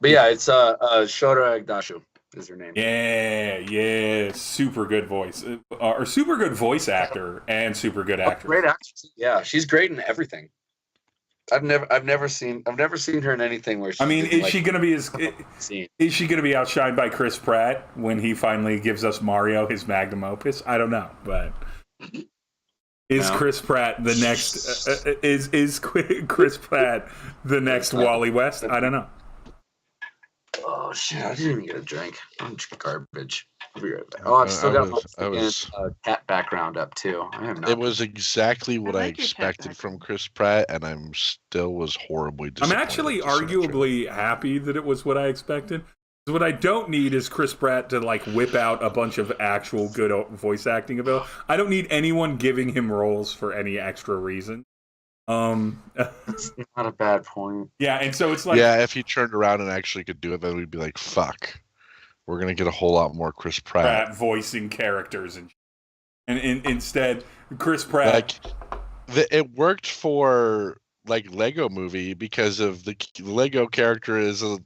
But yeah, it's Shota Agdashu is her name. Yeah, super good voice, or super good voice actor, and super good actress. Great actress. Yeah, she's great in everything. I've never seen her in anything where. I mean, is she going to be is she going to be outshined by Chris Pratt when he finally gives us Mario, his magnum opus? I don't know, but is Chris Pratt the next? Is Chris Pratt the next Wally West? I don't know. Oh shit! I didn't even get a drink. I'm just garbage. I'll be right back. Oh, I've still got my cat background up too. It was exactly what I expected from Chris Pratt, and I'm still was horribly disappointed. I'm actually arguably happy that it was what I expected. What I don't need is Chris Pratt to like whip out a bunch of actual good voice acting ability. I don't need anyone giving him roles for any extra reason. That's not a bad point. Yeah, and so it's like, yeah, if he turned around and actually could do it, then we'd be like, fuck, we're gonna get a whole lot more Chris Pratt voicing characters, and instead Chris Pratt. Like, it worked for like Lego Movie because of the Lego character is a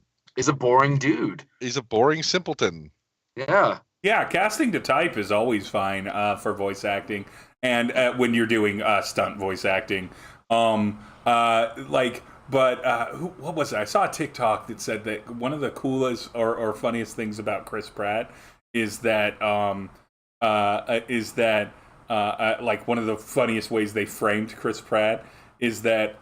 boring dude. He's a boring simpleton. Yeah. Yeah, casting to type is always fine for voice acting, and when you're doing stunt voice acting. What was it? I saw a TikTok that said that one of the coolest or funniest things about Chris Pratt is that like one of the funniest ways they framed Chris Pratt is that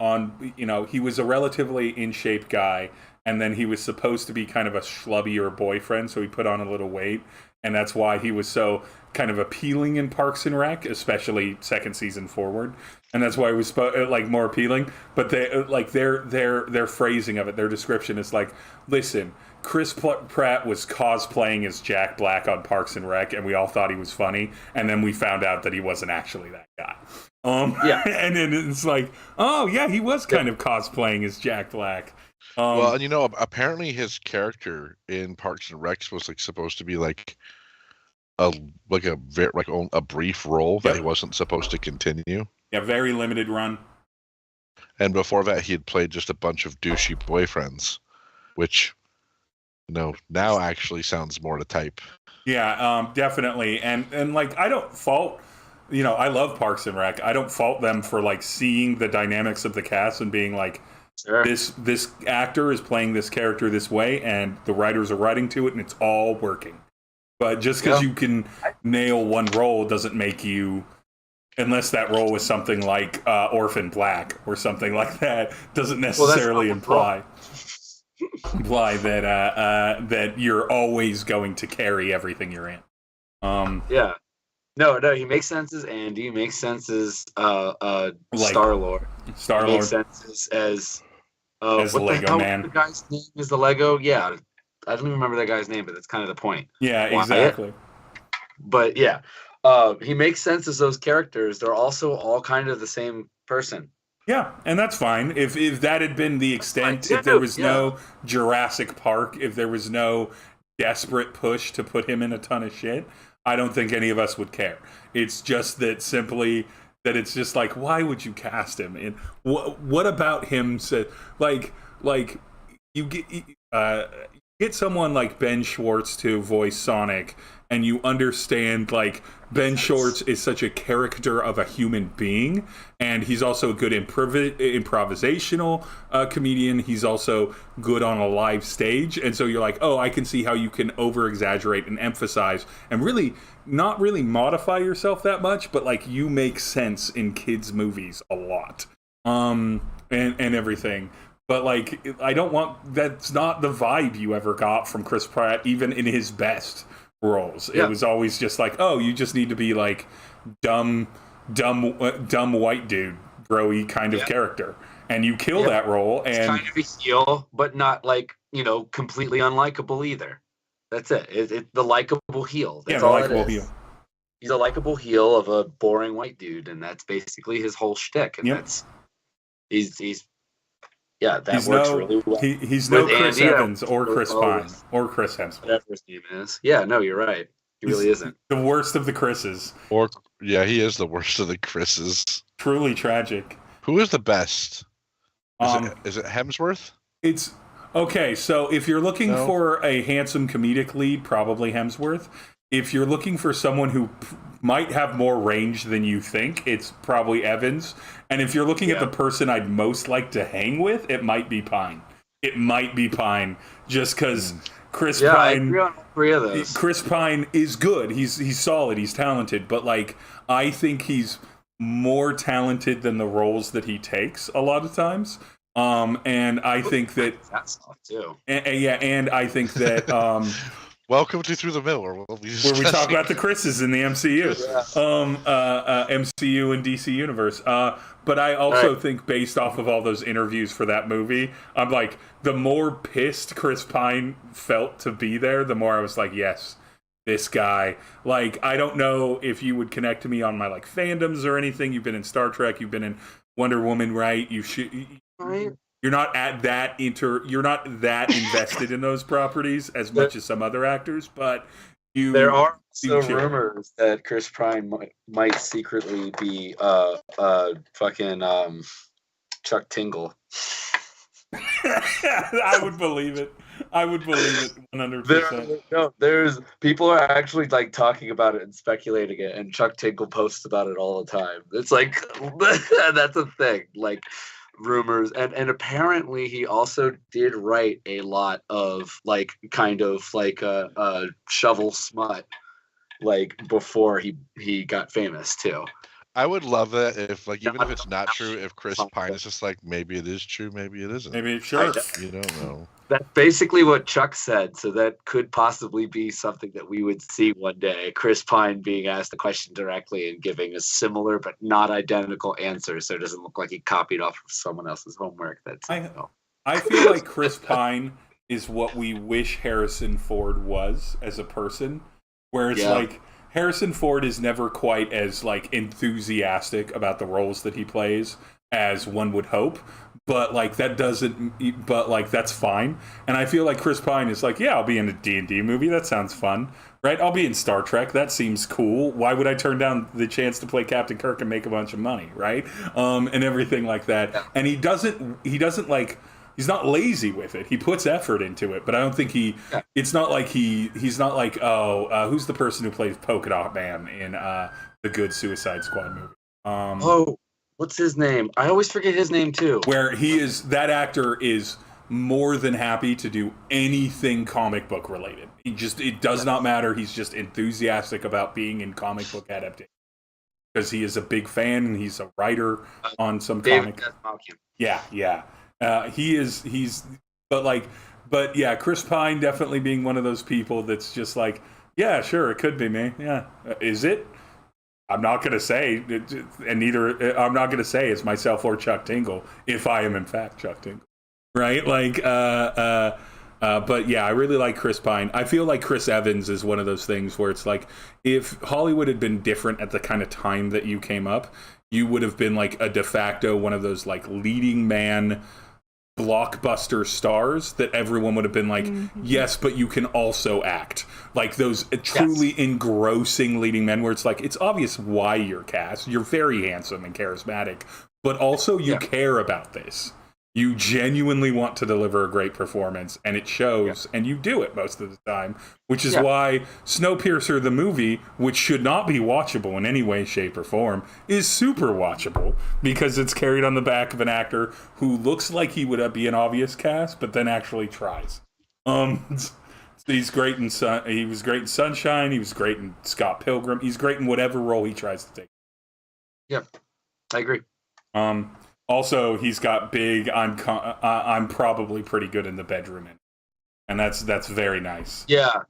he was a relatively in shape guy, and then he was supposed to be kind of a schlubbier boyfriend, so he put on a little weight, and that's why he was so kind of appealing in Parks and Rec, especially second season forward, and that's why he was more appealing. But their phrasing of it, their description is like, listen, Chris Pratt was cosplaying as Jack Black on Parks and Rec, and we all thought he was funny, and then we found out that he wasn't actually that guy. And then it's like, oh yeah, he was kind of cosplaying as Jack Black. Well, and apparently his character in Parks and Rec was like supposed to be like a brief role that he wasn't supposed to continue. Yeah, very limited run. And before that, he had played just a bunch of douchey boyfriends, which now actually sounds more to type. Yeah, definitely. And like, I don't fault. I love Parks and Rec. I don't fault them for like seeing the dynamics of the cast and being like, sure, this actor is playing this character this way, and the writers are writing to it, and it's all working. But just because you can nail one role doesn't make you, unless that role was something like Orphan Black or something like that, doesn't necessarily imply that you're always going to carry everything you're in. Yeah. No, he makes sense as Andy. He makes sense as Star-Lord. Star-Lord. Makes sense as the Lego Man. The guy's name is the Lego. Yeah, I don't even remember that guy's name, but that's kind of the point. Yeah, exactly. But yeah, he makes sense as those characters. They're also all kind of the same person. Yeah, and that's fine. If that had been the extent, if there was no Jurassic Park, if there was no desperate push to put him in a ton of shit, I don't think any of us would care. It's just that simply that it's just like, why would you cast him? And what about him said like you get someone like Ben Schwartz to voice Sonic, and you understand like Ben Schwartz is such a caricature of a human being, and he's also a good improvisational comedian. He's also good on a live stage, and so you're like, oh, I can see how you can over exaggerate and emphasize and really not really modify yourself that much, but like you make sense in kids movies a lot, and everything. But like, I don't want, that's not the vibe you ever got from Chris Pratt, even in his best roles. Yeah. It was always just like, oh, you just need to be like dumb white dude, bro-y kind of character, and you kill that role. And it's kind of a heel, but not like completely unlikable either. That's it. It's the likable heel. That's all likable heel. He's a likable heel of a boring white dude, and that's basically his whole shtick. And that's he's works really well. He's no Chris Evans or Chris Pine or Chris Hemsworth. Whatever his name is. Yeah, no, you're right. He really isn't. The worst of the Chris's. He is the worst of the Chris's. Truly tragic. Who is the best? Is it Hemsworth? Okay, so if you're looking for a handsome comedic lead, probably Hemsworth. If you're looking for someone who might have more range than you think, it's probably Evans. And if you're looking at the person I'd most like to hang with, it might be Pine. It might be Pine, just because Chris Pine. I agree on all three of those. Chris Pine is good. He's solid. He's talented. But like, I think he's more talented than the roles that he takes a lot of times. And I think that that's off too. And I think that welcome to Through the Mill, where we talk about the Chris's in the MCU, MCU and DC universe. But I also think, based off of all those interviews for that movie, I'm like, the more pissed Chris Pine felt to be there, the more I was like, yes, this guy. Like, I don't know if you would connect to me on my like fandoms or anything. You've been in Star Trek, you've been in Wonder Woman, right? You should. You're not that invested in those properties as much as some other actors, but there are also rumors that Chris Pine might secretly be fucking Chuck Tingle. I would believe it. 100%. There's people are actually like talking about it and speculating it, and Chuck Tingle posts about it all the time. It's like that's a thing. Like, rumors, and apparently he also did write a lot of like kind of like a shovel smut like before he got famous too. I would love that if, like, even if it's not true, if Chris Pine is just like, maybe it is true, maybe it isn't. Maybe sure. You don't know. That's basically what Chuck said, so that could possibly be something that we would see one day. Chris Pine being asked the question directly and giving a similar but not identical answer, so it doesn't look like he copied off of someone else's homework. I feel like Chris Pine is what we wish Harrison Ford was as a person, where it's like Harrison Ford is never quite as like enthusiastic about the roles that he plays as one would hope, but like that's fine. And I feel like Chris Pine is like, I'll be in a D&D movie, that sounds fun, right? I'll be in Star Trek, that seems cool. Why would I turn down the chance to play Captain Kirk and make a bunch of money, right? And everything like that. And he doesn't like, he's not lazy with it. He puts effort into it, but I don't think it's not like he's not like, who's the person who plays Polka Dot Man in the good Suicide Squad movie? What's his name? I always forget his name too. Where that actor is more than happy to do anything comic book related. It does not matter. He's just enthusiastic about being in comic book adaptation because he is a big fan and he's a writer on some comic. Yeah. Chris Pine definitely being one of those people that's just like, yeah, sure, it could be me. Yeah. Is it? I'm not going to say, and I'm not going to say it's myself or Chuck Tingle if I am in fact Chuck Tingle, right? Like, but yeah, I really like Chris Pine. I feel like Chris Evans is one of those things where it's like, if Hollywood had been different at the kind of time that you came up, you would have been like a de facto one of those like leading man blockbuster stars that everyone would have been like, yes, but you can also act. Like those truly engrossing leading men where it's like, it's obvious why you're cast. You're very handsome and charismatic, but also you care about this. You genuinely want to deliver a great performance, and it shows, and you do it most of the time, which is why Snowpiercer, the movie, which should not be watchable in any way, shape, or form, is super watchable, because it's carried on the back of an actor who looks like he would be an obvious cast, but then actually tries. He's great he was great in Sunshine, he was great in Scott Pilgrim, he's great in whatever role he tries to take. Yeah, I agree. Also, he's got big. I'm probably pretty good in the bedroom, and that's very nice. Yeah,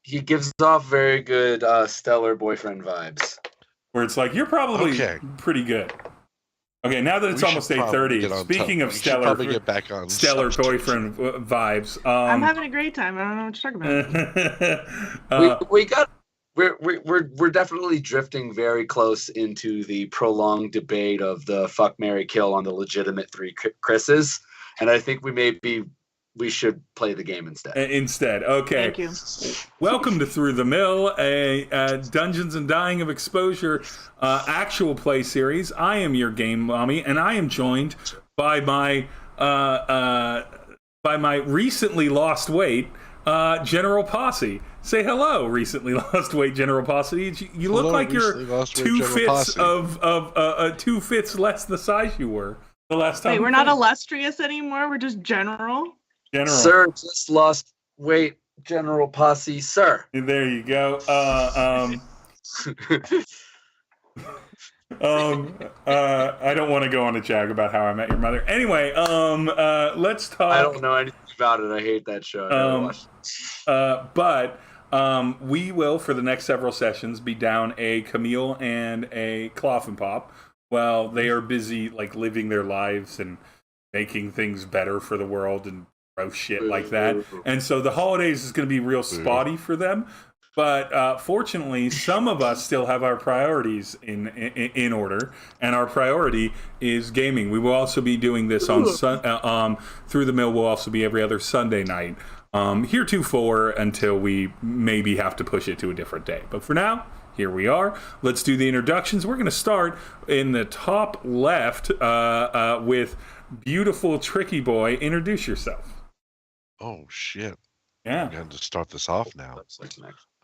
he gives off very good stellar boyfriend vibes. Where it's like, you're probably pretty good. Okay, now that it's almost 8:30. Speaking of stellar boyfriend vibes, I'm having a great time. I don't know what you're talking about. We're definitely drifting very close into the prolonged debate of the fuck, marry, kill on the legitimate three Chris's, and I think we should play the game instead. Okay. Thank you. Welcome to Through the Mill, a Dungeons and Dying of Exposure actual play series. I am your game mommy, and I am joined by my by my recently lost weight, General Posse. Say hello, recently lost weight General Posse. You look like you're 2/5 less the size you were the last time. Wait, we're not illustrious anymore. We're just general. Sir, just lost weight, General Posse, sir. There you go. I don't want to go on a jag about How I Met Your Mother. Anyway, let's talk. I don't know anything about it. I hate that show. I never watched it. But we will, for the next several sessions, be down a Camille and a Cloth and Pop while they are busy, like, living their lives and making things better for the world and gross shit like that. And so the holidays is going to be real spotty for them. But fortunately, some of us still have our priorities in order, and our priority is gaming. We will also be doing this on Through the Mill will also be every other Sunday night. Heretofore until we maybe have to push it to a different day. But for now, here we are. Let's do the introductions. We're going to start in the top left with beautiful Tricky Boy. Introduce yourself. Oh, shit. Yeah. I'm going to start this off now.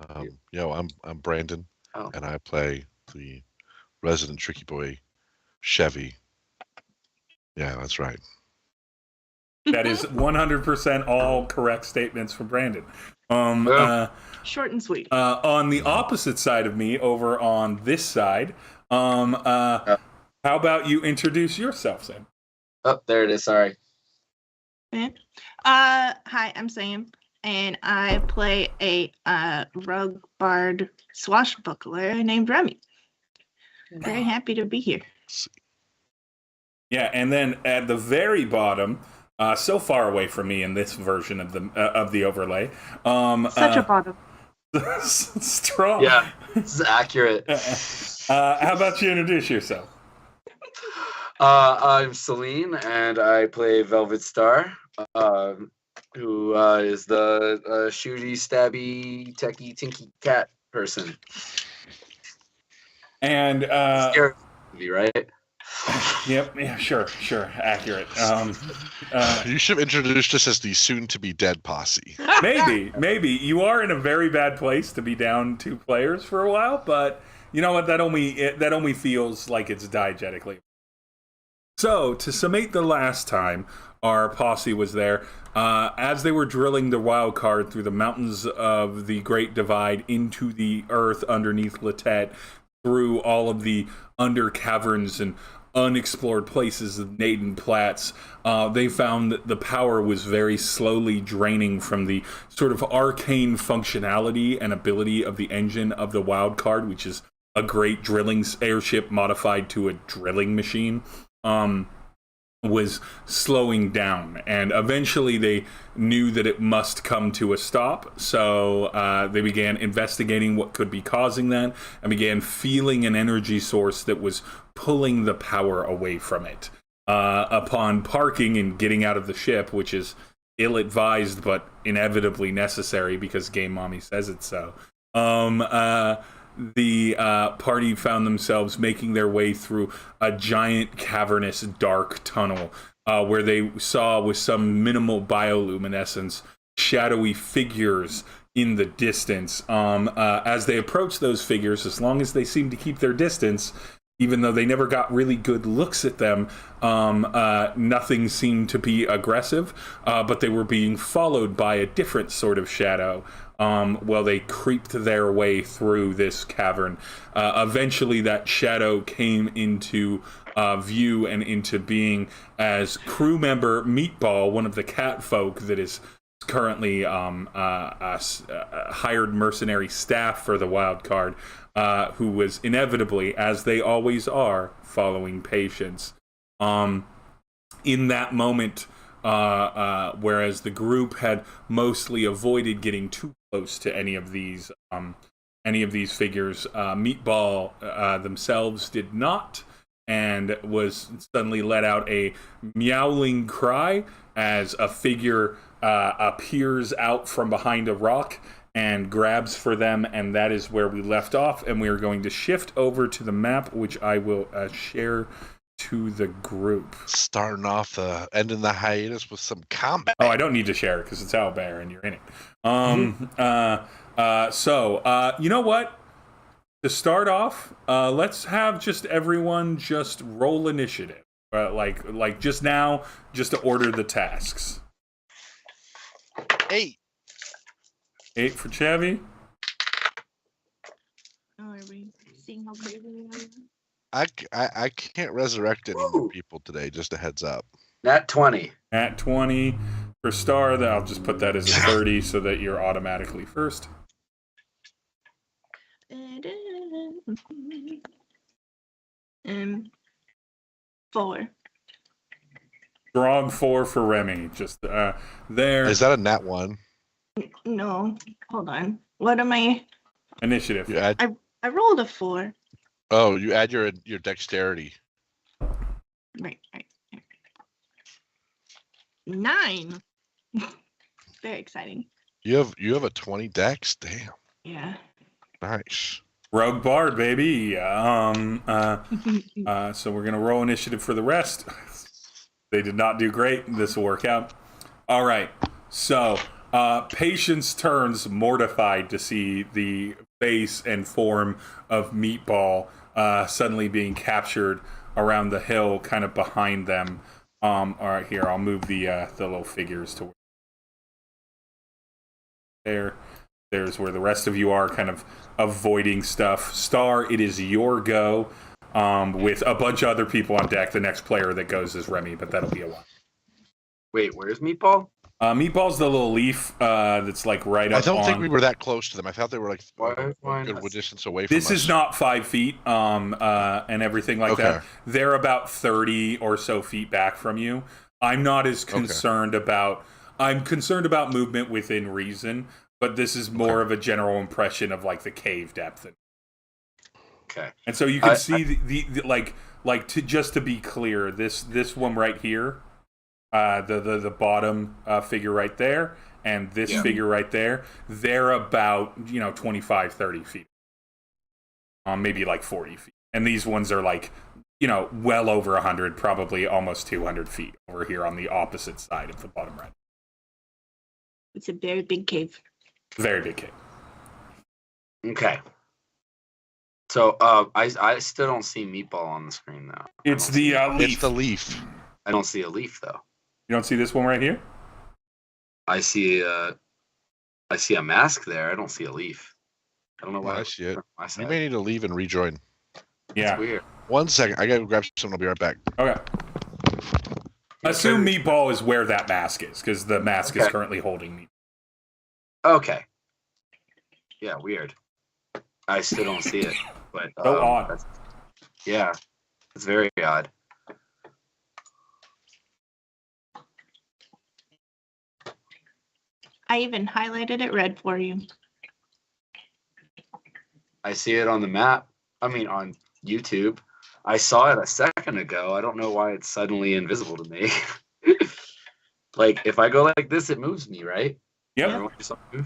I'm Brandon, and I play the resident Tricky Boy, Chevy. Yeah, that's right. That is 100% all correct statements from Brandon. Short and sweet. On the opposite side of me, over on this side, how about you introduce yourself, Sam? Oh, there it is. Sorry. Hi, I'm Sam, and I play a rogue bard swashbuckler named Remy. Very happy to be here. Yeah, and then at the very bottom, so far away from me in this version of the overlay, such a bottom. Strong. Yeah, this is accurate. How about you introduce yourself? I'm Celine, and I play Velvet Star, who is the shooty, stabby, techie, tinky cat person. And scary movie, right? Yep. Yeah. Sure. Accurate. You should have introduced us as the soon-to-be dead Posse. Maybe you are in a very bad place to be down 2 players for a while, but you know what? That only feels like it's diegetically. So to summate the last time our posse was there, as they were drilling the wild card through the mountains of the Great Divide into the earth underneath Litet, through all of the under caverns and unexplored places of Naden Platts, they found that the power was very slowly draining from the sort of arcane functionality and ability of the engine of the wild card, which is a great drilling airship modified to a drilling machine. Was slowing down, and eventually they knew that it must come to a stop, so they began investigating what could be causing that, and began feeling an energy source that was pulling the power away from it. Upon parking and getting out of the ship, which is ill-advised but inevitably necessary because Game Mommy says it so, the party found themselves making their way through a giant cavernous dark tunnel where they saw, with some minimal bioluminescence, shadowy figures in the distance. As they approached those figures, as long as they seemed to keep their distance, even though they never got really good looks at them, nothing seemed to be aggressive, but they were being followed by a different sort of shadow. While they creeped their way through this cavern. Eventually that shadow came into view and into being as crew member Meatball, one of the cat folk that is currently hired mercenary staff for the wild card, who was inevitably, as they always are, following Patience. In that moment, whereas the group had mostly avoided getting too close to any of these figures, Meatball themselves did not, and was suddenly let out a meowling cry as a figure appears out from behind a rock and grabs for them, and that is where we left off, and we are going to shift over to the map, which I will share to the group. Starting off ending the hiatus with some combat. Oh, I don't need to share it because it's owlbear and you're in it. So you know what? To start off, let's have just everyone just roll initiative. Like just now, just to order the tasks. 8. 8 for Chevy. Oh, are we seeing how crazy we are? I can't resurrect any more people today, just a heads up. Nat 20. Nat 20 for Star. That I'll just put that as a 30 so that you're automatically first. And 4. Strong 4 for Remy. Just there. Is that a nat 1? No, hold on. What am I? Initiative. I rolled a 4. Oh, you add your dexterity. Right. 9. Very exciting. You have a 20 dex? Damn. Yeah. Nice. Rogue Bard, baby. So we're gonna roll initiative for the rest. They did not do great. This will work out. All right. So Patience turns mortified to see the face and form of Meatball suddenly being captured around the hill, kind of behind them. All right, here I'll move the little figures to there. There's where the rest of you are, kind of avoiding stuff. Star, it is your go. With a bunch of other people on deck. The next player that goes is Remy, but that'll be a while. Wait, where's Meatball? Meatball's the little leaf that's like right up. I don't think we were that close to them. I thought they were like Why a good distance away from us. This is not 5 feet and everything like that. They're about 30 or so feet back from you. I'm not as concerned about... I'm concerned about movement within reason, but this is more of a general impression of like the cave depth. Okay. And so you can see the just to be clear, this one right here, the bottom figure right there, and this figure right there, they're about 25, 30 feet, maybe like 40 feet, and these ones are like well over 100, probably almost 200 feet over here on the opposite side of the bottom right. It's a very big cave. Very big cave. Okay. So I still don't see Meatball on the screen though. It's the leaf. It's the leaf. I don't see a leaf though. You don't see this one right here? I see a mask there. I don't see a leaf. I don't know why. I see it. You may need to leave and rejoin. Yeah. That's weird. 1 second. I gotta grab something. I'll be right back. Okay. Assume Meatball is where that mask is, because the mask is currently holding me. Okay. Yeah, weird. I still don't see it. But so odd. Yeah, it's very odd. I even highlighted it red for you. I see it on the map. I mean, on YouTube. I saw it a second ago. I don't know why it's suddenly invisible to me. Like, if I go like this, it moves me, right? Yep.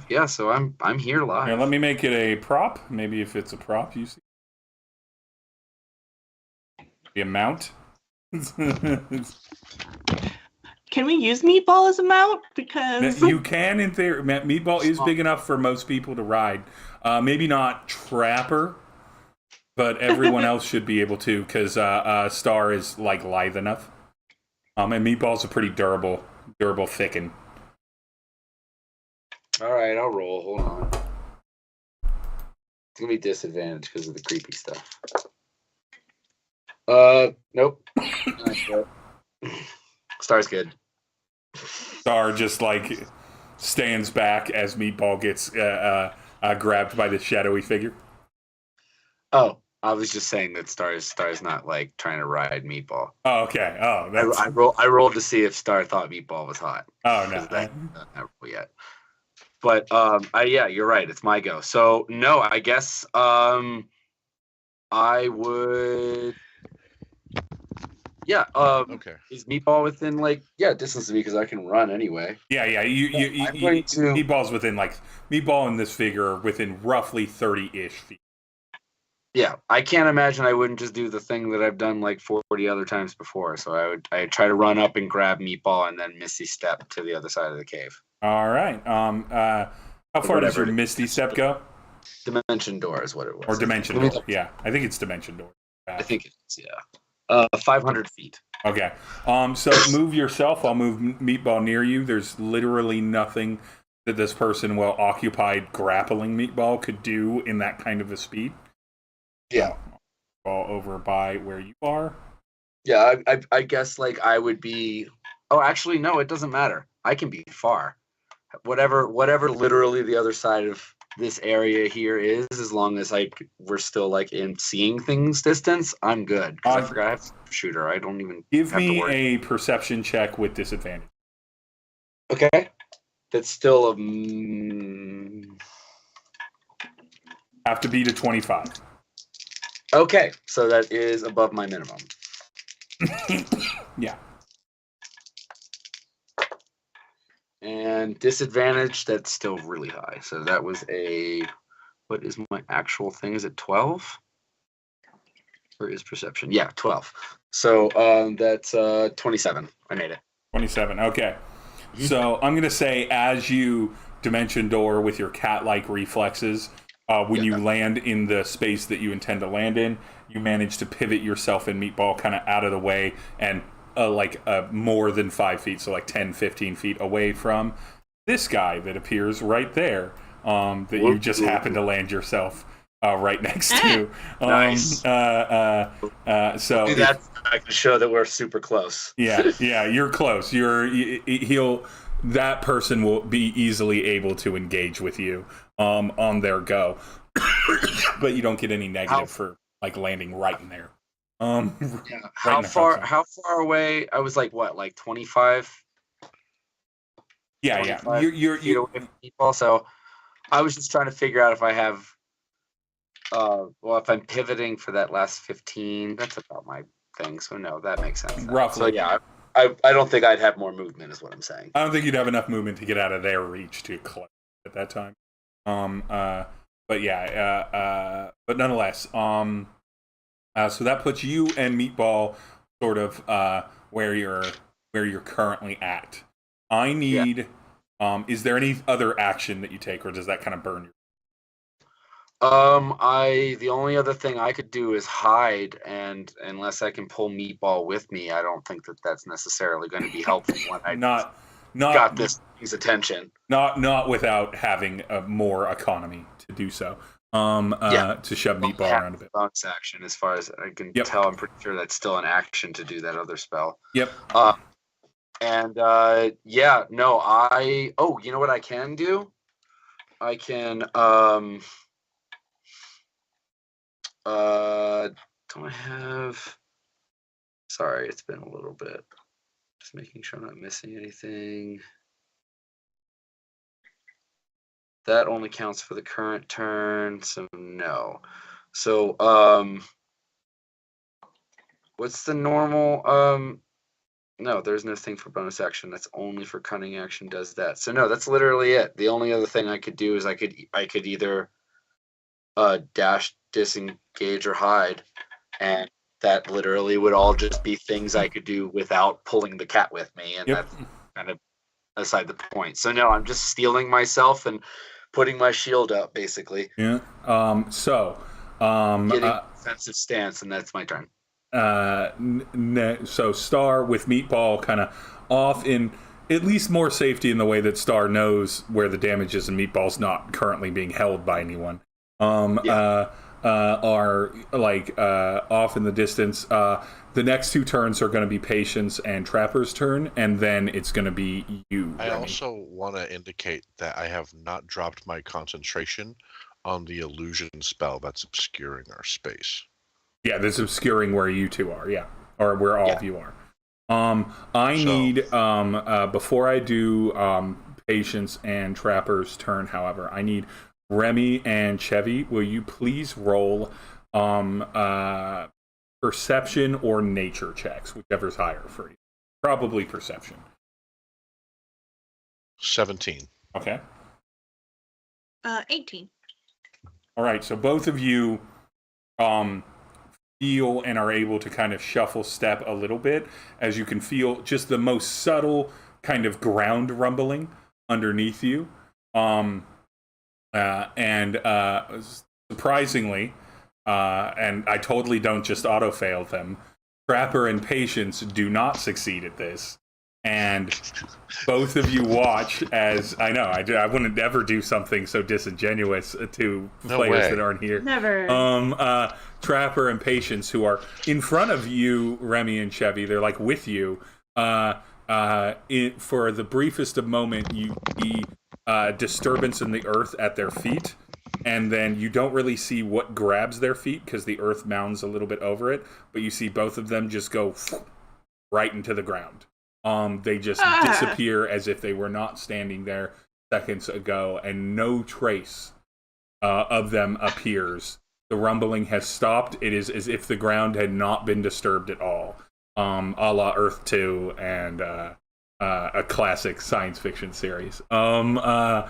Yeah, so I'm here live. Here, let me make it a prop. Maybe if it's a prop, you see. The amount. Can we use Meatball as a mount? Because you can in theory. Meatball is big enough for most people to ride. Maybe not Trapper, but everyone else should be able to, because Star is like lithe enough. And Meatball's a pretty durable thicken. All right, I'll roll. Hold on. It's gonna be disadvantage because of the creepy stuff. Nope. Star's good. Star just like stands back as Meatball gets grabbed by the shadowy figure. Oh, I was just saying that Star's not like trying to ride Meatball. Oh, okay. Oh, that's... I rolled to see if Star thought Meatball was hot. Oh no, not yet. But yeah, you're right. It's my go. So no, I guess I would. Yeah. Okay. Is Meatball within distance of me because I can run anyway? Yeah. Meatball's within Meatball and this figure are within roughly 30-ish feet. Yeah, I can't imagine I wouldn't just do the thing that I've done like 40 other times before. So I'd try to run up and grab Meatball and then Misty Step to the other side of the cave. All right. How far does your Misty Step go? Dimension Door is what it was. Or Dimension Door, yeah. I think it's Dimension Door. I think it is, yeah. 500 feet. Okay. So move yourself. I'll move Meatball near you. There's literally nothing that this person while occupied grappling Meatball could do in that kind of a speed. Yeah. Ball over by where you are. Yeah, I guess like I would be. Oh, actually, no, it doesn't matter. I can be far. Whatever literally the other side of this area here is, as long as we're still like in seeing things distance, I'm good. Because I forgot I have a shooter. I don't even give me a perception check with disadvantage. Okay. That's still have to beat a 25. Okay, so that is above my minimum. Yeah. And disadvantage, that's still really high. So that was what is my actual thing? Is it 12? Or is perception? Yeah, 12. So that's 27. I made it. 27, okay. So I'm going to say as you Dimension Door with your cat-like reflexes, when you land in the space that you intend to land in, you manage to pivot yourself and Meatball kind of out of the way and more than 5 feet, so like 10, 15 feet away from this guy that appears right there, that you just happen to land yourself right next to. Nice. So that's I can show that we're super close. Yeah, you're close. That person will be easily able to engage with you on their go, but you don't get any negative for like landing right in there. How far away? I was like what, like 25? Yeah. You're feet away from people. So I was just trying to figure out if I have if I'm pivoting for that last 15, that's about my thing. So no, that makes sense. Roughly. So yeah, I don't think I'd have more movement is what I'm saying. I don't think you'd have enough movement to get out of their reach to collect at that time. But nonetheless, so that puts you and Meatball sort of where you're currently at. I need. Is there any other action that you take, or does that kind of burn you? The only other thing I could do is hide, and unless I can pull Meatball with me, I don't think that that's necessarily going to be helpful when I got this thing's attention. Not without having more economy to do so. To shove Meatball around a bit. Bonus action, as far as I can tell. I'm pretty sure that's still an action to do that other spell. Yep. You know what I can do? I can don't I have? Sorry, it's been a little bit. Just making sure I'm not missing anything. That only counts for the current turn, so no. So, what's the normal? No, there's no thing for bonus action. That's only for cunning action. Does that? So no, that's literally it. The only other thing I could do is I could either dash, disengage, or hide, and that literally would all just be things I could do without pulling the cat with me, and that's kind of aside the point. So no, I'm just stealing myself and putting my shield up, basically. Yeah. Getting a defensive stance, and that's my turn. So Star with Meatball kind of off in at least more safety in the way that Star knows where the damage is, and Meatball's not currently being held by anyone. Are like off in the distance. The next 2 turns are going to be Patience and Trapper's turn, and then it's going to be you, I Remy. also want to indicate that I have not dropped my concentration on the illusion spell that's obscuring our space. Yeah, that's obscuring where you two are, or where all of you are. Need, before I do Patience and Trapper's turn, however, I need Remy and Chevy, will you please roll perception or nature checks, whichever's higher for you. Probably perception. 17. Okay. 18. All right, so both of you feel and are able to kind of shuffle step a little bit, as you can feel just the most subtle kind of ground rumbling underneath you. Surprisingly, and I totally don't just auto-fail them, Trapper and Patience do not succeed at this. And both of you watch as, I know, I wouldn't ever do something so disingenuous to players that aren't here. Never. Trapper and Patience, who are in front of you, Remy and Chevy, they're like with you. For the briefest of moment, you see disturbance in the earth at their feet. And then you don't really see what grabs their feet because the earth mounds a little bit over it. But you see both of them just go right into the ground. They just disappear as if they were not standing there seconds ago, and no trace of them appears. The rumbling has stopped. It is as if the ground had not been disturbed at all, a la Earth 2 and a classic science fiction series. But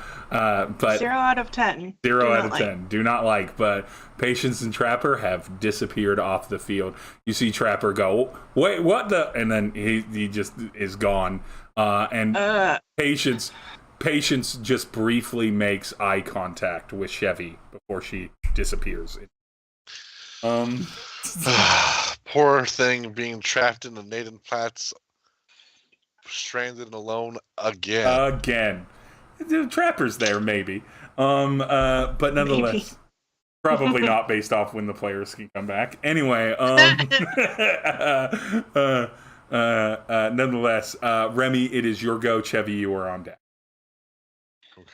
0 out of 10. 0 out of 10. Do not like, but Patience and Trapper have disappeared off the field. You see Trapper go, wait, what the? And then he just is gone. Patience just briefly makes eye contact with Chevy before she disappears. Poor thing being trapped in the Nathan Platts, stranded and alone again. The Trapper's there, maybe. But nonetheless, maybe. Probably not based off when the players can come back. Anyway, nonetheless, Remy, it is your go. Chevy, you are on deck.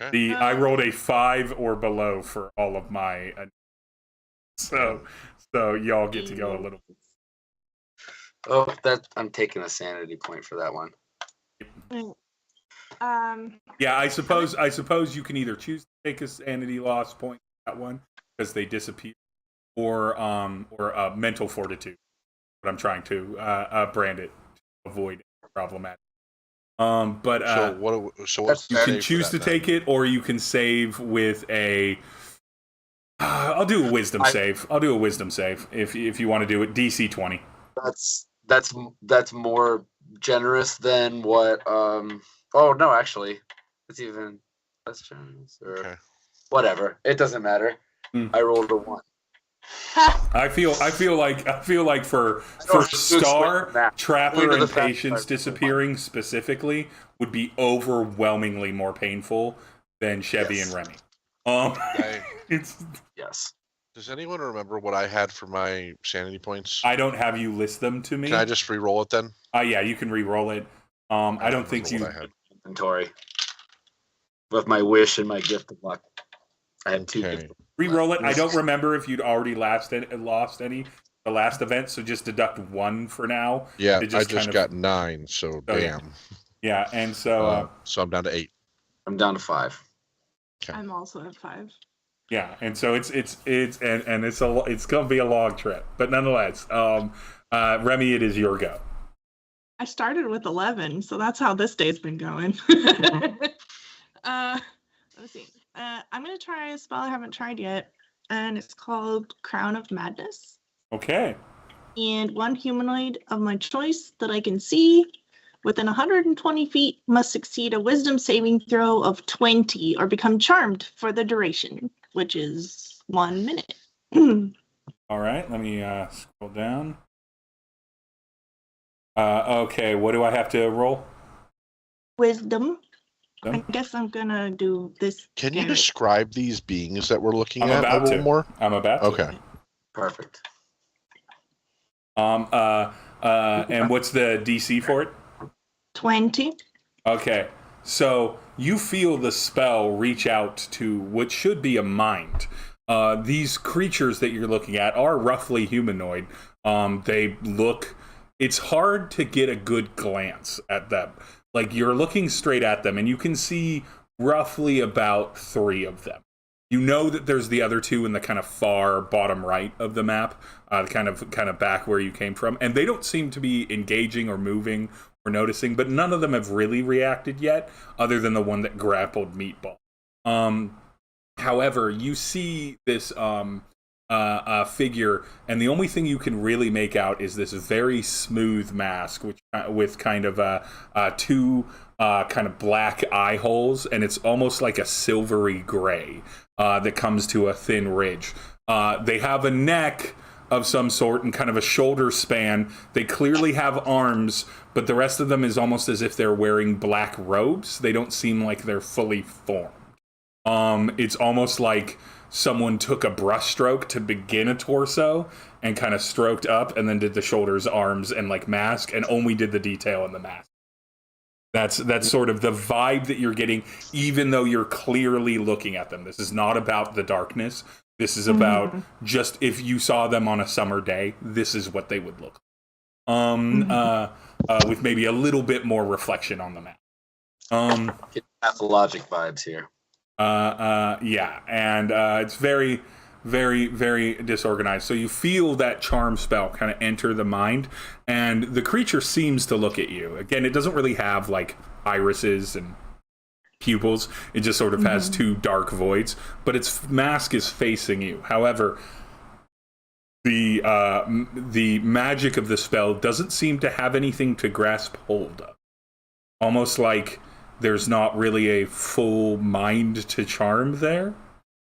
Okay. I rolled a 5 or below for all of my, so y'all get to go a little bit. Oh, I'm taking a sanity point for that one. Yeah, I suppose you can either choose to take a sanity loss point for that one because they disappear, or mental fortitude. But I'm trying to brand it to avoid problematic. So you can choose to take it, or you can save with a. I'll do a wisdom save. I'll do a wisdom save if you want to do it. DC 20. That's more generous than what. Oh no, actually, it's even less generous. Or whatever. It doesn't matter. I rolled a 1. I feel like for Star, Trapper, and Patience disappearing specifically would be overwhelmingly more painful than Chevy and Remy. Yes. Does anyone remember what I had for my sanity points? I don't have you list them to me. Can I just re-roll it then? Yeah, you can re-roll it. I don't think you had inventory with my wish and my gift of luck. I had 2 gifts. Re-roll it. I don't remember if you'd already lost any the last event, so just deduct 1 for now. Yeah, I just got 9, so damn. Yeah, and so I'm down to 8. I'm down to 5. Okay. I'm also at 5. Yeah, and so it's gonna be a long trip, but nonetheless, Remy, it is your go. I started with 11, so that's how this day's been going. Let's see. I'm gonna try a spell I haven't tried yet, and it's called Crown of Madness. Okay. And one humanoid of my choice that I can see within 120 feet must succeed a wisdom saving throw of 20 or become charmed for the duration, which is 1 minute. All right, let me scroll down. Okay, what do I have to roll? Wisdom. I guess I'm gonna do this. Can you describe these beings that we're looking at a little more? I'm about to. Okay. Perfect. And what's the DC for it? 20. Okay, so you feel the spell reach out to what should be a mind. These creatures that you're looking at are roughly humanoid. They look. It's hard to get a good glance at them. Like, you're looking straight at them, and you can see roughly about 3 of them. You know that there's the other 2 in the kind of far bottom right of the map, kind of back where you came from, and they don't seem to be engaging or moving or noticing, but none of them have really reacted yet, other than the one that grappled Meatball. However, you see this figure, and the only thing you can really make out is this very smooth mask, which with kind of two kind of black eye holes, and it's almost like a silvery gray that comes to a thin ridge. They have a neck of some sort and kind of a shoulder span. They clearly have arms, but the rest of them is almost as if they're wearing black robes. They don't seem like they're fully formed. It's almost like someone took a brushstroke to begin a torso and kind of stroked up and then did the shoulders, arms, and like mask, and only did the detail in the mask. That's sort of the vibe that you're getting, even though you're clearly looking at them. This is not about the darkness. This is about just if you saw them on a summer day, this is what they would look like. With maybe a little bit more reflection on the map. Get pathologic vibes here. Yeah, and it's very, very, very disorganized. So you feel that charm spell kind of enter the mind, and the creature seems to look at you. Again, it doesn't really have like irises and pupils. It just sort of has two dark voids, but its mask is facing you. However, the magic of the spell doesn't seem to have anything to grasp hold of. Almost like there's not really a full mind to charm there,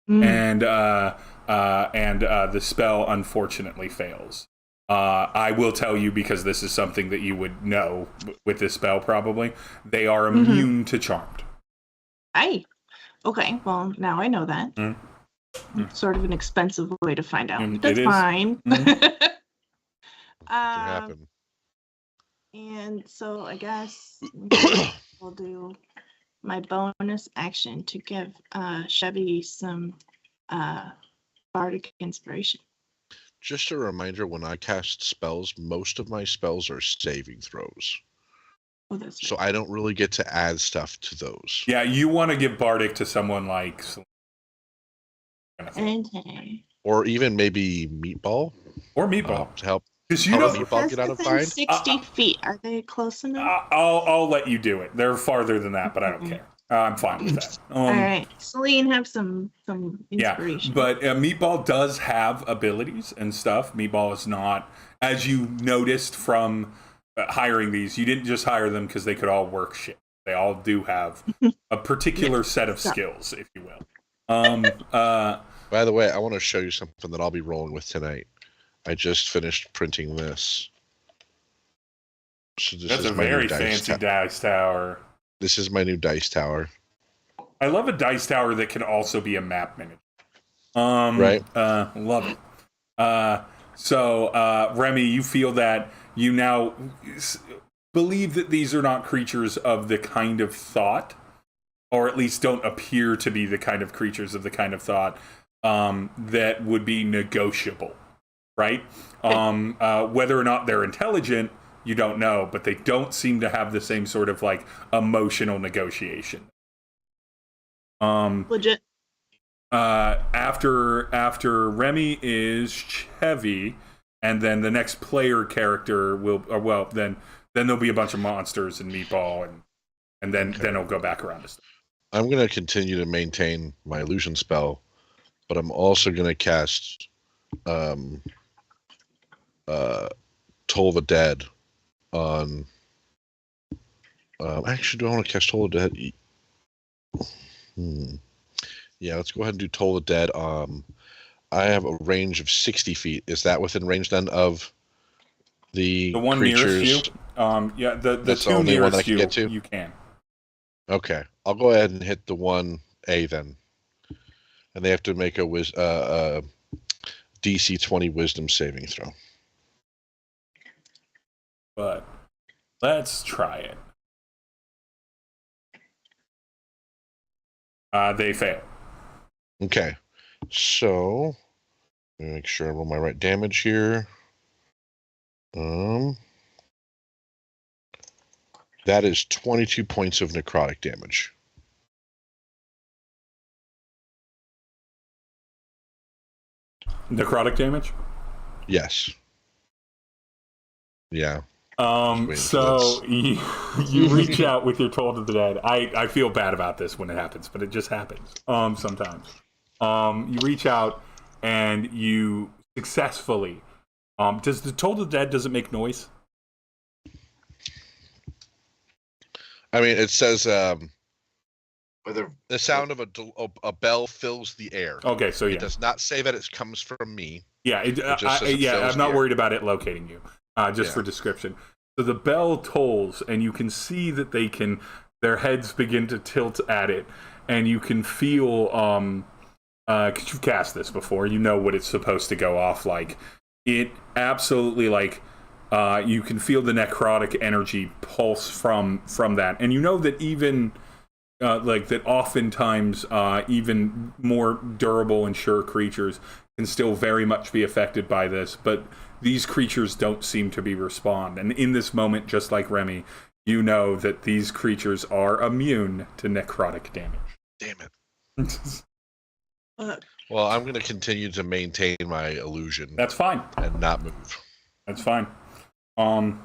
and the spell unfortunately fails. I will tell you, because this is something that you would know with this spell probably, they are immune to charmed. Okay, well, now I know that. Sort of an expensive way to find out. That's it fine. Happen. And so I guess we'll do my bonus action to give Chevy some bardic inspiration. Just a reminder, when I cast spells, most of my spells are saving throws. Oh, that's so I don't really get to add stuff to those. Yeah, you want to give bardic to someone like... Or even maybe Meatball. Or Meatball. To help. Because you don't Meatball get out of bind. 60 feet. Are they close enough? I'll let you do it. They're farther than that, but I don't care. I'm fine with that. All right. Celine, have some inspiration. Yeah, but Meatball does have abilities and stuff. Meatball is not, as you noticed from hiring these, you didn't just hire them because they could all work shit. They all do have a particular set of skills, if you will. By the way, I want to show you something that I'll be rolling with tonight. I just finished printing this. So this That's is a my very new fancy dice tower. This is my new dice tower. I love a dice tower that can also be a map miniature. Right. Love it. So, Remy, you feel that you now believe that these are not creatures of the kind of thought, or at least don't appear to be the kind of creatures of the kind of thought that would be negotiable, right? Whether or not they're intelligent, you don't know, but they don't seem to have the same sort of like emotional negotiation. Legit. After Remy is Chevy, and then the next player character will, then there'll be a bunch of monsters and Meatball, and then it'll go back around to stuff. I'm going to continue to maintain my illusion spell, but I'm also going to cast Toll the Dead on... actually, do I want to cast Toll the Dead? Yeah, let's go ahead and do Toll the Dead. I have a range of 60 feet. Is that within range then of the one creatures? nearest you? Yeah, the two only one nearest I can get to? You can. Okay, I'll go ahead and hit the 1A then. And they have to make a DC 20 wisdom saving throw. But let's try it. They fail. Okay, so let me make sure I roll my right damage here. That is 22 points of necrotic damage. Necrotic damage? Yes. Yeah. So you reach out with your Toll to the Dead. I feel bad about this when it happens, but it just happens sometimes. You reach out and you successfully. Does the Toll of the Dead, does it make noise? I mean, it says the sound of a bell fills the air. Okay, so yeah. It does not say that it comes from me. Yeah, I'm not worried about it locating you. For description. So the bell tolls, and you can see that their heads begin to tilt at it, and you can feel, because you've cast this before, you know what it's supposed to go off like. It absolutely, like, you can feel the necrotic energy pulse from that. And you know that even, that oftentimes, even more durable and sure creatures can still very much be affected by this, but these creatures don't seem to be respond. And in this moment, just like Remy, you know that these creatures are immune to necrotic damage. Damn it. Well, I'm going to continue to maintain my illusion. That's fine. And not move. That's fine. And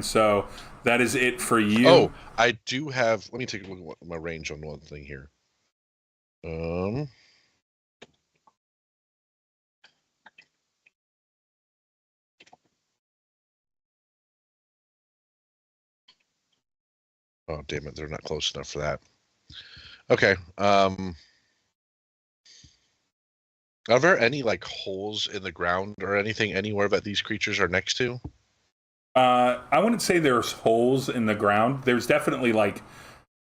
so that is it for you. Oh, I do have. Let me take a look at my range on one thing here. Oh, damn it. They're not close enough for that. Okay. Are there any, like, holes in the ground or anything anywhere that these creatures are next to? I wouldn't say there's holes in the ground. There's definitely, like,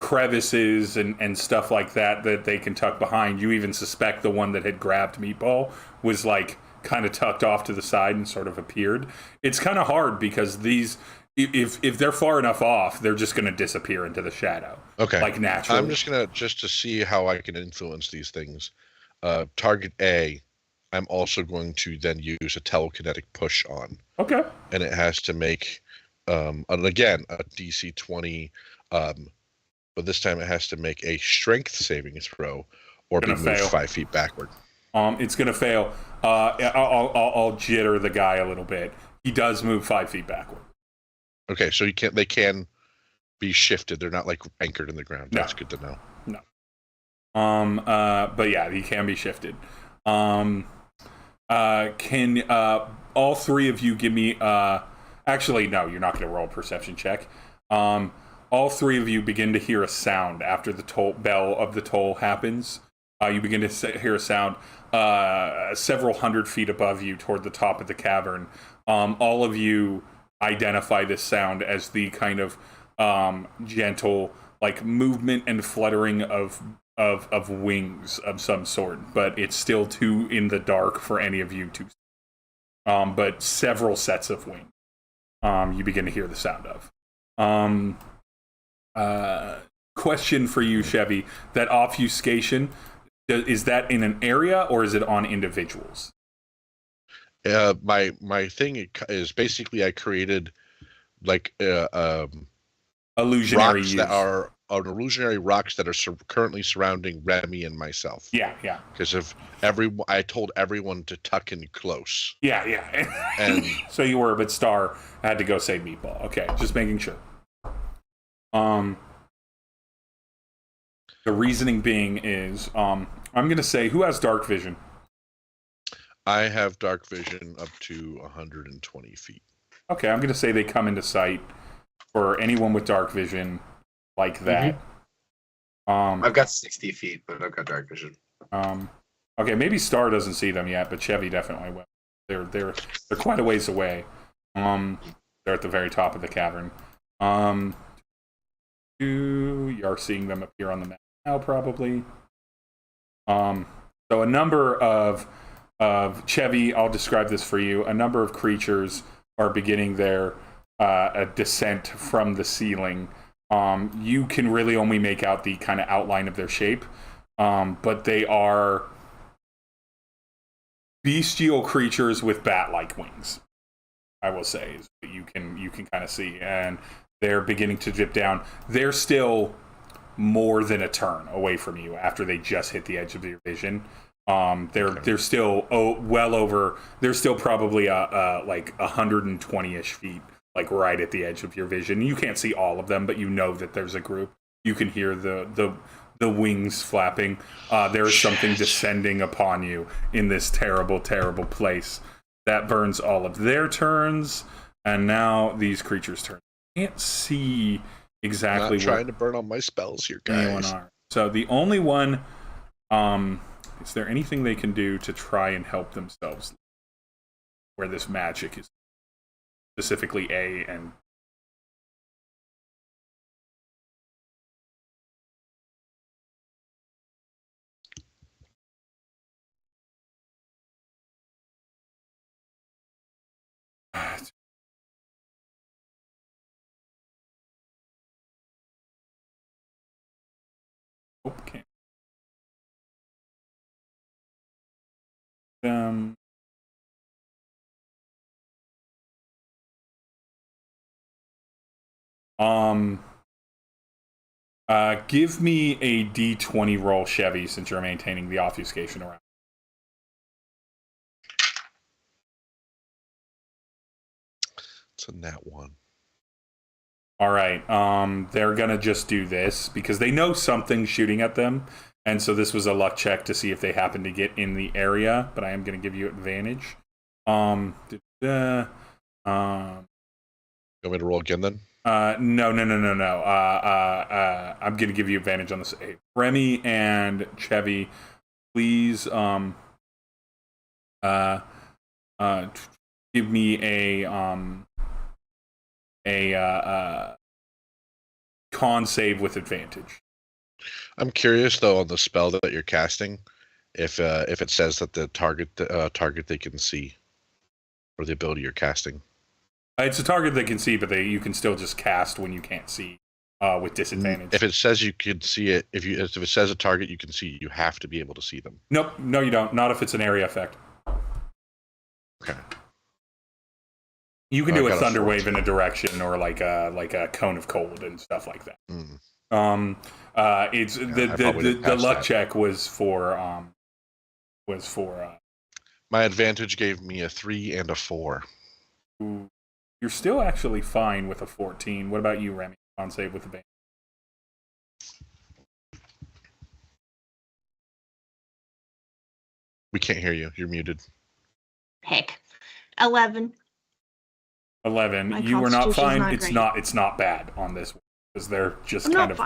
crevices and stuff like that they can tuck behind. You even suspect the one that had grabbed Meatball was, like, kind of tucked off to the side and sort of appeared. It's kind of hard because these... If they're far enough off, they're just going to disappear into the shadow. Okay. Like naturally. I'm just to see how I can influence these things. Target A, I'm also going to then use a telekinetic push on. Okay. And it has to make, and again, a DC 20, but this time it has to make a strength saving throw or be moved 5 feet backward. It's going to fail. I'll jitter the guy a little bit. He does move 5 feet backward. Okay, so they can be shifted. They're not, like, anchored in the ground. That's good to know. No. But yeah, he can be shifted. Can all three of you give me actually no, you're not going to roll a perception check. All three of you begin to hear a sound after the bell of the toll happens. You begin to hear a sound several hundred feet above you toward the top of the cavern. All of you identify this sound as the kind of gentle, like, movement and fluttering of wings of some sort, but it's still too in the dark for any of you to see. But several sets of wings you begin to hear the sound of. Question for you, Chevy. That obfuscation, is that in an area or is it on individuals? My thing is basically I created, like, illusionary rocks that are illusionary rocks that are currently surrounding Remy and myself. Yeah. Because I told everyone to tuck in close. Yeah. And so you were, but Star had to go save Meatball. Okay, just making sure. The reasoning being is, I'm going to say, who has dark vision? I have dark vision up to 120 feet. Okay, I'm going to say they come into sight for anyone with dark vision like that. I've got 60 feet, but I've got dark vision. Okay, maybe Star doesn't see them yet, but Chevy definitely will. They're quite a ways away. They're at the very top of the cavern. You are seeing them appear on the map now, probably. So a number of Chevy, I'll describe this for you. A number of creatures are beginning their a descent from the ceiling. You can really only make out the kind of outline of their shape, but they are bestial creatures with bat-like wings. I will say is what you can kind of see, and they're beginning to drip down. They're still more than a turn away from you after they just hit the edge of your vision. They're still well over. They're still probably like 120-ish feet, like right at the edge of your vision. You can't see all of them, but you know that there's a group. You can hear the the wings flapping. There is something descending upon you in this terrible, terrible place. That burns all of their turns, and now these creatures' turns. Can't see exactly. I'm not trying to burn all my spells here, guys. So the only one, is there anything they can do to try and help themselves where this magic is? Specifically A and... Okay. Give me a D20 roll, Chevy, since you're maintaining the obfuscation around. It's a nat 1. All right. They're gonna just do this because they know something's shooting at them, and so this was a luck check to see if they happen to get in the area. But I am gonna give you advantage. You want me to roll again then? No. I'm gonna give you advantage on this. Remy and Chevy, please. Give me a con save with advantage. I'm curious though on the spell that you're casting, if it says that the target they can see, or the ability you're casting. It's a target they can see, but you can still just cast when you can't see with disadvantage. If it says you can see it, if it says a target you can see, you have to be able to see them. Nope, no, you don't. Not if it's an area effect. Okay. You can do a thunder wave in a direction, or like a cone of cold and stuff like that. It's the luck check was for my advantage gave me a 3 and a 4. You're still actually fine with a 14. What about you, Remy? On save with advantage. We can't hear you. You're muted. Heck. 11. 11. You were not fine. It's not bad on this one because they're just kind of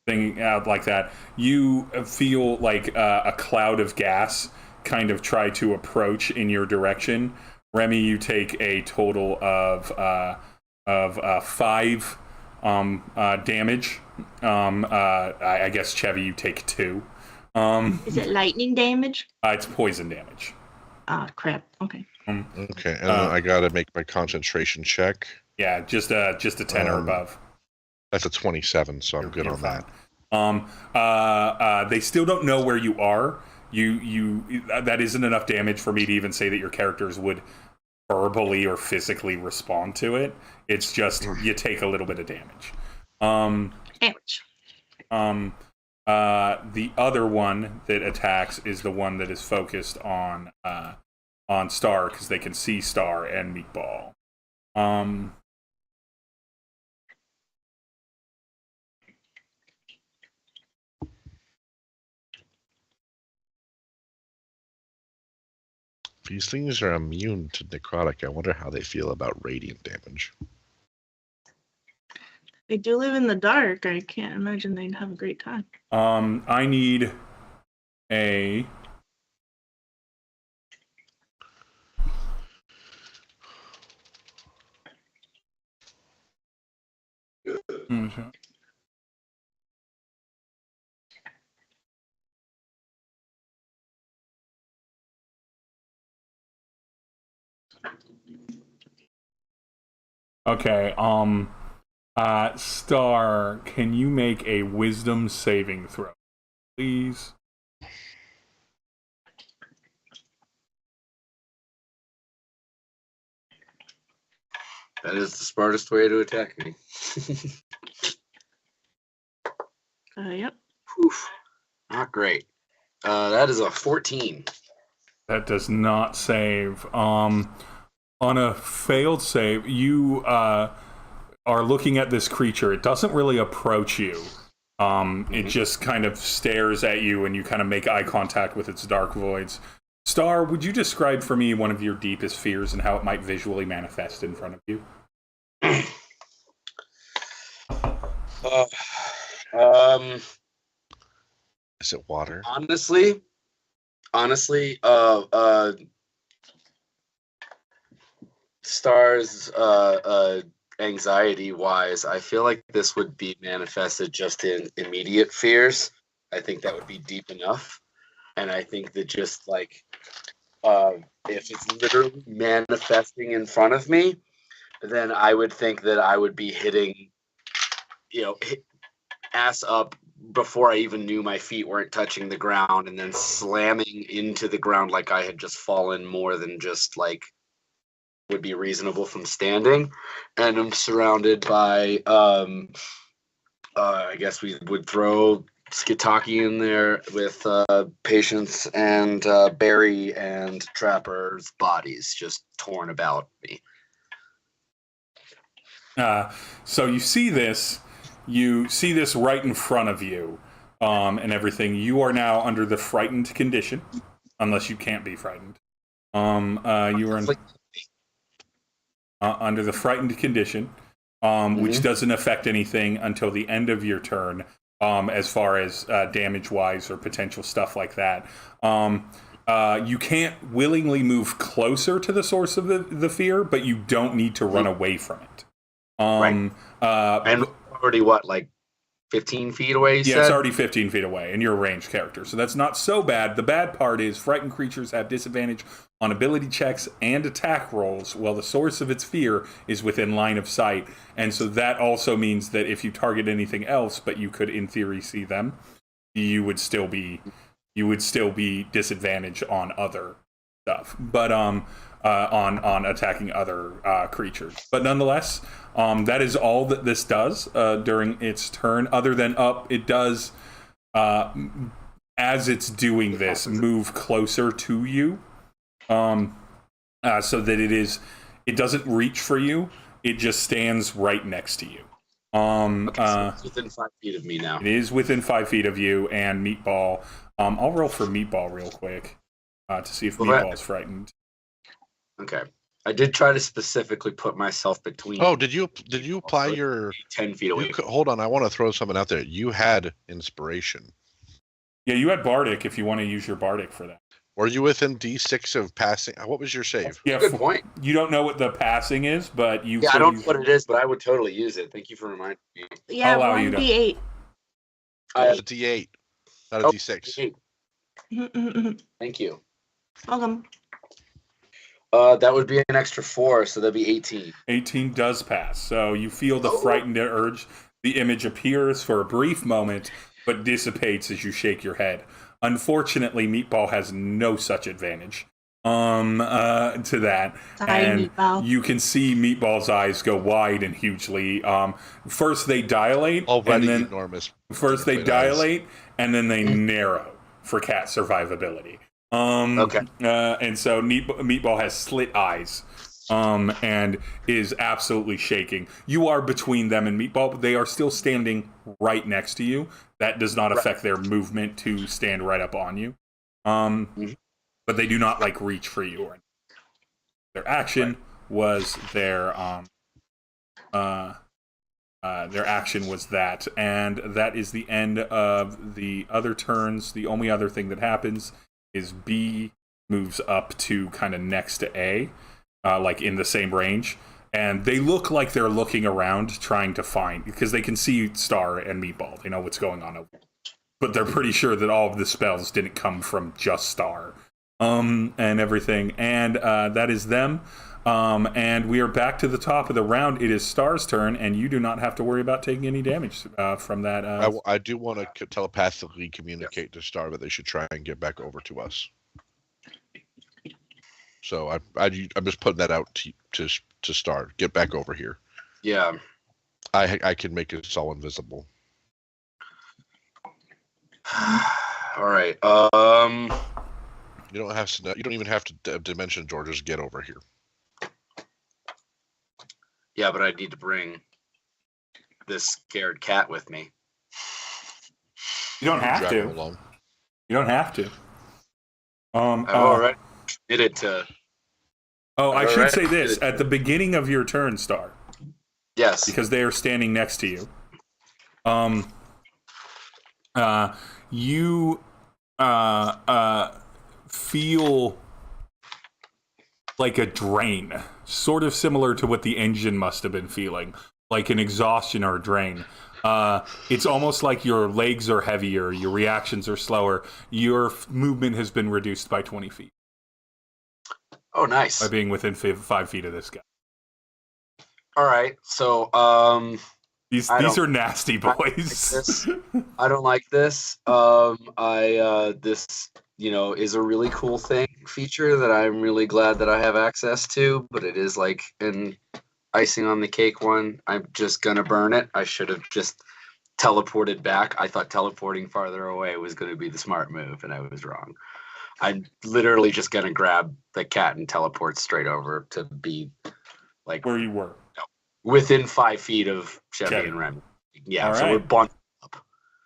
thinking out like that. You feel like a cloud of gas kind of try to approach in your direction. Remy, you take a total of 5 damage. I guess Chevy, you take 2. Is it lightning damage? It's poison damage. Ah, crap. Okay. Okay, and I gotta make my concentration check. Yeah, just a 10 or above. That's a 27, so I'm good on that. They still don't know where you are. You that isn't enough damage for me to even say that your characters would verbally or physically respond to it. It's just you take a little bit of damage. Ouch. The other one that attacks is the one that is focused on Star, because they can see Star and Meatball. These things are immune to necrotic. I wonder how they feel about radiant damage. They do live in the dark. I can't imagine they'd have a great time. I need a... Okay, Star, can you make a wisdom saving throw, please? That is the smartest way to attack me. Yep. Whew. Not great. That is a 14. That does not save. On a failed save, you are looking at this creature. It doesn't really approach you. It just kind of stares at you, and you kind of make eye contact with its dark voids. Star, would you describe for me one of your deepest fears and how it might visually manifest in front of you? Is it water? Honestly, Star's anxiety wise, I feel like this would be manifested just in immediate fears. I think that would be deep enough. And I think that just like if it's literally manifesting in front of me, then I would think that I would be hitting, ass up before I even knew my feet weren't touching the ground, and then slamming into the ground like I had just fallen more than just like would be reasonable from standing. And I'm surrounded by I guess we would throw Skitaki in there with Patience and Barry and Trapper's bodies just torn about me. So you see this right in front of you, and everything. You are now under the frightened condition, unless you can't be frightened. You are under the frightened condition, which doesn't affect anything until the end of your turn, as far as damage-wise or potential stuff like that. You can't willingly move closer to the source of the fear, but you don't need to run away from it. And already like 15 feet away, you said? It's already 15 feet away, and you're a ranged character, so that's not so bad. The bad part is frightened creatures have disadvantage on ability checks and attack rolls, while the source of its fear is within line of sight, and so that also means that if you target anything else, but you could in theory see them, you would still be disadvantaged on other stuff, but on attacking other creatures. But nonetheless, that is all that this does during its turn. Other than it does, as it's doing this, move closer to you, so that it doesn't reach for you. It just stands right next to you. So it's within 5 feet of me now. It is within 5 feet of you and Meatball. I'll roll for Meatball real quick to see if Meatball's frightened. Okay. I did try to specifically put myself between. Oh, did you apply your 10 feet away? Hold on, I want to throw something out there. You had inspiration. Yeah, you had Bardic if you want to use your Bardic for that. Were you within D6 of passing? What was your save? Yeah, good point. You don't know what the passing is, but you. Yeah, I don't know what it is, but I would totally use it. Thank you for reminding me. Yeah, 1d8. It's a D8, not a D6. Thank you. Welcome. That would be an extra 4, so that'd be 18. 18 does pass. So you feel the frightened urge. The image appears for a brief moment, but dissipates as you shake your head. Unfortunately, Meatball has no such advantage to that. Sorry, Meatball. You can see Meatball's eyes go wide and hugely. First they dilate. Already and then, enormous. First they dilate, and then they narrow for cat survivability. Okay. And so Meatball has slit eyes, and is absolutely shaking. You are between them and Meatball, but they are still standing right next to you. That does not affect their movement to stand right up on you. But they do not reach for you. Or their action was their action was that, and that is the end of the other turns. The only other thing that happens is B moves up to kind of next to A, in the same range. And they look like they're looking around trying to find, because they can see Star and Meatball. They know what's going on. But they're pretty sure that all of the spells didn't come from just Star. And everything. And that is them. And we are back to the top of the round. It is Star's turn, and you do not have to worry about taking any damage from that. I do want to telepathically communicate to Star that they should try and get back over to us. So I'm just putting that out to Star. Get back over here. Yeah. I can make us all invisible. All right. You don't have to. You don't even have to dimension George. Just get over here. Yeah, but I need to bring this scared cat with me. You don't have to. Along. You don't have to. I've already committed to. Oh, I should say this at the beginning of your turn, Star. Yes. Because they are standing next to you. You feel like a drain, sort of similar to what the engine must have been feeling, like an exhaustion or a drain. It's almost like your legs are heavier, your reactions are slower, your movement has been reduced by 20 feet. Oh, nice. By being within 5 feet of this guy. All right, so these are nasty boys. I don't like this. This is a really cool feature that I'm really glad that I have access to, but it is like an icing on the cake one. I'm just gonna burn it. I should have just teleported back. I thought teleporting farther away was going to be the smart move, and I was wrong. I'm literally just gonna grab the cat and teleport straight over to be like where you were. Within 5 feet of Chevy and Remy. Yeah, all so right. We're bunched up.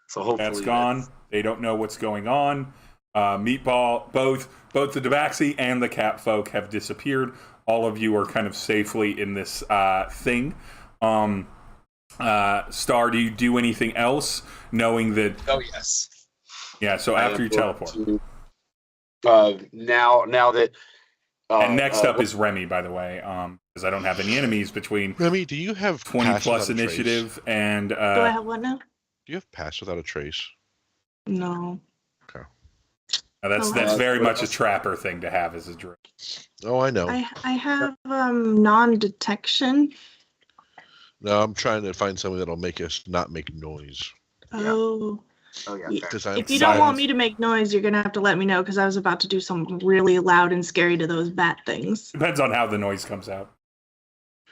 So hopefully that's gone. They don't know what's going on. Meatball, both the Tabaxi and the cat folk have disappeared. All of you are kind of safely in this thing. Star, do you do anything else, knowing that? Oh yes. Yeah. So after you teleport. Now that. And next up is Remy, by the way, because I don't have any enemies between Remy, do you have 20 plus initiative and... do I have what now? Do you have pass without a trace? No. Okay. That's very much a trapper thing to have as a druid. Oh, I know. I have non-detection. No, I'm trying to find something that'll make us not make noise. Oh. Oh yeah. If you don't want me to make noise, you're gonna have to let me know, because I was about to do something really loud and scary to those bat things. Depends on how the noise comes out.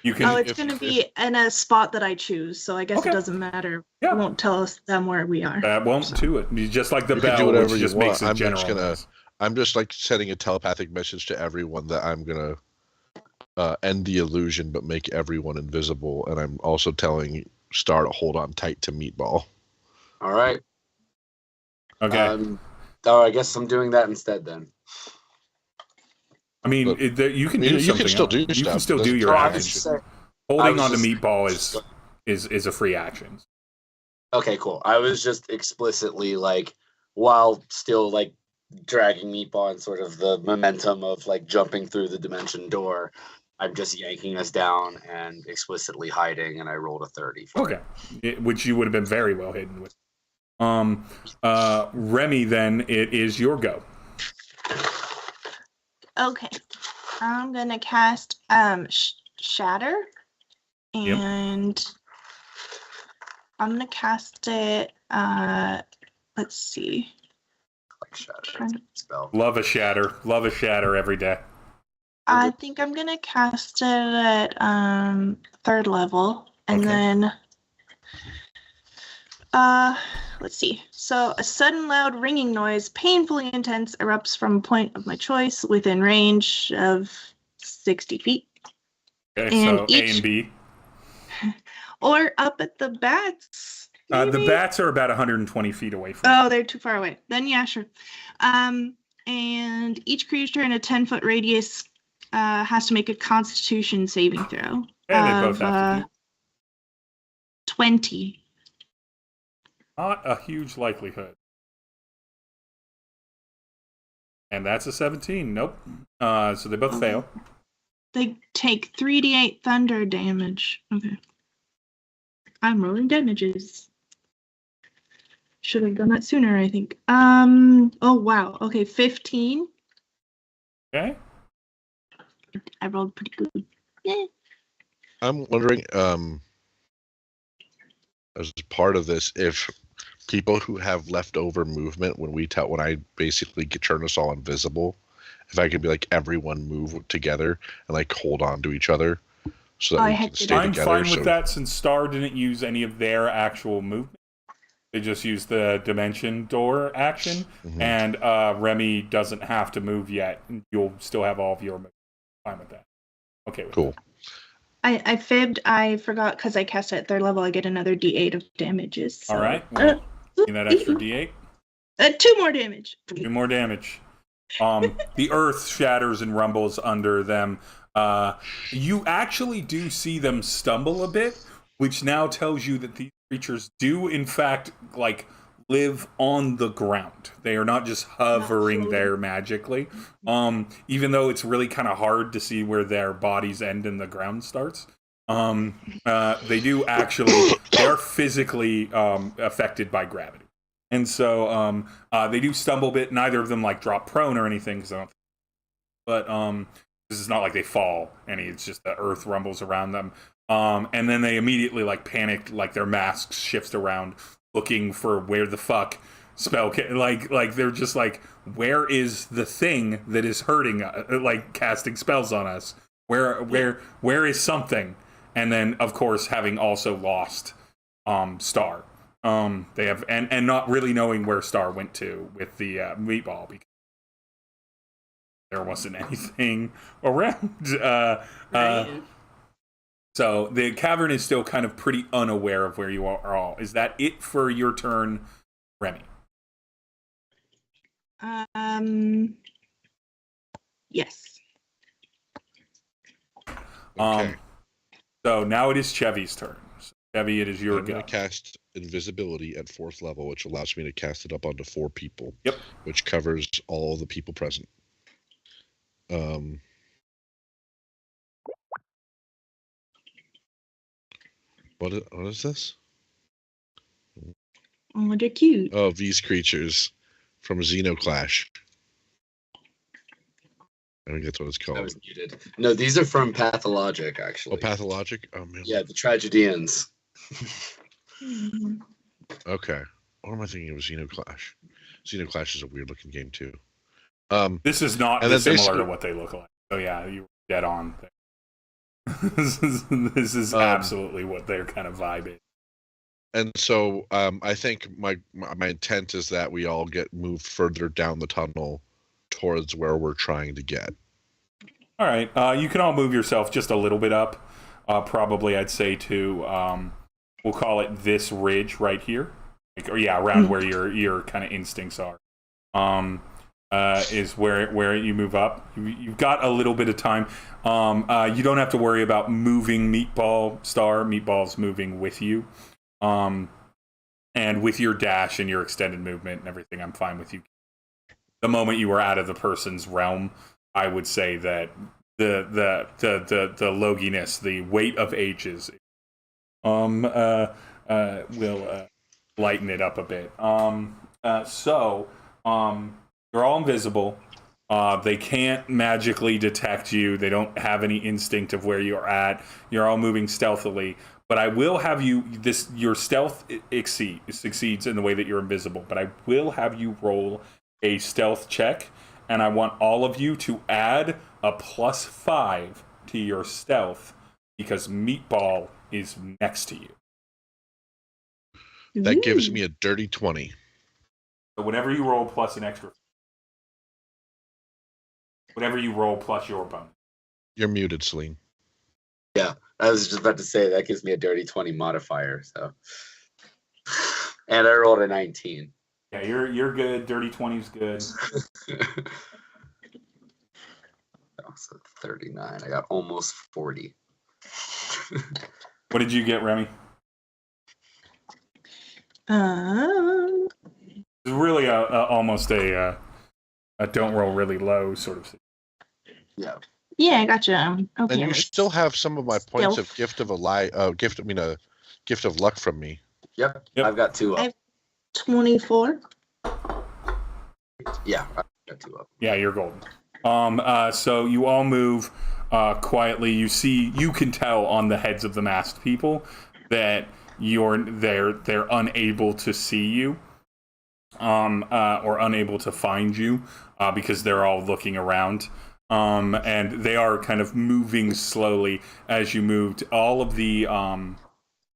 You can. It's gonna be in a spot that I choose, so I guess it doesn't matter. Yeah. It won't tell them where we are. That won't do it. You just like the you bell, can do whatever which just want. makes a general. I'm just like sending a telepathic message to everyone that I'm gonna end the illusion, but make everyone invisible, and I'm also telling Star to hold on tight to Meatball. All right. Okay. I guess I'm doing that instead then. I mean, you can do something. You can still do stuff. You can still do your actions. Holding on to Meatball is a free action. Okay, cool. I was just explicitly like, while still like dragging Meatball and sort of the momentum of like jumping through the dimension door, I'm just yanking us down and explicitly hiding, and I rolled a 30. Okay, which you would have been very well hidden with. Remy, then it is your go. Okay, I'm gonna cast Shatter, and I'm gonna cast it. Let's see. Like Shatter. Spell. Love a shatter every day. I think I'm gonna cast it at 3rd level, and then let's see. So a sudden loud ringing noise, painfully intense, erupts from a point of my choice within range of 60 feet. Okay, and so A and B. Or up at the bats. The bats are about 120 feet away from you. They're too far away. Then yeah, sure. And each creature in a 10-foot radius has to make a Constitution saving throw. And they both have to do 20. Not a huge likelihood. And that's a 17. Nope. So they both fail. They take 3d8 thunder damage. Okay. I'm rolling damages. Should have done that sooner, I think. Oh, wow. Okay, 15. Okay. I rolled pretty good. Yeah. I'm wondering, as part of this, if people who have leftover movement when I basically turn us all invisible, if I could be like everyone move together and like hold on to each other so that we can stay together. I'm fine with that, since Star didn't use any of their actual movement. They just used the dimension door action, and Remy doesn't have to move yet. You'll still have all of your movement. Fine with that. Okay. Cool. I fibbed. I forgot because I cast it at 3rd level. I get another d8 of damages. So. All right. Well, Give that extra D8. 2 more damage. 2 more damage. The earth shatters and rumbles under them. You actually do see them stumble a bit, which now tells you that these creatures do, in fact, like, live on the ground. They are not just hovering there magically. Even though it's really kind of hard to see where their bodies end and the ground starts. They do actually, they are physically affected by gravity. And so they do stumble a bit. Neither of them like drop prone or anything, because I don't. But this is not like they fall any. It's just the earth rumbles around them. And then they immediately like panic, like their masks shift around, looking for where the fuck spell like they're just like, where is the thing that is hurting like casting spells on us? Where is something? And then of course having also lost Star. They have and not really knowing where Star went to with the meatball, because there wasn't anything around. Right. So the cavern is still kind of pretty unaware of where you are all. Is that it for your turn, Remy? Yes. Okay. So now it is Chevy's turn. So, Chevy, it is your go. I'm going to cast invisibility at 4th level, which allows me to cast it up onto 4 people. Yep. Which covers all the people present. What is this? Oh, they're cute. Oh, these creatures from Xenoclash. I think that's what it's called. I was muted. No, these are from Pathologic, actually. Oh, Pathologic? Oh, man. Yeah, the Tragedians. Okay. What am I thinking of Xenoclash? Xenoclash is a weird-looking game, too. This is not dissimilar to what they look like. So, yeah, you're dead on there. This is absolutely what their kind of vibe is. And so I think my intent is that we all get moved further down the tunnel towards where we're trying to get. All right. You can all move yourself just a little bit up. Probably, I'd say, to, we'll call it this ridge right here. Around where your kind of instincts are. Is where you move up. You've got a little bit of time. You don't have to worry about moving Meatball Star. Meatball's moving with you. And with your dash and your extended movement and everything, I'm fine with you. The moment you were out of the person's realm, I would say that the loginess, the weight of ages, will lighten it up a bit. You're all invisible. They can't magically detect you. They don't have any instinct of where you're at. You're all moving stealthily. But I will have you, your stealth succeeds in the way that you're invisible. But I will have you roll a stealth check. And I want all of you to add a +5 to your stealth, because Meatball is next to you. That gives me a dirty 20. So whatever you roll plus an extra. Whatever you roll plus your bonus. You're muted, Celine. Yeah, I was just about to say that gives me a dirty 20 modifier. So, and I rolled a 19. Yeah, you're good. Dirty 20's good. So 39. I got almost 40. What did you get, Remy? It's really almost a don't roll really low sort of thing. Yeah. Yeah, I gotcha. Okay. And you still have some of my points of gift of luck from me. Yep. I've got 2 up. I have 24. Yeah, I've got 2 up. Yeah, you're golden. So you all move quietly. You can tell on the heads of the masked people that they're unable to see you, or unable to find you, because they're all looking around. And they are kind of moving slowly as you moved. All of the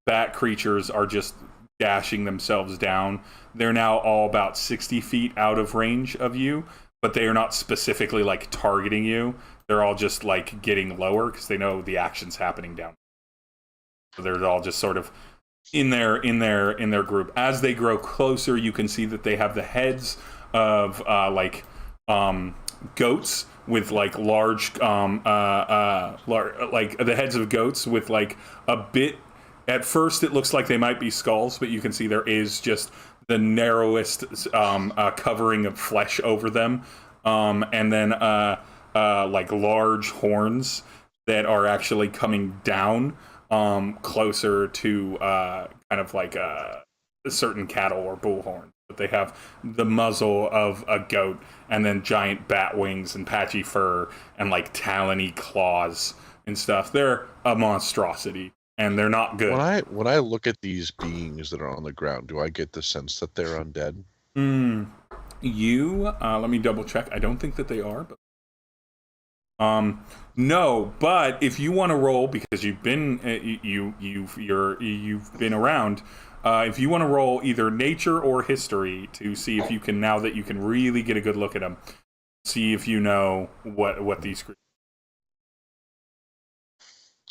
bat creatures are just dashing themselves down. They're now all about 60 feet out of range of you, but they are not specifically like targeting you. They're all just like getting lower because they know the action's happening down. So they're all just sort of in their group. As they grow closer, you can see that they have the heads of goats with like large like the heads of goats with like a bit. At first, it looks like they might be skulls, but you can see there is just the narrowest covering of flesh over them, and then like large horns that are actually coming down closer to kind of like a certain cattle or bull horn. But they have the muzzle of a goat, and then giant bat wings and patchy fur and like talony claws and stuff. They're a monstrosity, and they're not good. When I look at these beings that are on the ground, do I get the sense that they're undead? Let me double check. I don't think that they are, but no. But if you want to roll, because you've been you've been around, if you want to roll either nature or history to see if you can, now that you can really get a good look at them, see if you know what these creatures.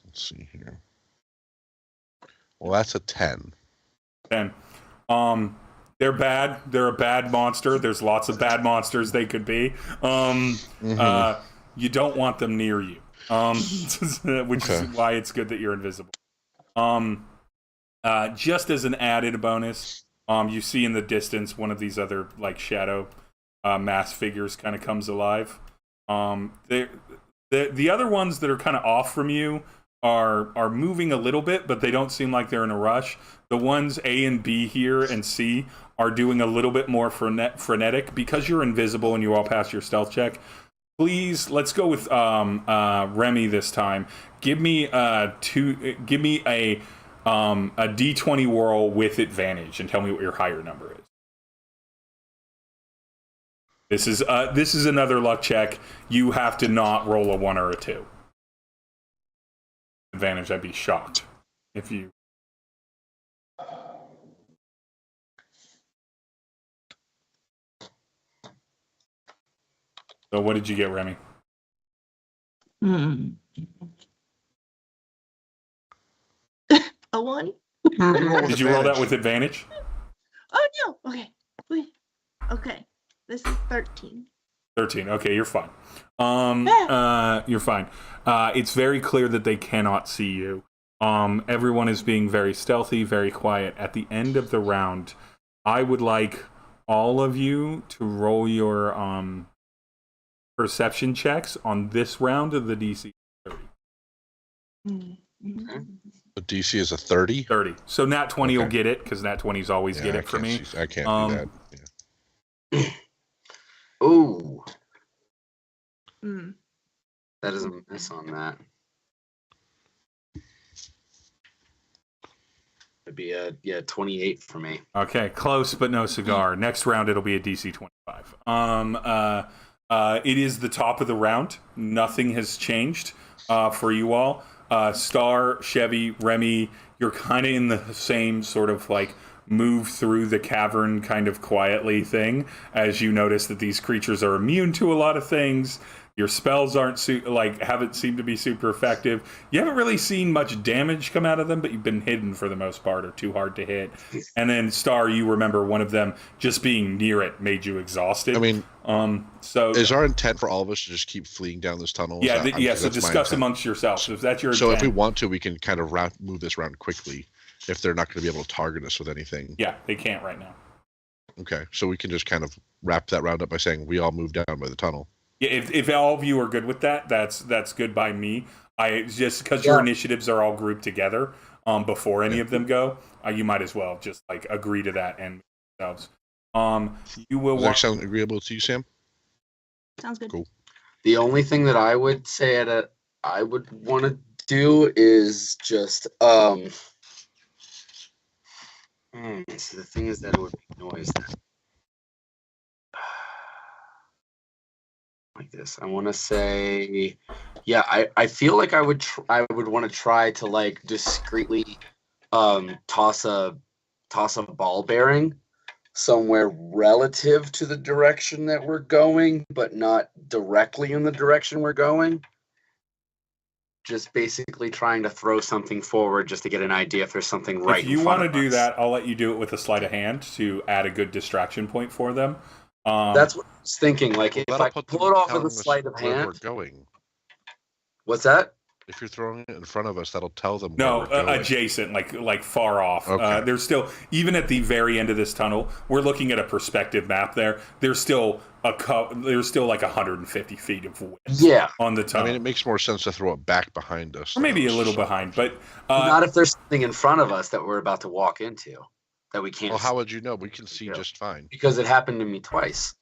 Let's see here. Well, that's a 10. 10. They're bad. They're a bad monster. There's lots of bad monsters they could be. You don't want them near you, which is why it's good that you're invisible. Just as an added bonus, you see in the distance one of these other like shadow mass figures kind of comes alive. The other ones that are kind of off from you are moving a little bit, but they don't seem like they're in a rush. The ones A and B here and C are doing a little bit more frenetic because you're invisible and you all pass your stealth check. Please, let's go with Remy this time. Give me a D20 whirl with advantage and tell me what your higher number is. This is another luck check. You have to not roll a 1 or a 2. Advantage, I'd be shocked if you. So what did you get, Remy? A 1. Did you roll that with advantage? Oh no. Okay. Wait. Okay. This is 13. 13. Okay, you're fine. You're fine. It's very clear that they cannot see you. Everyone is being very stealthy, very quiet. At the end of the round, I would like all of you to roll your perception checks on this round of the DC 30. The DC is a 30? 30. So Nat 20 will get it, because Nat 20s always get it for me. I can't do that. Yeah. Ooh. That is a miss on that. It'd be a 28 for me. Okay, close but no cigar. Next round it'll be a DC 25. It is the top of the round. Nothing has changed for you all. Star, Chevy, Remy, you're kind of in the same sort of like move through the cavern kind of quietly thing as you notice that these creatures are immune to a lot of things. Your spells haven't seemed to be super effective. You haven't really seen much damage come out of them, but you've been hidden for the most part or too hard to hit. And then Star, you remember one of them just being near it made you exhausted. I mean, so is our intent for all of us to just keep fleeing down this tunnel? Yeah, so discuss amongst yourselves. If that's your So intent. if we want to, we can kind of move this around quickly if they're not going to be able to target us with anything. Yeah, they can't right now. Okay, so we can just kind of wrap that round up by saying we all move down by the tunnel. Yeah, if all of you are good with that, that's good by me. Just because your initiatives are all grouped together before any of them go, you might as well just like agree to that and themselves. You will. Does that sound agreeable to you, Sam? Sounds good. Cool. The only thing that I would say I would want to do is just so the thing is that it would make noise then. Like this. I want to say, I feel like I would want to try to like discreetly toss a ball bearing somewhere relative to the direction that we're going, but not directly in the direction we're going. just basically trying to throw something forward just to get an idea if there's something right If you in front want to of do us. that, I'll let you do it with a sleight of hand to add a good distraction point for them. That's what I was thinking. Like, if I pull it off with a sleight of hand... we're going. What's that? If you're throwing it in front of us, that'll tell them no, where we're going. Adjacent, like far off. Okay. There's still, even at the very end of this tunnel, we're looking at a perspective map there. There's still like 150 feet of width on the tunnel. I mean, it makes more sense to throw it back behind us. Or maybe a little behind, but... not if there's something in front of us that we're about to walk into that we can't Well, how would you know? We can see just fine. Because it happened to me twice.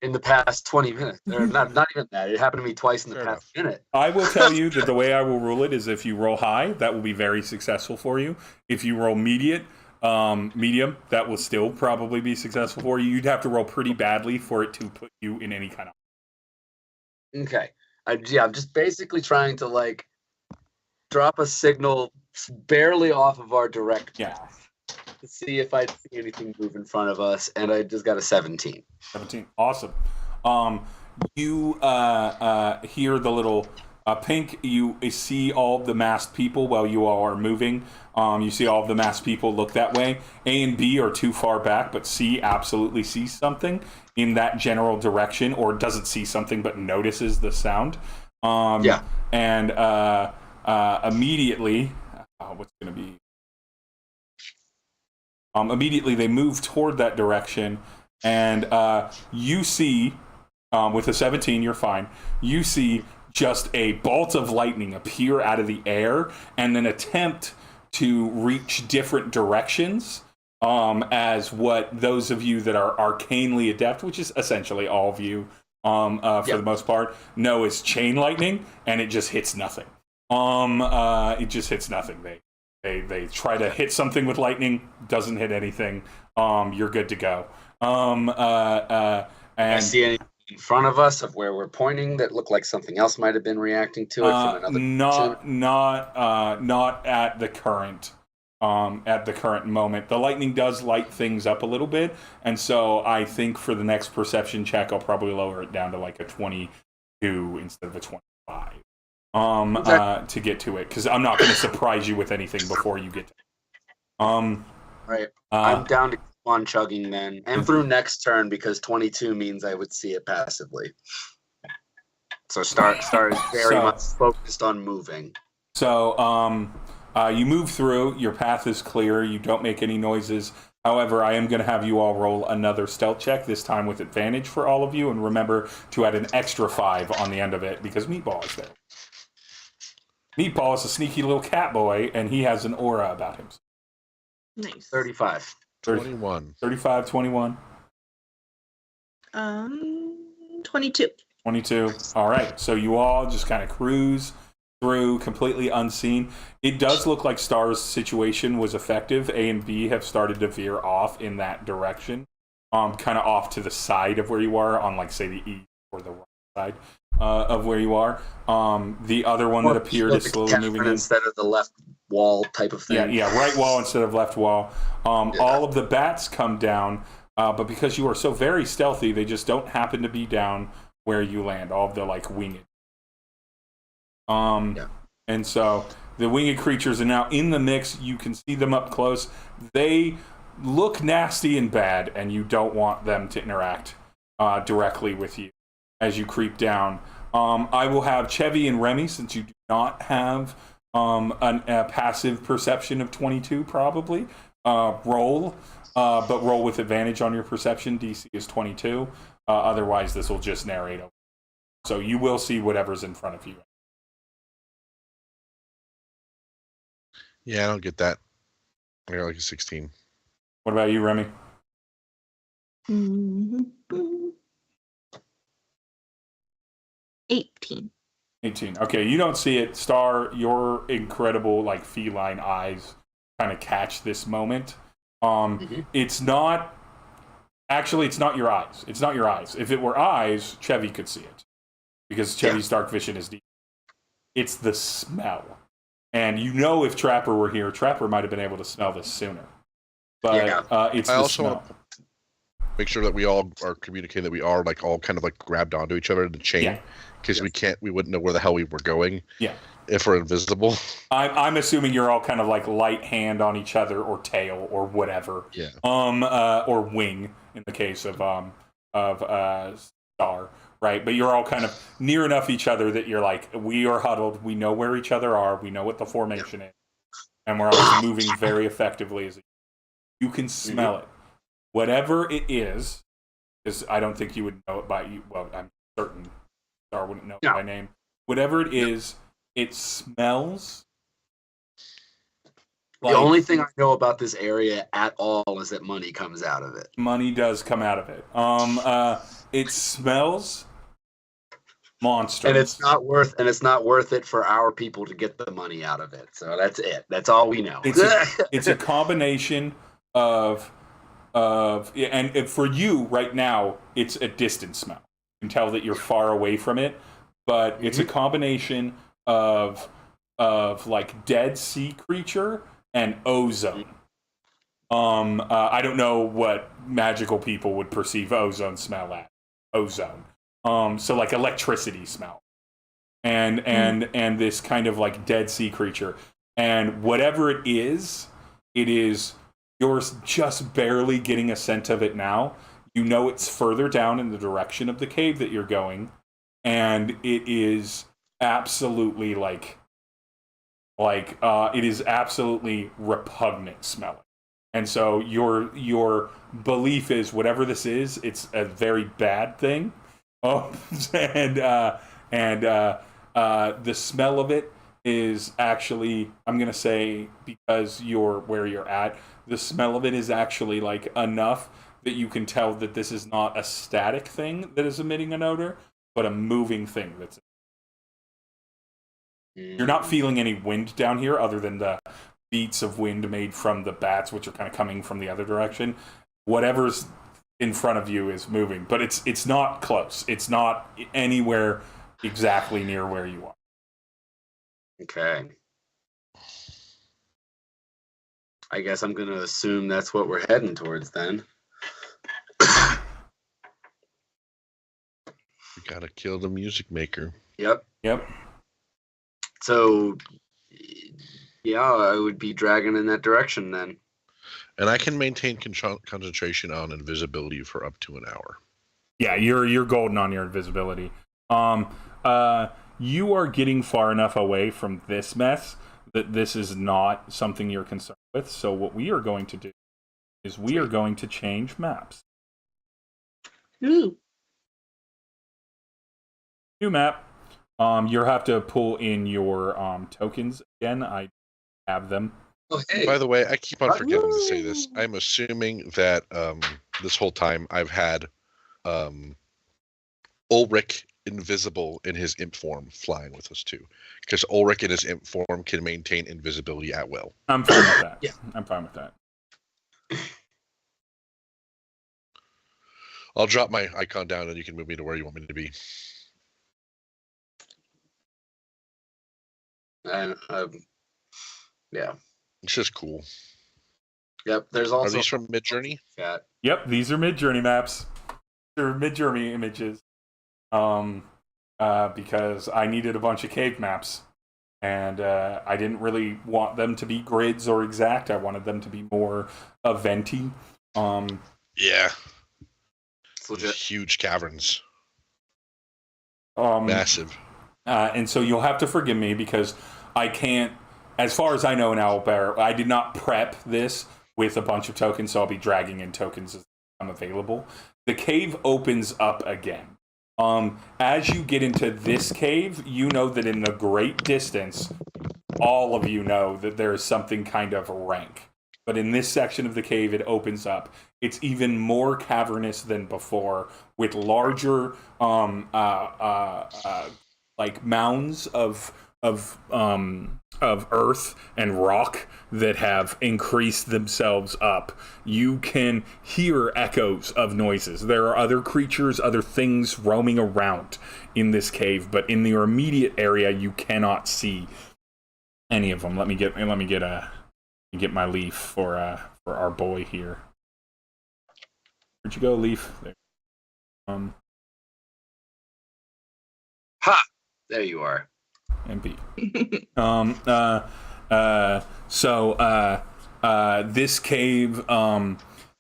In the past 20 minutes. Or not even that. It happened to me twice in the past minute. I will tell you that the way I will rule it is if you roll high, that will be very successful for you. If you roll medium, that will still probably be successful for you. You'd have to roll pretty badly for it to put you in any kind of... Okay. I'm just basically trying to, like, drop a signal barely off of our direct path. To see if I see anything move in front of us, and I just got a 17. 17, awesome. You hear the little pink. You see all the masked people while you all are moving. You see all of the masked people look that way. A and B are too far back, but C absolutely sees something in that general direction, or doesn't see something but notices the sound. And immediately, what's going to be? Immediately they move toward that direction, and you see, with a 17, you're fine. You see just a bolt of lightning appear out of the air and then attempt to reach different directions, as what those of you that are arcanely adept, which is essentially all of you for the most part, know is chain lightning, and it just hits nothing. It just hits nothing. They try to hit something with lightning, doesn't hit anything. You're good to go. And I see anything in front of us of where we're pointing that looked like something else might have been reacting to it from another direction? Not at the current moment. The lightning does light things up a little bit, and so I think for the next perception check, I'll probably lower it down to like a 22 instead of a 25. To get to it, because I'm not going to surprise you with anything before you get to it. Right. I'm down to keep on chugging then, and through next turn, because 22 means I would see it passively. So Star is very much focused on moving. So you move through, your path is clear, you don't make any noises. However, I am going to have you all roll another stealth check, this time with advantage for all of you, and remember to add an extra 5 on the end of it, because Meatball is there. Meatball is a sneaky little cat boy, and he has an aura about him. Nice. 35. 21. 35, 21. 22. 22. All right. So you all just kind of cruise through completely unseen. It does look like Star's situation was effective. A and B have started to veer off in that direction, kind of off to the side of where you are on, like, say, the east or the right side. Of where you are. The other one that appeared is slowly moving in. Instead of the left wall type of thing. Yeah, right wall instead of left wall. All of the bats come down, but because you are so very stealthy, they just don't happen to be down where you land. All of the, like, winged. And so the winged creatures are now in the mix. You can see them up close. They look nasty and bad, and you don't want them to interact directly with you as you creep down. I will have Chevy and Remy, since you do not have a passive perception of 22, probably, roll, but roll with advantage on your perception. DC is 22. Otherwise, this will just narrate over. So you will see whatever's in front of you. Yeah, I don't get that. I got like a 16. What about you, Remy? 18. 18. Okay, you don't see it. Star, your incredible, like, feline eyes kind of catch this moment. It's not... Actually, it's not your eyes. It's not your eyes. If it were eyes, Chevy could see it. Because Chevy's dark vision is deep. It's the smell. And you know if Trapper were here, Trapper might have been able to smell this sooner. But it's the smell. make sure that we all are communicating, that we are like all kind of like grabbed onto each other in the chain, because we wouldn't know where the hell we were going. Yeah. If we're invisible. I'm assuming you're all kind of like light hand on each other, or tail, or whatever. Yeah. Or wing in the case of Star, right? But you're all kind of near enough each other that you're like, we are huddled, we know where each other are, we know what the formation is, and we're all moving very effectively. You can smell it. Whatever it is, because I don't think you would know it by you. Well, I'm certain Star wouldn't know it by name. Whatever it is. It smells like... The only thing I know about this area at all is that money comes out of it. Money does come out of it. It smells monstrous. And it's not worth it for our people to get the money out of it. So that's it. That's all we know. It's a combination of and for you right now, it's a distant smell. You can tell that you're far away from it, but it's a combination of like dead sea creature and ozone. I don't know what magical people would perceive ozone smell as. Ozone. So like electricity smell. And this kind of like dead sea creature. And whatever it is you're just barely getting a scent of it now. You know it's further down in the direction of the cave that you're going, and it is absolutely it is absolutely repugnant smelling. And so your belief is whatever this is, it's a very bad thing. And the smell of it is actually, I'm gonna say, because you're where you're at, the smell of it is actually like enough that you can tell that this is not a static thing that is emitting an odor, but a moving thing that's... You're not feeling any wind down here other than the beats of wind made from the bats, which are kind of coming from the other direction. Whatever's in front of you is moving, but it's not close. It's not anywhere exactly near where you are. Okay. I guess I'm going to assume that's what we're heading towards then. We gotta kill the music maker. Yep. So, yeah, I would be dragging in that direction then. And I can maintain concentration on invisibility for up to an hour. Yeah, you're golden on your invisibility. You are getting far enough away from this mess that this is not something you're concerned with. So what we are going to do is we are going to change maps. Ooh. New map. You'll have to pull in your tokens again. I have them. Oh, hey. By the way, I keep on forgetting to say this. I'm assuming that this whole time I've had Ulrich invisible in his imp form flying with us too, because Ulrich in his imp form can maintain invisibility at will. I'm fine with that. Yeah, I'm fine with that. I'll drop my icon down and you can move me to where you want me to be. Yeah. It's just cool. Yep. There's also... Are these from Midjourney? Yeah. Yep, these are Midjourney maps. They're Midjourney images. Because I needed a bunch of cave maps. And I didn't really want them to be grids or exact. I wanted them to be more eventy. Yeah. It's legit. Huge caverns. Massive. And so you'll have to forgive me because I can't, as far as I know in Owlbear, I did not prep this with a bunch of tokens, so I'll be dragging in tokens as I'm available. The cave opens up again. As you get into this cave, you know that in the great distance, all of you know that there is something kind of rank. But in this section of the cave, it opens up. It's even more cavernous than before, with larger, like mounds of earth and rock that have increased themselves up. You can hear echoes of noises. There are other creatures, other things roaming around in this cave, but in your immediate area, you cannot see any of them. Let me get my leaf for our boy here. Where'd you go, Leaf? There. Ha! There you are. MP. This cave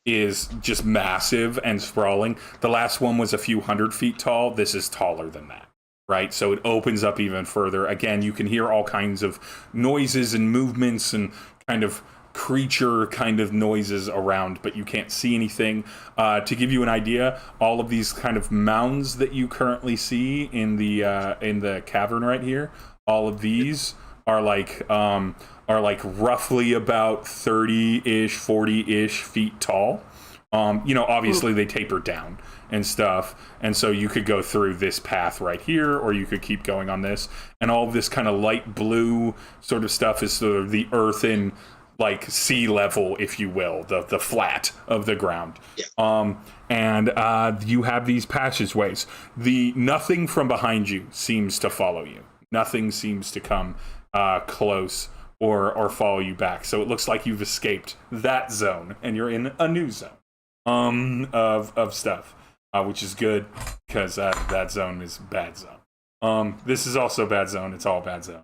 is just massive and sprawling. The last one was a few 100 feet tall. This is taller than that, right? So it opens up even further. Again, you can hear all kinds of noises and movements and kind of creature kind of noises around, but you can't see anything. To give you an idea, all of these kind of mounds that you currently see in the cavern right here, all of these are like roughly about 30-ish, 40-ish feet tall. Obviously they taper down and stuff, and so you could go through this path right here, or you could keep going on this, and all of this kind of light blue sort of stuff is sort of the earthen, like sea level, if you will, the flat of the ground. Yeah. You have these passageways. Nothing from behind you seems to follow you. Nothing seems to come close or follow you back. So it looks like you've escaped that zone and you're in a new zone of stuff, which is good because that zone is bad zone. This is also bad zone. It's all bad zone.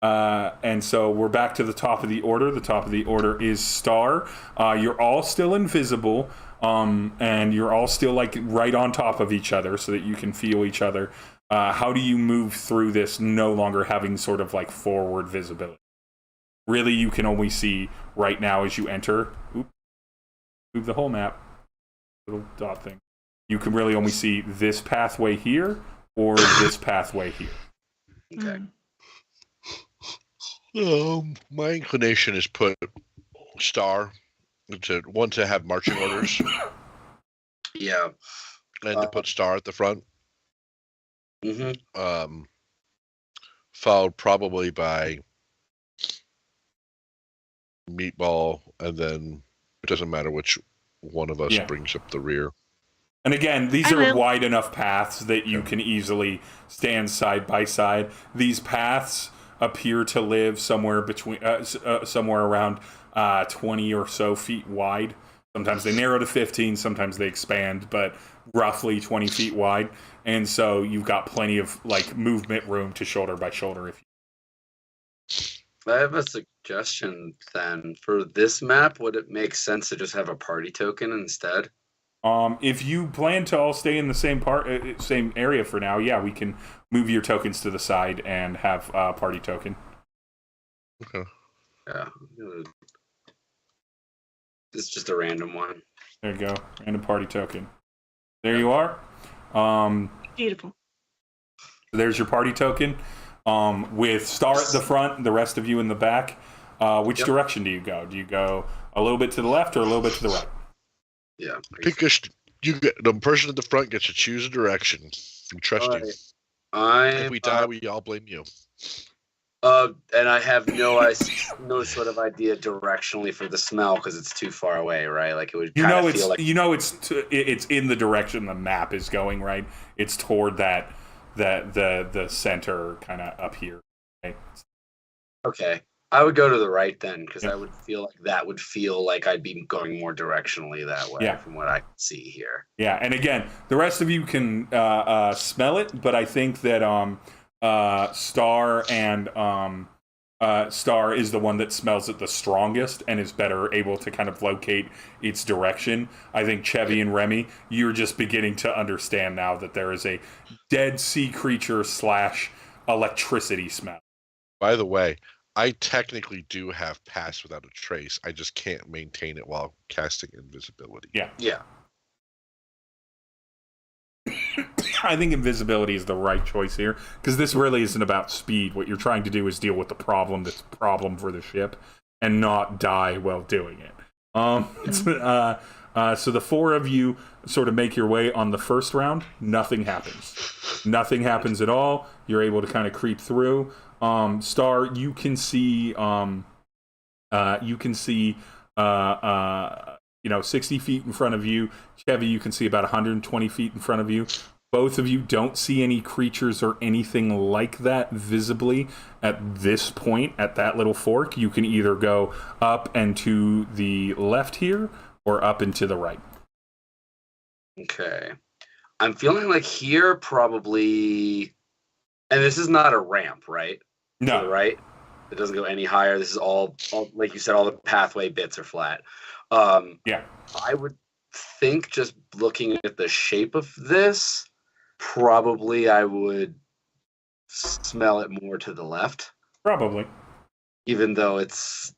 And so we're back to the top of the order. The top of the order is Star. You're all still invisible, and you're all still like right on top of each other so that you can feel each other. How do you move through this no longer having sort of like forward visibility? Really, you can only see right now as you enter. Move the whole map. Little dot thing. You can really only see this pathway here or this pathway here. Okay. My inclination is put Star to have marching orders. Yeah. And to put Star at the front. Mm-hmm. Followed probably by Meatball, and then it doesn't matter which one of us brings up the rear. And again, these are wide enough paths that you can easily stand side by side. These paths appear to live somewhere between somewhere around 20 or so feet wide. Sometimes they narrow to 15, sometimes they expand, but roughly 20 feet wide. And so you've got plenty of like movement room to shoulder by shoulder. I have a suggestion then. For this map, would it make sense to just have a party token instead? If you plan to all stay in the same area for now, yeah, we can move your tokens to the side and have a party token. Okay. Yeah. It's just a random one. There you go. Random party token. There you are. Beautiful. There's your party token. With Star at the front, the rest of you in the back. Which direction do you go? Do you go a little bit to the left or a little bit to the right? Yeah. The person at the front gets to choose a direction. We trust you. If we die, we all blame you. And I have no sort of idea directionally for the smell because it's too far away, right? Like it would feel like it's in the direction the map is going, right? It's toward the center, kind of up here. Right? Okay, I would go to the right then because I would feel like I'd be going more directionally that way from what I can see here. Yeah, and again, the rest of you can smell it, but I think that Star is the one that smells it the strongest and is better able to kind of locate its direction. I think Chevy and Remy, you're just beginning to understand now that there is a dead sea creature / electricity smell. By the way, I technically do have Pass Without a Trace. I just can't maintain it while casting invisibility. Yeah. I think invisibility is the right choice here, because this really isn't about speed. What you're trying to do is deal with the problem that's a problem for the ship and not die while doing it. So the four of you sort of make your way on the first round. Nothing happens. Nothing happens at all. You're able to kind of creep through. Star, you can see 60 feet in front of you. Chevy, you can see about 120 feet in front of you. Both of you don't see any creatures or anything like that visibly at this point, at that little fork. You can either go up and to the left here, or up and to the right. Okay. I'm feeling like here probably, and this is not a ramp, right? No. To the right? It doesn't go any higher. This is all, like you said, all the pathway bits are flat. Yeah. I would think, just looking at the shape of this, probably I would smell it more to the left. Probably. Even though it's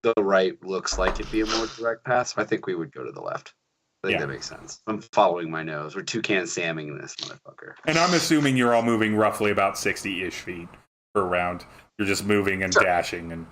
the right looks like it'd be a more direct path, so I think we would go to the left. I think that makes sense. I'm following my nose. We're toucan samming this motherfucker. And I'm assuming you're all moving roughly about 60-ish feet per round. You're just moving and dashing and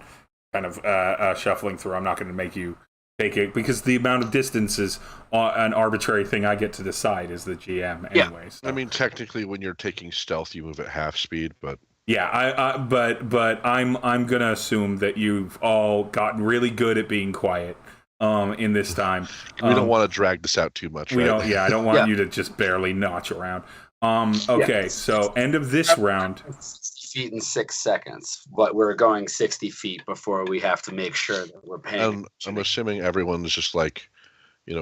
kind of shuffling through. I'm not going to make you take it, because the amount of distance is an arbitrary thing I get to decide as the GM anyway. Yeah. So. I mean, technically, when you're taking stealth, you move at half speed, but... Yeah, but I'm gonna assume that you've all gotten really good at being quiet in this time. We don't want to drag this out too much, we right? don't. Yeah, I don't want you to just barely notch around. Okay, so end of this round. 60 feet in 6 seconds, but we're going 60 feet before we have to make sure that we're paying. I'm assuming everyone's just like,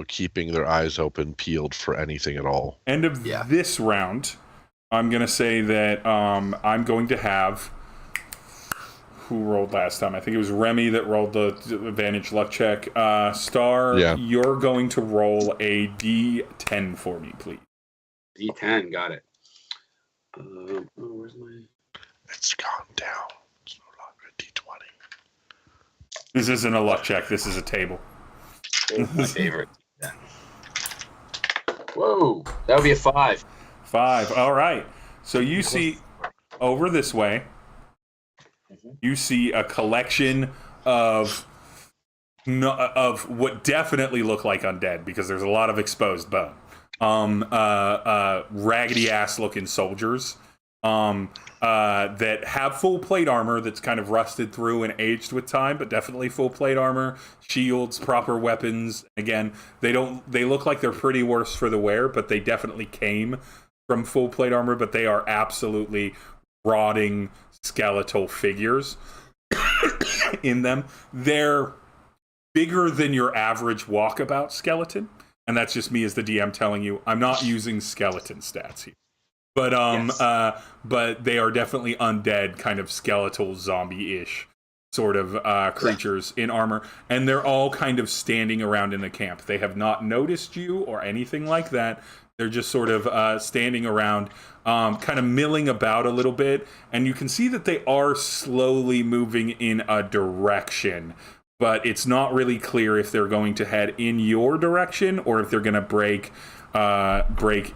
keeping their eyes open, peeled for anything at all. End of this round, I'm going to say that I'm going to have... Who rolled last time? I think it was Remy that rolled the advantage luck check. Star, you're going to roll a D10 for me, please. D10, got it. Where's my... It's gone down. It's no longer a D20. This isn't a luck check. This is a table. My favorite. Yeah. Whoa, that would be a 5. 5. All right. So you see over this way, you see a collection of what definitely look like undead, because there's a lot of exposed bone. Raggedy ass looking soldiers that have full plate armor that's kind of rusted through and aged with time, but definitely full plate armor, shields, proper weapons. Again, they look like they're pretty worse for the wear, but they definitely came from full plate armor, but they are absolutely rotting skeletal figures in them. They're bigger than your average walkabout skeleton, and that's just me as the DM telling you I'm not using skeleton stats here. But but they are definitely undead, kind of skeletal zombie-ish sort of creatures in armor, and they're all kind of standing around in the camp. They have not noticed you or anything like that. They're just sort of standing around, kind of milling about a little bit, and you can see that they are slowly moving in a direction, but it's not really clear if they're going to head in your direction or if they're going to break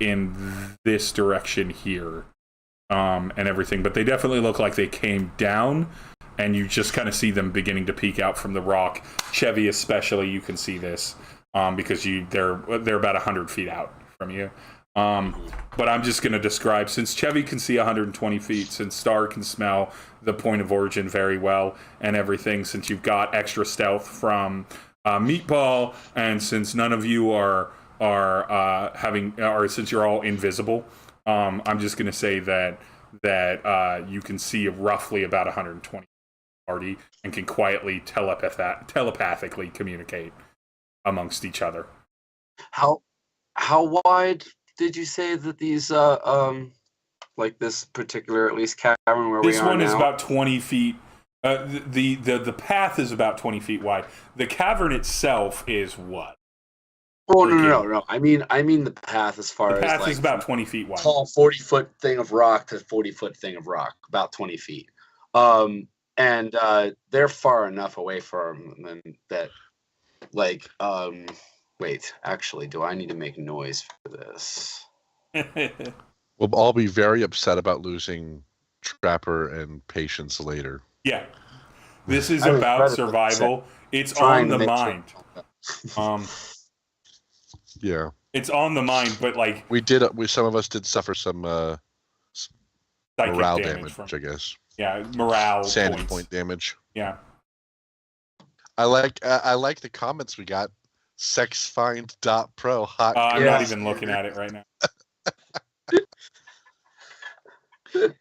in this direction here, and everything. But they definitely look like they came down, and you just kind of see them beginning to peek out from the rock. Chevy especially, you can see this, because they're about 100 feet out from you. But I'm just going to describe, since Chevy can see 120 feet, since Star can smell the point of origin very well and everything, since you've got extra stealth from Meatball, and since none of you since you're all invisible, I'm just going to say that you can see roughly about 120 party and can quietly telepathically communicate amongst each other. How wide did you say that these like this particular, at least, cavern where we are now? This one is about 20 feet. The path is about 20 feet wide. The cavern itself is what? Oh, no. I mean the path, as far as... The path is about 20 feet wide. Tall 40-foot thing of rock to 40-foot thing of rock, about 20 feet. And they're far enough away from them that, like, wait, actually, do I need to make noise for this? We'll all be very upset about losing Trapper and Patience later. Yeah. This is about survival. It's on the mind. Yeah. It's on the mind, but like... Some of us did suffer some morale damage, I guess. Yeah, morale sanity point damage. Yeah. I like the comments we got. Sexfind.pro. Hot. I'm not even looking at it right now.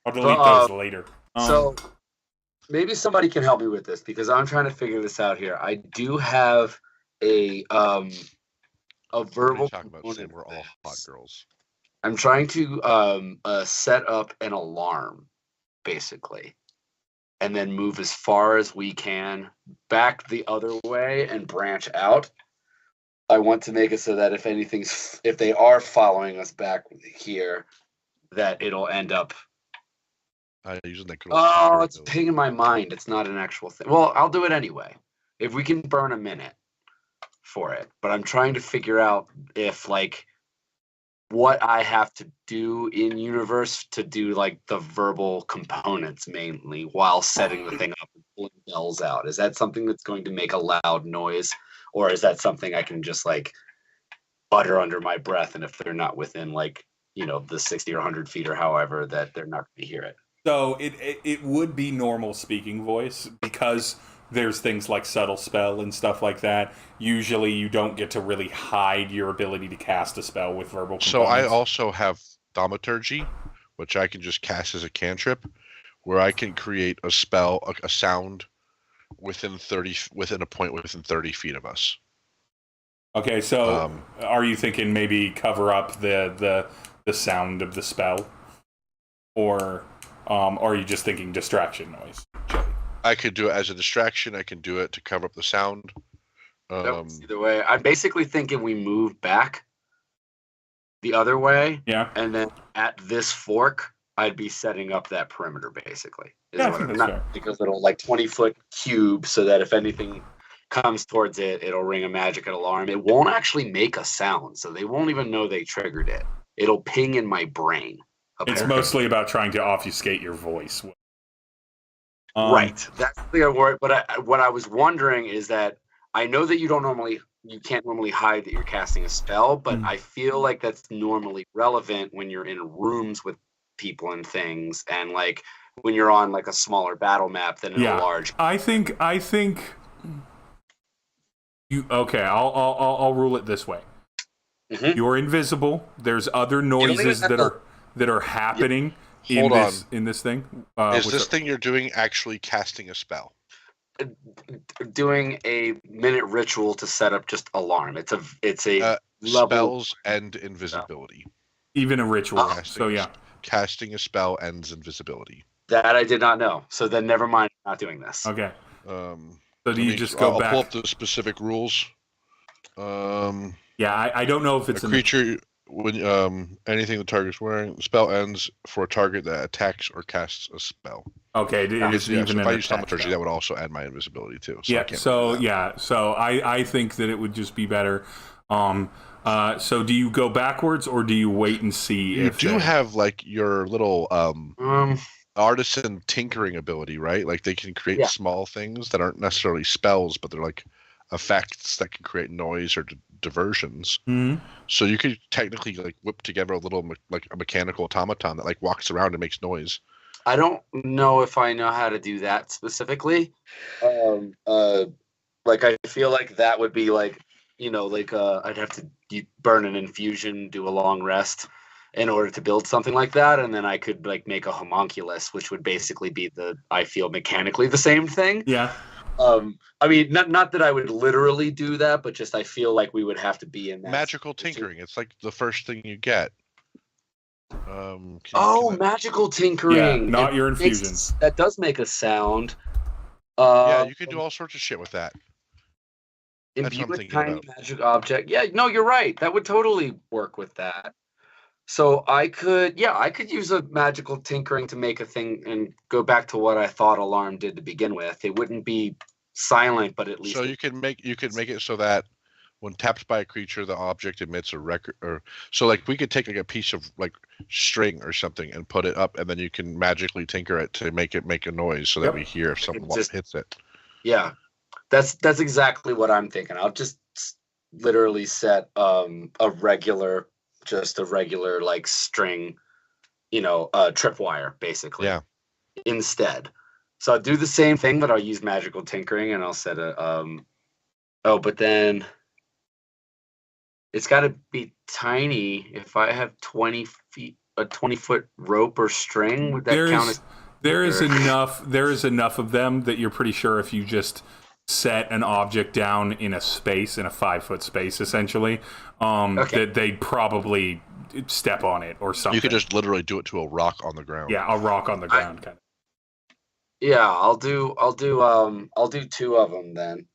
I'll delete those later. So maybe somebody can help me with this because I'm trying to figure this out here. I do have a verbal. Talking about saying we're all hot girls. I'm trying to set up an alarm, basically, and then move as far as we can back the other way and branch out. I want to make it so that if they are following us back here, that it'll end up. Using that it's a pain in my mind. It's not an actual thing. Well, I'll do it anyway. If we can burn a minute for it. But I'm trying to figure out if, like, what I have to do in universe to do, like, the verbal components mainly while setting the thing up and pulling bells out. Is that something that's going to make a loud noise? Or is that something I can just, like, utter under my breath, and if they're not within, like, the 60 or 100 feet or however, that they're not going to hear it? So it would be normal speaking voice because there's things like subtle spell and stuff like that. Usually you don't get to really hide your ability to cast a spell with verbal components. So I also have thaumaturgy, which I can just cast as a cantrip, where I can create a spell, a sound within a point within 30 feet of us. Okay, so are you thinking maybe cover up the sound of the spell, or are you just thinking distraction noise? I could do it as a distraction. I can do it to cover up the sound. Either way, I'm basically thinking we move back the other way. Yeah. And then at this fork, I'd be setting up that perimeter, basically. Because it'll, like, 20-foot cube, so that if anything comes towards it, it'll ring a magic alarm. It won't actually make a sound, so they won't even know they triggered it. It'll ping in my brain. It's mostly about trying to obfuscate your voice. Right. That's the word. But what I was wondering is that I know that you can't normally hide that you're casting a spell, but I feel like that's normally relevant when you're in rooms with people and things, and, like, when you're on, like, a smaller battle map than in a large. I think you. Okay, I'll rule it this way. Mm-hmm. You're invisible. There's other noises that are happening. Yep. In this thing. Is this thing you're doing actually casting a spell? Doing a minute ritual to set up just alarm. It's a spells end invisibility. Even a ritual. Casting a spell ends invisibility. That I did not know. So then never mind. I'm not doing this. Okay. So do you just go back? I'll pull up the specific rules. I don't know if it's a creature. When anything the target's wearing, the spell ends for a target that attacks or casts a spell. Okay, it is even if I use thaumaturgy, that would also add my invisibility too. So so I think that it would just be better. So do you go backwards or do you wait and see? You do have, like, your little artisan tinkering ability, right? Like, they can create small things that aren't necessarily spells, but they're like effects that can create noise or diversions. Mm-hmm. So you could technically, like, whip together a little like a mechanical automaton that, like, walks around and makes noise. I don't know if I know how to do that specifically. Like, I feel like that would be like, I'd have to burn an infusion, do a long rest in order to build something like that, and then I could, like, make a homunculus, which would basically be I feel mechanically the same thing. Yeah. I mean, not that I would literally do that, but just I feel like we would have to be in that magical tinkering. It's like the first thing you get. Magical tinkering. Yeah, not your infusions. That does make a sound. You can do all sorts of shit with that. Imbue a tiny magic object. Yeah, no, you're right. That would totally work with that. So I could use a magical tinkering to make a thing and go back to what I thought alarm did to begin with. It wouldn't be silent, but at least. So you could make it so that when tapped by a creature, the object emits a record. So, like, we could take, like, a piece of, like, string or something and put it up, and then you can magically tinker it to make it make a noise so that we hear if someone hits it. Yeah, that's exactly what I'm thinking. I'll just literally set a regular like string, tripwire basically. Yeah. Instead, so I'll do the same thing, but I'll use magical tinkering and I'll set a but then it's got to be tiny. If I have 20 feet a 20-foot rope or string? Would that count as? There is enough of them that you're pretty sure if you just set an object down in a 5-foot space, essentially, that they'd probably step on it or something. You could just literally do it to a rock on the ground. Yeah, a rock on the ground, kind of. Yeah, I'll do 2 of them then.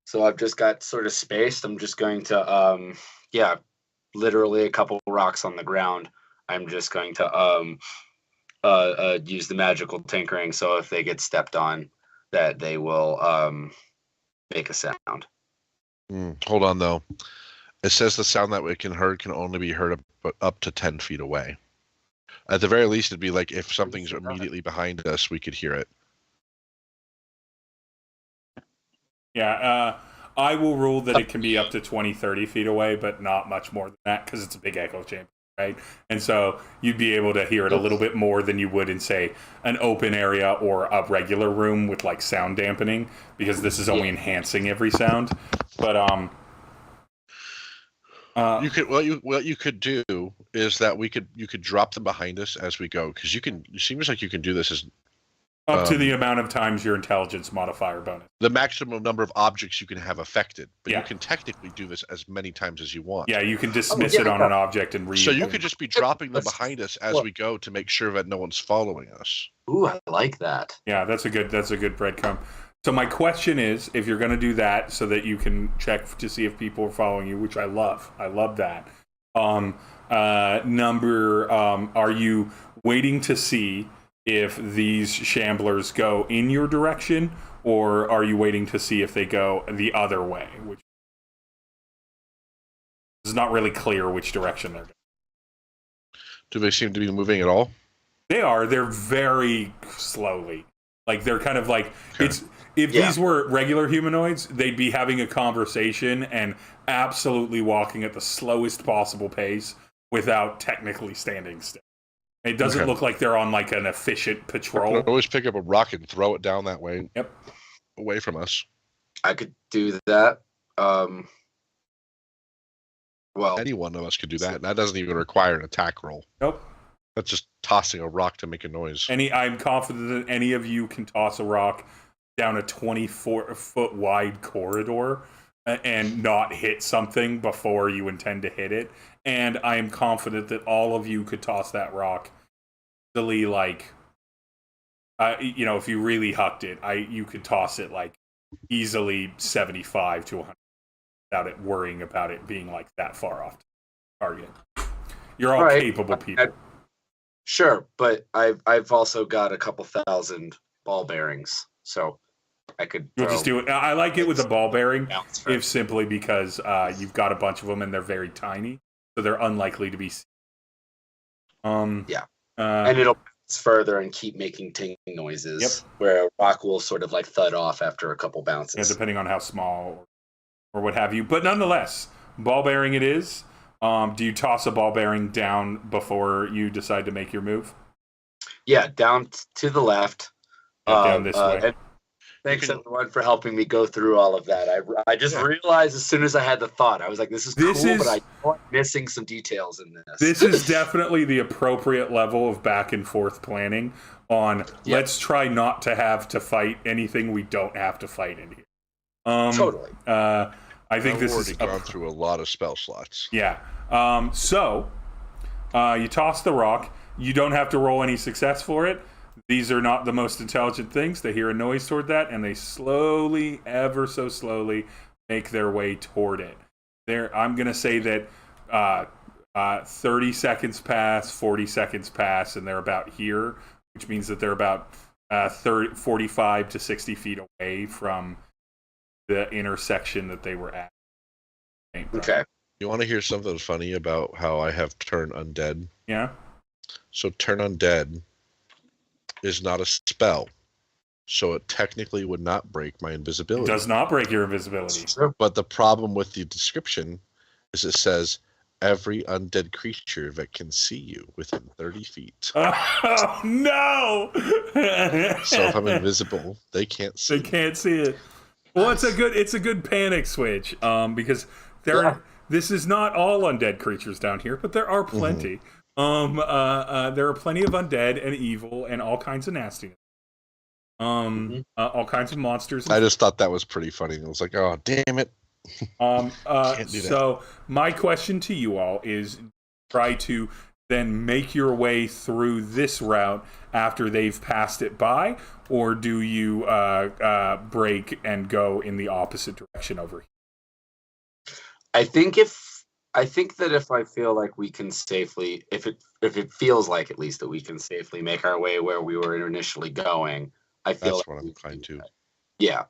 So I've just got sort of spaced. I'm just going to literally a couple rocks on the ground. I'm just going to use the magical tinkering, so if they get stepped on, that they will make a sound. Hold on, though. It says the sound that it can only be heard up to 10 feet away. At the very least, it'd be like if something's immediately behind us, we could hear it. Yeah, I will rule that it can be up to 20, 30 feet away, but not much more than that, because it's a big echo chamber, right? And so you'd be able to hear it a little bit more than you would in, say, an open area or a regular room with, like, sound dampening, because this is only enhancing every sound. But, what you could do is that you could drop them behind us as we go, because it seems like you can do this as up to the amount of times your intelligence modifier bonus. The maximum number of objects you can have affected, but you can technically do this as many times as you want. Yeah, you can dismiss it on an object and read. So you could just be dropping them behind us as we go to make sure that no one's following us. Ooh, I like that. Yeah, that's a good breadcrumb. So my question is, if you're going to do that so that you can check to see if people are following you, which I love that. Are you waiting to see if these shamblers go in your direction, or are you waiting to see if they go the other way? Which is not really clear which direction they're going. Do they seem to be moving at all? They are. They're very slowly. Like, they're kind of like, if these were regular humanoids, they'd be having a conversation and absolutely walking at the slowest possible pace without technically standing still. It doesn't look like they're on, like, an efficient patrol. I always pick up a rock and throw it down that way. Yep. Away from us. I could do that. Well, any one of us could do that. That doesn't even require an attack roll. Nope. That's just tossing a rock to make a noise. I'm confident that any of you can toss a rock down a 24-foot wide corridor and not hit something before you intend to hit it. And I am confident that all of you could toss that rock easily, like, if you really hucked it, you could toss it, like, easily 75 to 100 without it worrying about it being, like, that far off target. You're all capable people. Sure, but I've also got a couple thousand ball bearings, so I could. You'll just do it. I like it with the ball bearing, if simply because you've got a bunch of them and they're very tiny, so they're unlikely to be. And it'll bounce further and keep making ting noises, where a rock will sort of like thud off after a couple bounces. Yeah, depending on how small or what have you. But nonetheless, ball bearing it is. Do you toss a ball bearing down before you decide to make your move? Yeah, down to the left. Down this way. And thanks, everyone, for helping me go through all of that. I just realized as soon as I had the thought, I was like, this is cool, but I'm missing some details in this. This is definitely the appropriate level of back and forth planning on let's try not to have to fight anything we don't have to fight in here. Totally. I think this has gone through a lot of spell slots. Yeah. So you toss the rock. You don't have to roll any success for it. These are not the most intelligent things. They hear a noise toward that, and they slowly, ever so slowly, make their way toward it. I'm going to say that 30 seconds pass, 40 seconds pass, and they're about here, which means that they're about 45 to 60 feet away from the intersection that they were at. Okay. You want to hear something funny about how I have turn undead? Yeah. So turn undead is not a spell, so it technically would not break my invisibility. It does not break your invisibility. But the problem with the description is it says every undead creature that can see you within 30 feet. Oh, no! So if I'm invisible, they can't see. They can't see it. Well, it's a good panic switch, because this is not all undead creatures down here, but there are plenty. There are plenty of undead and evil and all kinds of nastiness. All kinds of monsters. I just thought that was pretty funny. I was like, oh, damn it. Can't do that. So my question to you all is, try to then make your way through this route after they've passed it by, or do you break and go in the opposite direction over here? I think that if I feel like we can safely, if it feels like at least that we can safely make our way where we were initially going, I feel that's like what I'm inclined to. Yeah.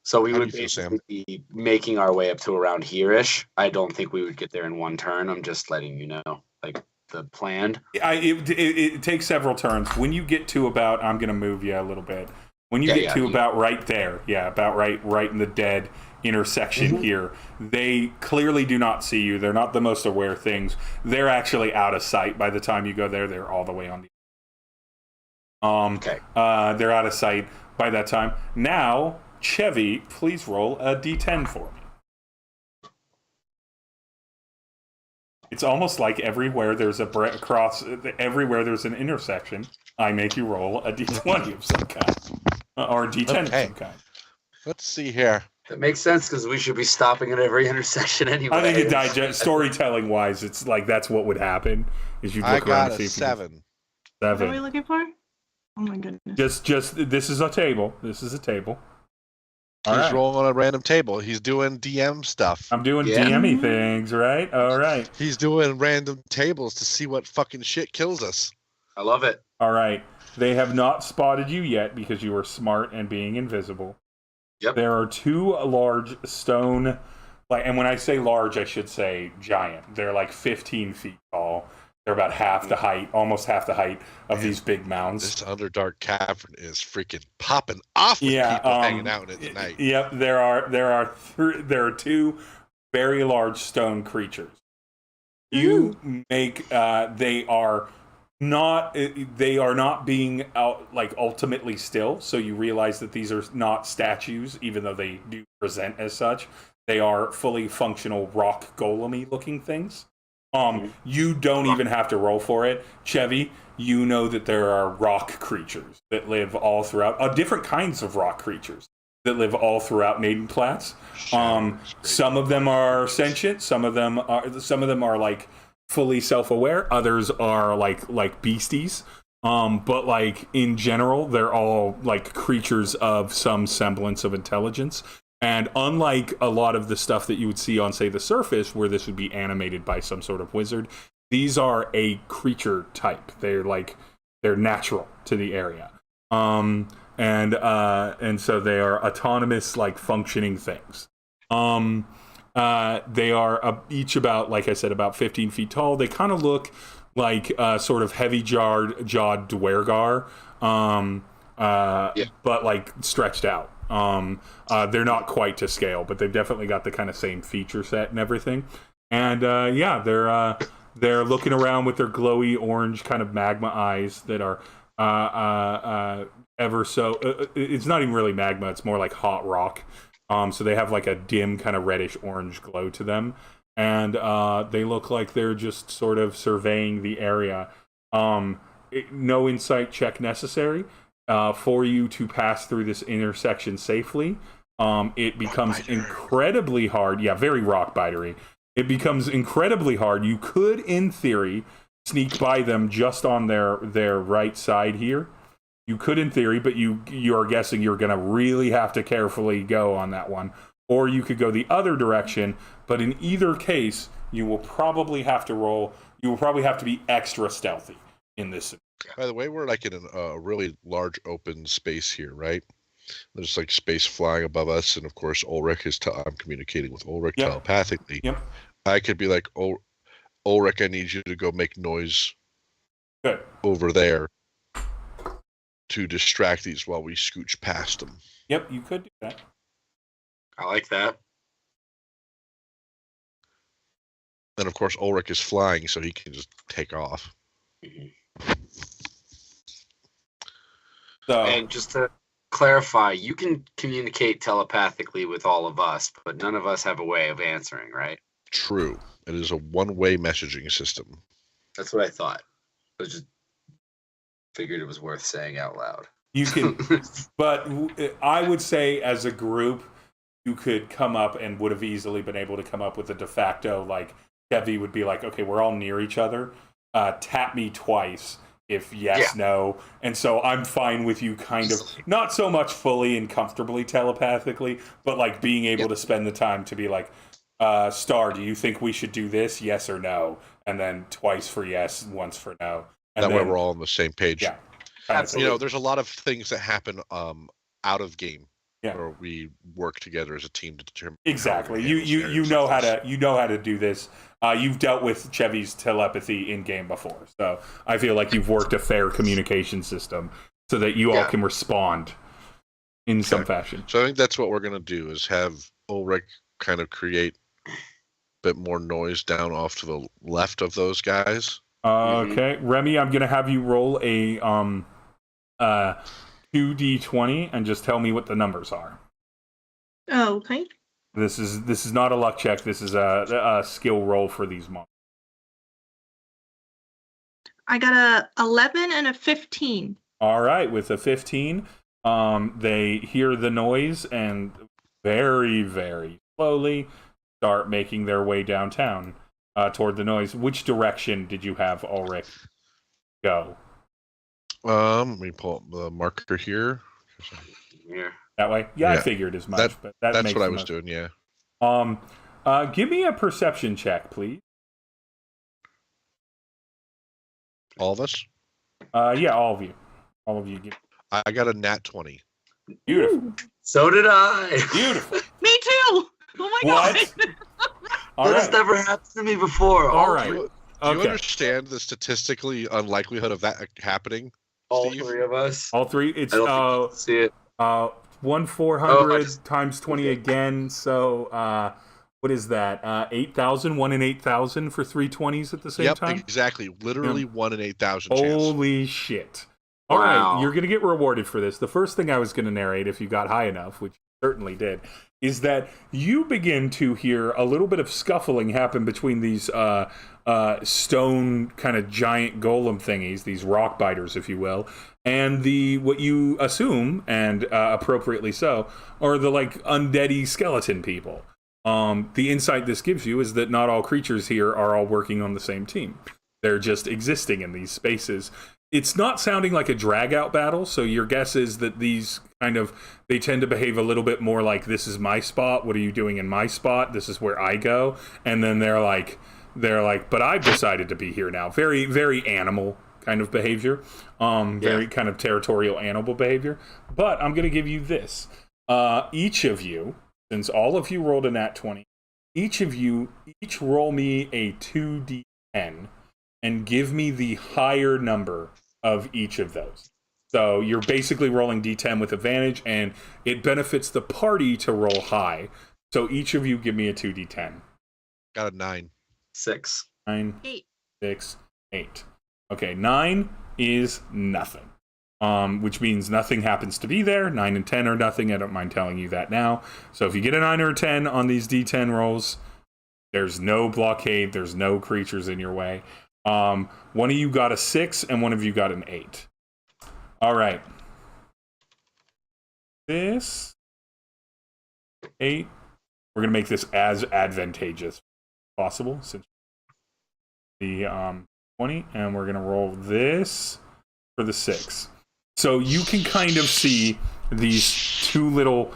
So we How would basically be making our way up to around here-ish. I don't think we would get there in one turn. I'm just letting you know, like the planned. It takes several turns. When you get to about, I'm going to move you a little bit. When you get to about right there, about right in the dead intersection here, they clearly do not see you. They're not the most aware things. They're actually out of sight by the time you go there. They're all the way on the. They're out of sight by that time. Now, Chevy, please roll a d10 for me. It's almost like everywhere there's everywhere there's an intersection, I make you roll a d20 of some kind. Or a d10 of some kind. Let's see here. That makes sense because we should be stopping at every intersection anyway. I think storytelling wise, it's like that's what would happen. Is you look around and see 7. What are we looking for? Oh my goodness. Just this is a table. This is a table. He's rolling on a random table. He's doing DM stuff. I'm doing DM-y things, right? All right. He's doing random tables to see what fucking shit kills us. I love it. All right. They have not spotted you yet because you were smart and being invisible. Yep. There are 2 large stone, and when I say large, I should say giant. They're like 15 feet tall. They're about half the height, almost half the height of these big mounds. This Underdark Cavern is freaking popping off with people hanging out in it tonight. Yep, there are 2 very large stone creatures. You make they are not being out like ultimately still, so you realize that these are not statues, even though they do present as such. They are fully functional rock golem-y looking things. You don't even have to roll for it. Chevy, you know that there are rock creatures that live all throughout, different kinds of rock creatures that live all throughout Maidenplatz. Some of them are sentient, some of them are like fully self-aware, others are like beasties. But like in general, they're all like creatures of some semblance of intelligence. And unlike a lot of the stuff that you would see on, say, the surface, where this would be animated by some sort of wizard, these are a creature type. They're natural to the area. And so they are autonomous, like functioning things. They are each about, like I said, about 15 feet tall. They kind of look like sort of heavy-jawed Dwergar, but like stretched out. They're not quite to scale, but they've definitely got the kind of same feature set and everything. And they're looking around with their glowy orange kind of magma eyes that are ever so. It's not even really magma; it's more like hot rock. So they have like a dim kind of reddish orange glow to them, and they look like they're just sort of surveying the area. No insight check necessary. For you to pass through this intersection safely, it becomes incredibly hard. Yeah, very rock bitery. It becomes incredibly hard. You could, in theory, sneak by them just on their right side here. You could, in theory, but you are guessing you're going to really have to carefully go on that one. Or you could go the other direction, but in either case, you will probably have to roll. You will probably have to be extra stealthy in this. By the way, we're like in a really large open space here, right? There's like space flying above us, and of course, Ulrich I'm communicating with Ulrich telepathically. Yep. I could be like, Ulrich, I need you to go make noise over there to distract these while we scooch past them. Yep, you could do that. I like that. And of course, Ulrich is flying, so he can just take off. So, and just to clarify, you can communicate telepathically with all of us, but none of us have a way of answering, right? True. It is a one-way messaging system. That's what I thought. I just figured it was worth saying out loud. You can, but I would say as a group, you could come up and would have easily been able to come up with a de facto, like, Chevy would be like, okay, we're all near each other. Tap me twice if yes, no. And so I'm fine with you kind of, not so much fully and comfortably telepathically, but like being able to spend the time to be like, Star, do you think we should do this? Yes or no? And then twice for yes, once for no. And that way we're all on the same page. Yeah. Absolutely. You know, there's a lot of things that happen out of game where we work together as a team to determine. Exactly. You know how to do this. You've dealt with Chevy's telepathy in game before, so I feel like you've worked a fair communication system so that you all can respond in some fashion. So I think that's what we're gonna do is have Ulrich kind of create a bit more noise down off to the left of those guys. Okay, Remy, I'm gonna have you roll a 2d20 and just tell me what the numbers are. Oh, okay. This is not a luck check. This is a skill roll for these monsters. I got a 11 and a 15. All right, with a 15, they hear the noise and very, very slowly start making their way downtown toward the noise. Which direction did you have Ulrich go? Let me pull up the marker here. Yeah. That way? Yeah, I figured as much. But that's what I was doing, yeah. Give me a perception check, please. All of us? Yeah, all of you. All of you. I got a nat 20. Beautiful. So did I. Beautiful. Me too. Oh my god. All That's never happened to me before. All right. Do you understand the statistically unlikelihood of that happening? All Steve? three of us. All three. It's see it. 1/400 times 20 again. So what is that? 8,000. 1 in 8,000 for 320s at the same time. Yep, exactly. Literally 1 in 8,000 chance. Holy shit! All right, you're gonna get rewarded for this. The first thing I was gonna narrate, if you got high enough, which you certainly did, is that you begin to hear a little bit of scuffling happen between these stone kind of giant golem thingies, these rock biters, if you will, and what you assume, and appropriately so, are the like undeady skeleton people. The insight this gives you is that not all creatures here are all working on the same team. They're just existing in these spaces. It's not sounding like a drag-out battle, so your guess is that these they tend to behave a little bit more like, this is my spot, what are you doing in my spot, this is where I go, and then they're like, but I've decided to be here now. Very, very animal kind of behavior, very kind of territorial animal behavior. But I'm going to give you this. Each of you, since all of you rolled a nat 20, each roll me a 2d10 and give me the higher number of each of those. So you're basically rolling d10 with advantage, and it benefits the party to roll high. So each of you give me a 2d10. Got a 9. 6. 9. 8. 6. 8. Okay, 9 is nothing. Which means nothing happens to be there. 9 and 10 are nothing. I don't mind telling you that now. So if you get a 9 or a 10 on these d10 rolls, there's no blockade, there's no creatures in your way. One of you got a 6 and one of you got an 8. All right. This 8, we're going to make this as advantageous as possible since the 20, and we're going to roll this for the 6. So you can kind of see these two little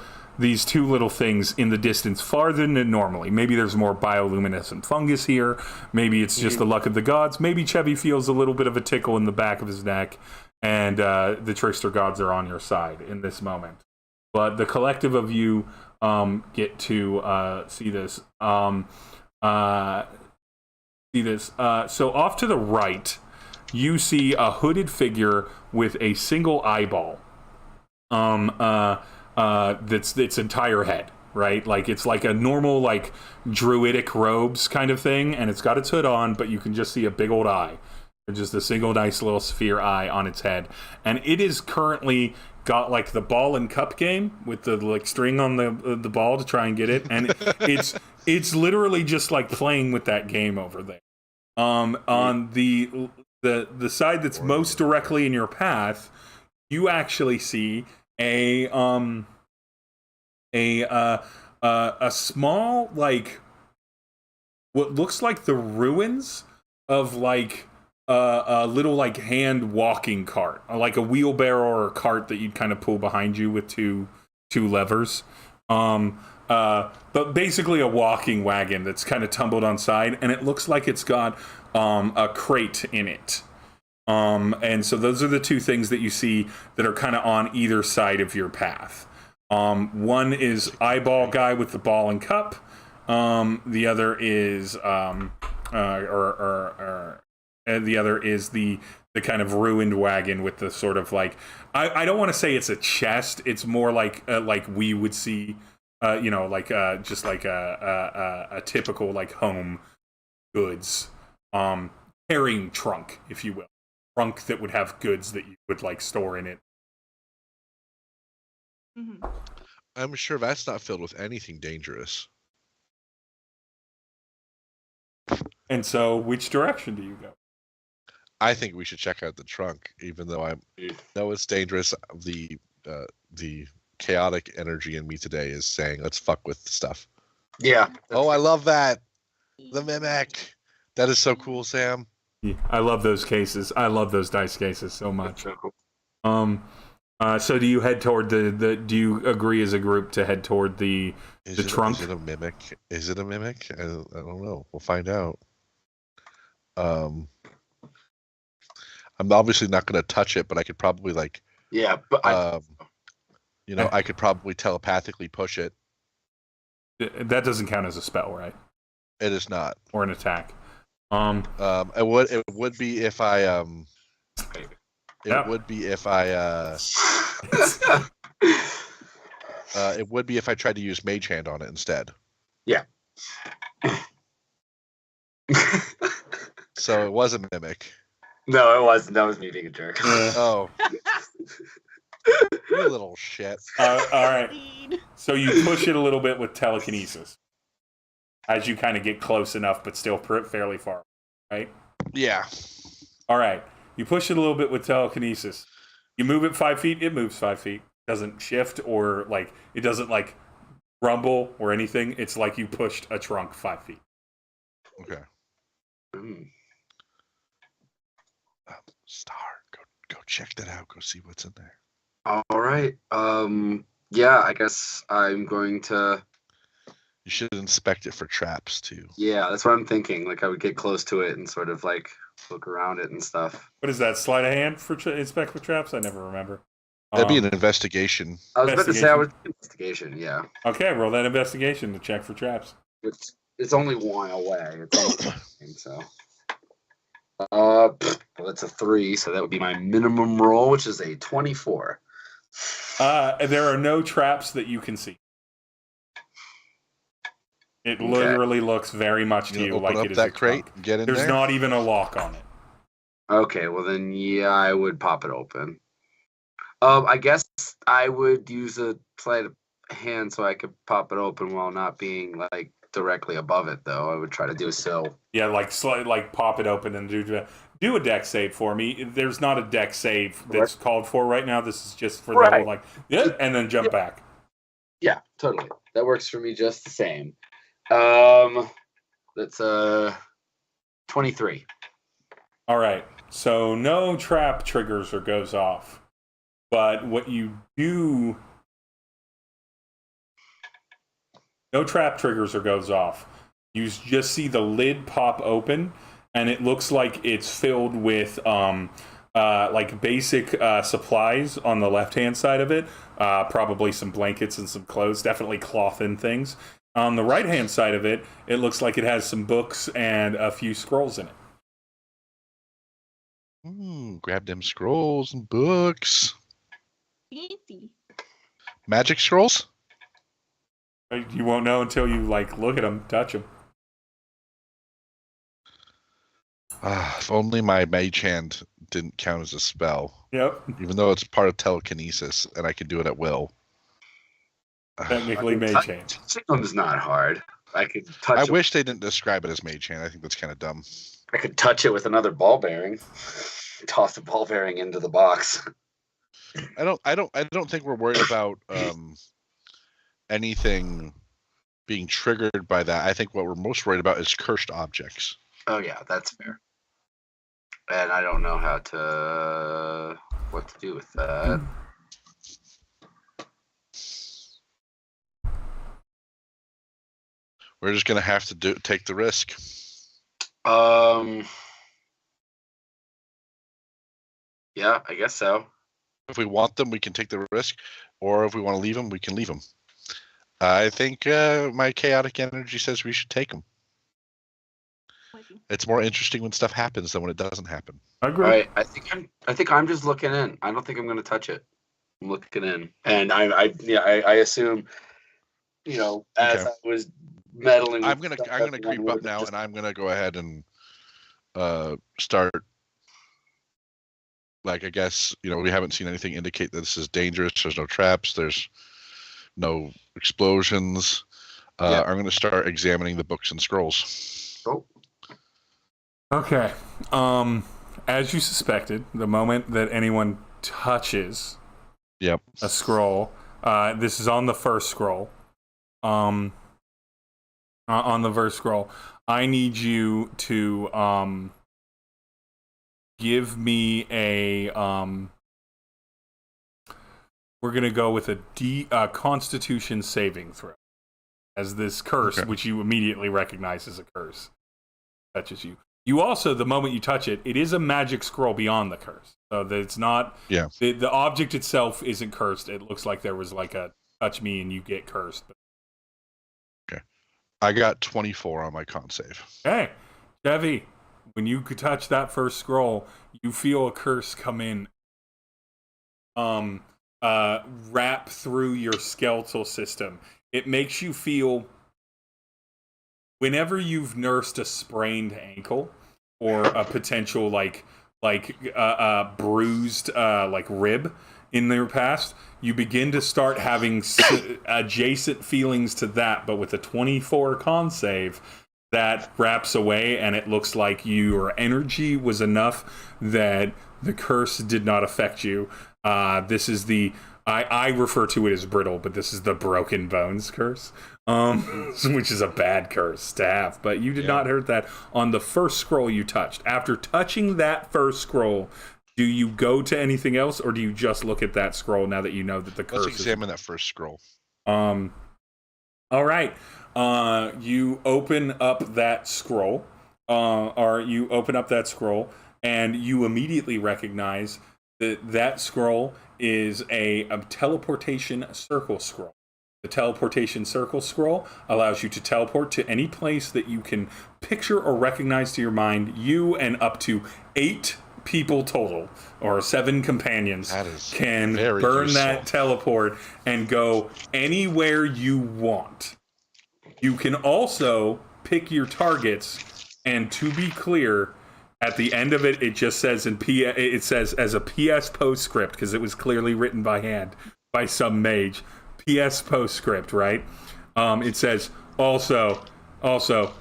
things in the distance farther than normally. Maybe there's more bioluminescent fungus here. Maybe it's just the luck of the gods. Maybe Chevy feels a little bit of a tickle in the back of his neck, and the trickster gods are on your side in this moment. But the collective of you get to see this. So off to the right, you see a hooded figure with a single eyeball. That's its entire head, right? Like it's like a normal like druidic robes kind of thing, and it's got its hood on, but you can just see a big old eye. Or just a single nice little sphere eye on its head. And it is currently got like the ball and cup game with the like string on the ball to try and get it, and it's literally just like playing with that game over there. On the side that's most directly in your path, you actually see a small, like, what looks like the ruins of like a little like hand walking cart, like a wheelbarrow or a cart that you'd kind of pull behind you with two levers. But basically a walking wagon that's kind of tumbled on side, and it looks like it's got a crate in it. And so those are the two things that you see that are kind of on either side of your path. One is eyeball guy with the ball and cup. The other is the other is the kind of ruined wagon with the sort of like, I don't want to say it's a chest. It's more like we would see, just like a typical like home goods carrying trunk, if you will, trunk that would have goods that you would like store in it. Mm-hmm. I'm sure that's not filled with anything dangerous. And so, which direction do you go? I think we should check out the trunk, even though I know it's dangerous. The chaotic energy in me today is saying, let's fuck with stuff. Yeah. Oh, I love that. The mimic. That is so cool, Sam. Yeah, I love those cases. I love those dice cases so much. So cool. So do you head toward do you agree as a group to head toward the trunk? Is it a mimic? Is it a mimic? I don't know. We'll find out. I'm obviously not going to touch it, but I could probably like. Yeah, but I could probably telepathically push it. That doesn't count as a spell, right? It is not. Or an attack. It would be if I It would be if I it would be if I tried to use Mage Hand on it instead. Yeah. So it was a mimic. No, it wasn't. That was me being a jerk. Oh. You little shit. All right. So you push it a little bit with telekinesis as you kind of get close enough, but still fairly far, right? Yeah. All right. You push it a little bit with telekinesis. You move it 5 feet, it moves 5 feet. It doesn't shift or like it doesn't like rumble or anything. It's like you pushed a trunk 5 feet. Okay. Star, go check that out. Go see what's in there. All right. Yeah, I guess I'm going to. You should inspect it for traps too. Yeah, that's what I'm thinking. Like I would get close to it and sort of like look around it and stuff. What is that? Sleight of hand for inspect for traps? I never remember. That'd be an investigation. I was about to say I was investigation. Yeah. Okay, roll that investigation to check for traps. It's only one away. It's only so. Well, that's a 3, so that would be my minimum roll, which is a 24. There are no traps that you can see. It literally looks very much to you like it is that crate. Get in there. There's not even a lock on it. Okay, well then, yeah, I would pop it open. I guess I would use a sleight of hand so I could pop it open while not being like directly above it, though. I would try to do so. Yeah, like pop it open and do a deck save for me. There's not a deck save that's called for right now. This is just for the whole like and then jump back. Yeah, totally. That works for me just the same. That's 23. All right. So no trap triggers or goes off. But what you do, no trap triggers or goes off. You just see the lid pop open, and it looks like it's filled with like basic supplies on the left-hand side of it. Probably some blankets and some clothes, definitely cloth and things. On the right-hand side of it, it looks like it has some books and a few scrolls in it. Grab them scrolls and books. Fancy. Magic scrolls? You won't know until you like look at them, touch them. If only my mage hand didn't count as a spell. Yep. Even though it's part of telekinesis and I can do it at will. Technically mage hand. Touching them is not hard. I could touch I wish they didn't describe it as mage hand. I think that's kind of dumb. I could touch it with another ball bearing. Toss the ball bearing into the box. I don't think we're worried about anything being triggered by that. I think what we're most worried about is cursed objects. Oh yeah, that's fair. And I don't know what to do with that. We're just gonna have to take the risk. Yeah, I guess so. If we want them, we can take the risk, or if we want to leave them, we can leave them. I think my chaotic energy says we should take them. It's more interesting when stuff happens than when it doesn't happen. I agree. All right, I think I'm just looking in. I don't think I'm going to touch it. I'm looking in, and I assume, as I was meddling. I'm gonna creep up now, and I'm gonna go ahead and start. Like, I guess, we haven't seen anything indicate that this is dangerous. There's no traps. There's no explosions. I'm going to start examining the books and scrolls. Oh. Okay. As you suspected, the moment that anyone touches a scroll, this is on the first scroll. On the first scroll, I need you to give me a we're gonna go with a Constitution saving throw, as this curse, which you immediately recognize as a curse, touches you. You also, the moment you touch it, it is a magic scroll beyond the curse, so that it's not. Yeah. The object itself isn't cursed. It looks like there was like a touch me and you get cursed. Okay. I got 24 on my con save. Okay, Chevy. When you could touch that first scroll, you feel a curse come in, wrap through your skeletal system. It makes you feel, whenever you've nursed a sprained ankle or a potential bruised rib in your past, you begin to start having adjacent feelings to that, but with a 24 con save. That wraps away, and it looks like your energy was enough that the curse did not affect you. This is I refer to it as brittle, but this is the broken bones curse, which is a bad curse to have. But you did not hurt that on the first scroll you touched. After touching that first scroll, do you go to anything else, or do you just look at that scroll now that you know that the curse? Let's examine that first scroll. All right. You open up that scroll, and you immediately recognize that scroll is a teleportation circle scroll. The teleportation circle scroll allows you to teleport to any place that you can picture or recognize to your mind. You and up to 8 people total, or 7 companions, can burn useful. that teleport and go anywhere you want. You can also pick your targets, and to be clear, at the end of it, it just says it says as a PS postscript, because it was clearly written by hand by some mage. PS postscript, right? It says also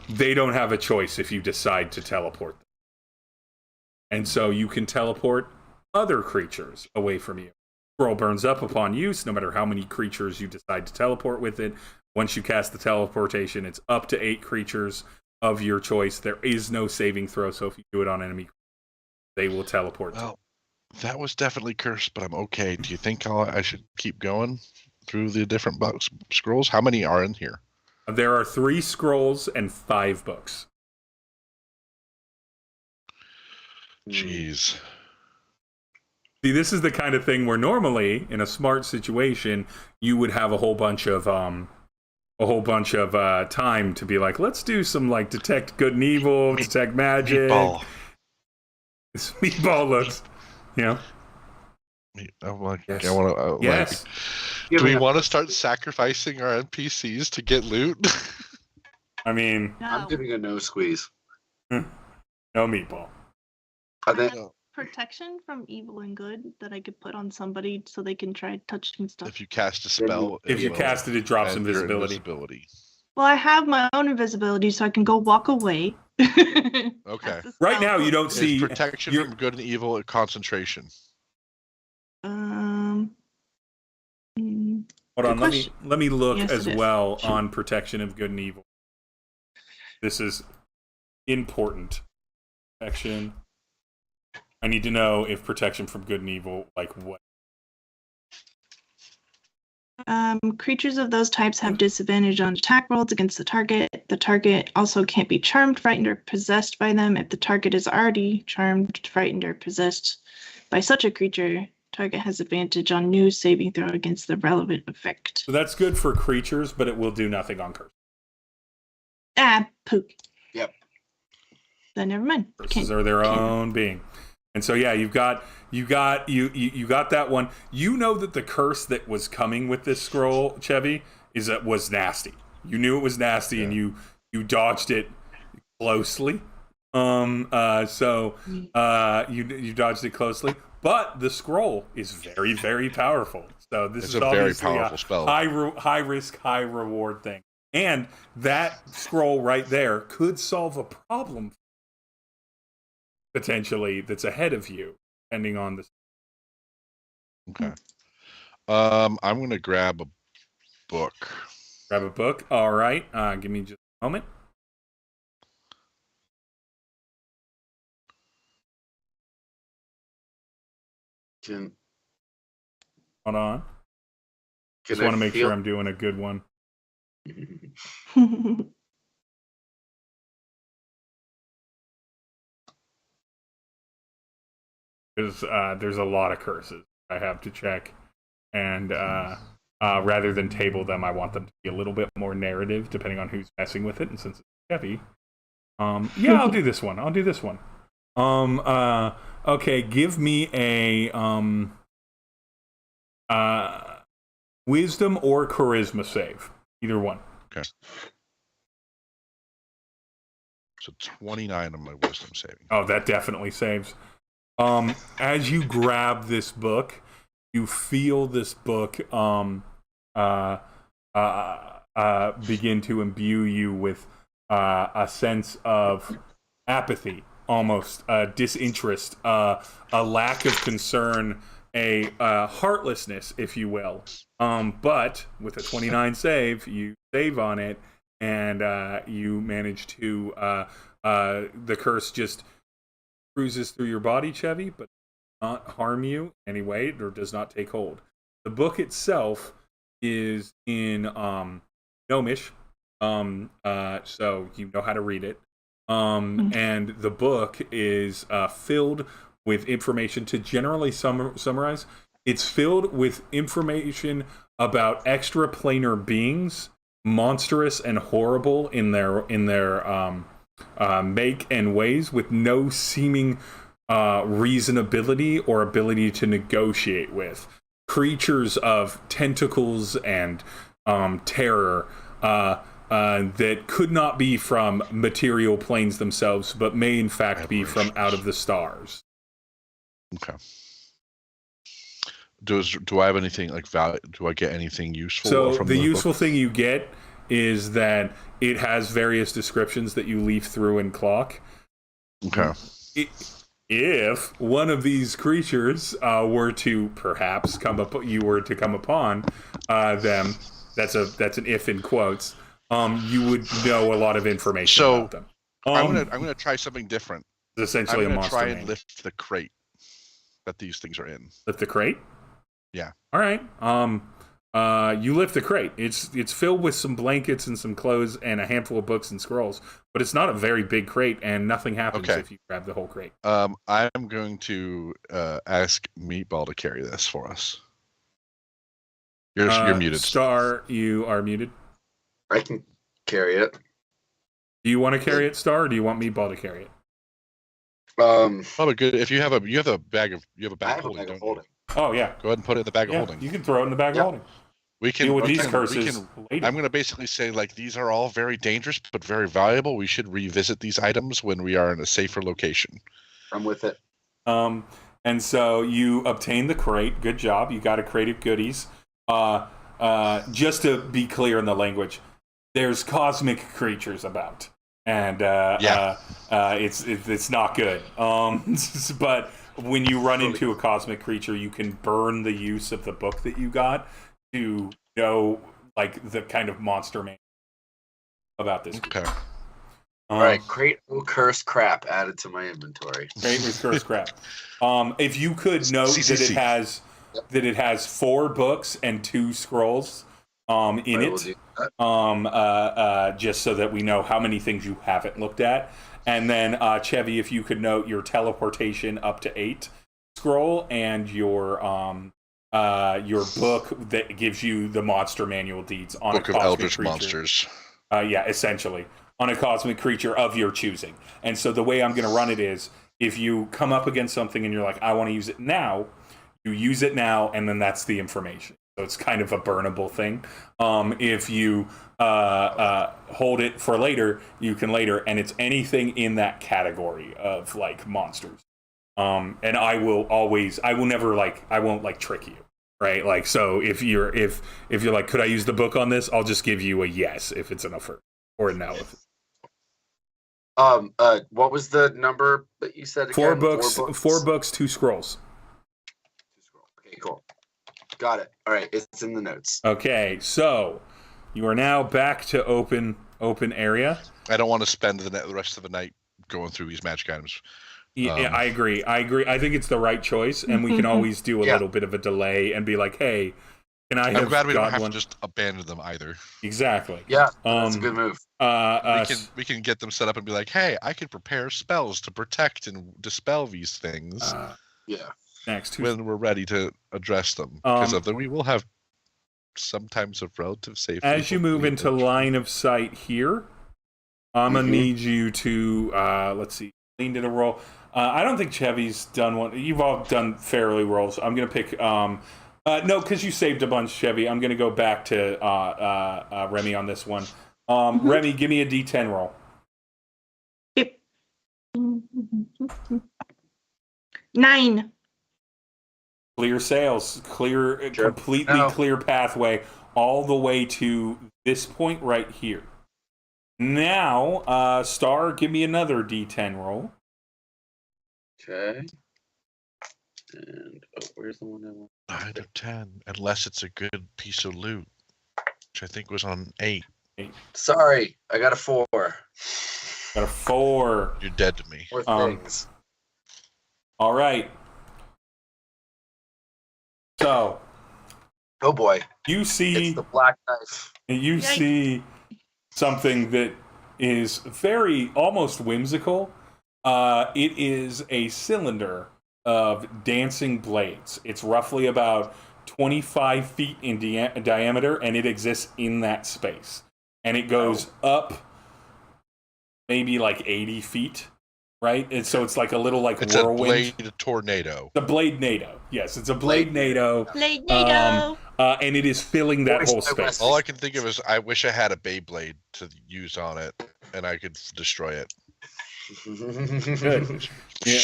they don't have a choice if you decide to teleport them, and so you can teleport other creatures away from you. Scroll burns up upon use, no matter how many creatures you decide to teleport with it. Once you cast the teleportation, it's up to 8 creatures of your choice. There is no saving throw, so if you do it on enemy, they will teleport. Well, that was definitely cursed, but I'm okay. Do you think I should keep going through the different scrolls? How many are in here? There are 3 scrolls and 5 books. Jeez. See, this is the kind of thing where normally, in a smart situation, you would have a whole bunch of time to be like, let's do some detect good and evil, detect magic. Meatball. Meatball looks, I'm like, yes. I want to. Yes. Do we want to start sacrificing our NPCs to get loot? I mean, I'm giving a no squeeze. No meatball. I have protection from evil and good that I could put on somebody so they can try touching stuff. If you cast a spell, if you cast it, it drops invisibility. Well, I have my own invisibility, so I can go walk away. Okay. Right now, you don't see protection from good and evil at concentration. Hold on, let me look as well on protection of good and evil. This is important. Protection. I need to know if protection from good and evil, like what. Creatures of those types have disadvantage on attack rolls against the target. The target also can't be charmed, frightened, or possessed by them. If the target is already charmed, frightened, or possessed by such a creature, target has advantage on new saving throw against the relevant effect. So that's good for creatures, but it will do nothing on curse. Poop. Yep. Then never mind. Curses are their own being. And so yeah, you got that one. You know that the curse that was coming with this scroll, Chevy, was nasty. You knew it was nasty, and you dodged it closely. You dodged it closely. But the scroll is very, very powerful. So this is a very powerful spell. High risk, high reward thing. And that scroll right there could solve a problem potentially that's ahead of you, depending on the. Okay. I'm gonna grab a book. Grab a book. All right. Give me just a moment. Hold on. Just want to make sure I'm doing a good one. Because there's a lot of curses I have to check, and rather than table them, I want them to be a little bit more narrative, depending on who's messing with it. And since it's heavy, I'll do this one. Okay, give me a wisdom or charisma save, either one. Okay. So 29 on my wisdom saving. Oh, that definitely saves. As you grab this book, you feel this book begin to imbue you with a sense of apathy, almost disinterest, a lack of concern, a heartlessness, if you will. But with a 29 save, you save on it, and you manage to the curse just cruises through your body, Chevy, but not harm you anyway, or does not take hold. The book itself is in Gnomish, so you know how to read it. And the book is filled with information. To generally summarize, it's filled with information about extraplanar beings, monstrous and horrible in their make and ways, with no seeming reasonability or ability to negotiate with. Creatures of tentacles and terror that could not be from material planes themselves, but may in fact be from out of the stars. Okay. Do I have anything like value? Do I get anything useful? So from the useful book? thing you get is that it has various descriptions that you leaf through in clock. Okay. If one of these creatures were to perhaps come upon them, that's an if in quotes. You would know a lot of information about them. I'm gonna try something different. It's essentially I'm a monster. Try and lift the crate that these things are in. Lift the crate? Yeah. All right. You lift the crate. It's filled with some blankets and some clothes and a handful of books and scrolls, but it's not a very big crate, and nothing happens if you grab the whole crate. I'm going to ask Meatball to carry this for us. You're muted. Star, you are muted. I can carry it. Do you want to carry it, Star, or do you want Meatball to carry it? Probably good if you have a bag of holding. Oh yeah. Go ahead and put it in the bag of holding. You can throw it in the bag of holding. We can deal with these curses later. I'm going to basically say, like, these are all very dangerous but very valuable. We should revisit these items when we are in a safer location. I'm with it. And so you obtain the crate. Good job. You got a crate of goodies. Just to be clear in the language, there's cosmic creatures about, and it's not good. But when you run into a cosmic creature, you can burn the use of the book that you got to know like the kind of monster man about this. Okay. All right, crate with cursed crap added to my inventory. Crate with cursed crap. If you could note that it has 4 books and 2 scrolls in it, just so that we know how many things you haven't looked at. And then Chevy, if you could note your teleportation up to 8 scroll and your book that gives you the monster manual deeds on Book a of cosmic Eldritch creature. Monsters. Essentially on a cosmic creature of your choosing. And so the way I'm going to run it is, if you come up against something and you're like, I want to use it now, you use it now, and then that's the information. So it's kind of a burnable thing. If you hold it for later, you can later, and it's anything in that category of like monsters. And I won't trick you, right? Like, so if you're like, could I use the book on this? I'll just give you a yes if it's an affirmative or a no. What was the number that you said again? 4 books, 4 books, 2 scrolls. 2 scrolls. Okay, cool. Got it. All right, it's in the notes. Okay, so you are now back to open area. I don't want to spend the rest of the night going through these magic items. Yeah, I agree. I think it's the right choice, and we can always do a little bit of a delay and be like, hey, can I have... I'm glad we don't have one? to just abandon them either. Exactly. Yeah, that's a good move. We can get them set up and be like, hey, I can prepare spells to protect and dispel these things. Next, when we're ready to address them, because of them, we will have sometimes of relative safety. As you move into line of sight here, I'm gonna need you to let's see, lean to the roll. I don't think Chevy's done one. You've all done fairly rolls. I'm gonna pick no, because you saved a bunch, Chevy. I'm gonna go back to Remy on this one. Remy, give me a D10 roll. 9. Clear sails, completely clear pathway all the way to this point right here. Now, Star, give me another D10 roll. Okay. And where's the one I want? 9 out of 10, unless it's a good piece of loot, which I think was on 8. Sorry, I got a 4. Got a 4. You're dead to me. 4 things. All right. So. Oh boy. You see. It's the black knife. You see something that is very almost whimsical. It is a cylinder of dancing blades. It's roughly about 25 feet in diameter, and it exists in that space. And it goes up maybe like 80 feet, right? And so it's like a little like it's whirlwind. It's a blade tornado. The blade NATO. Yes, it's a blade NATO. Blade NATO. And it is filling that whole space. All I can think of is I wish I had a Beyblade to use on it, and I could destroy it. Good. Yeah,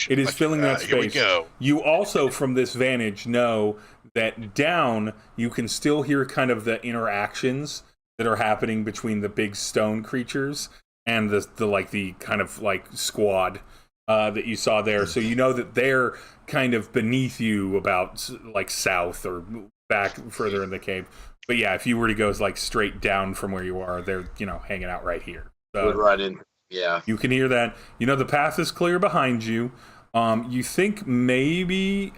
it is filling that space. Here we go. You also, from this vantage, know that down you can still hear kind of the interactions that are happening between the big stone creatures and the kind of like squad that you saw there. So you know that they're kind of beneath you, about like south or back further in the cave. But yeah, if you were to go like straight down from where you are, they're hanging out right here. So right in. Yeah. You can hear that. You know the path is clear behind you. You think maybe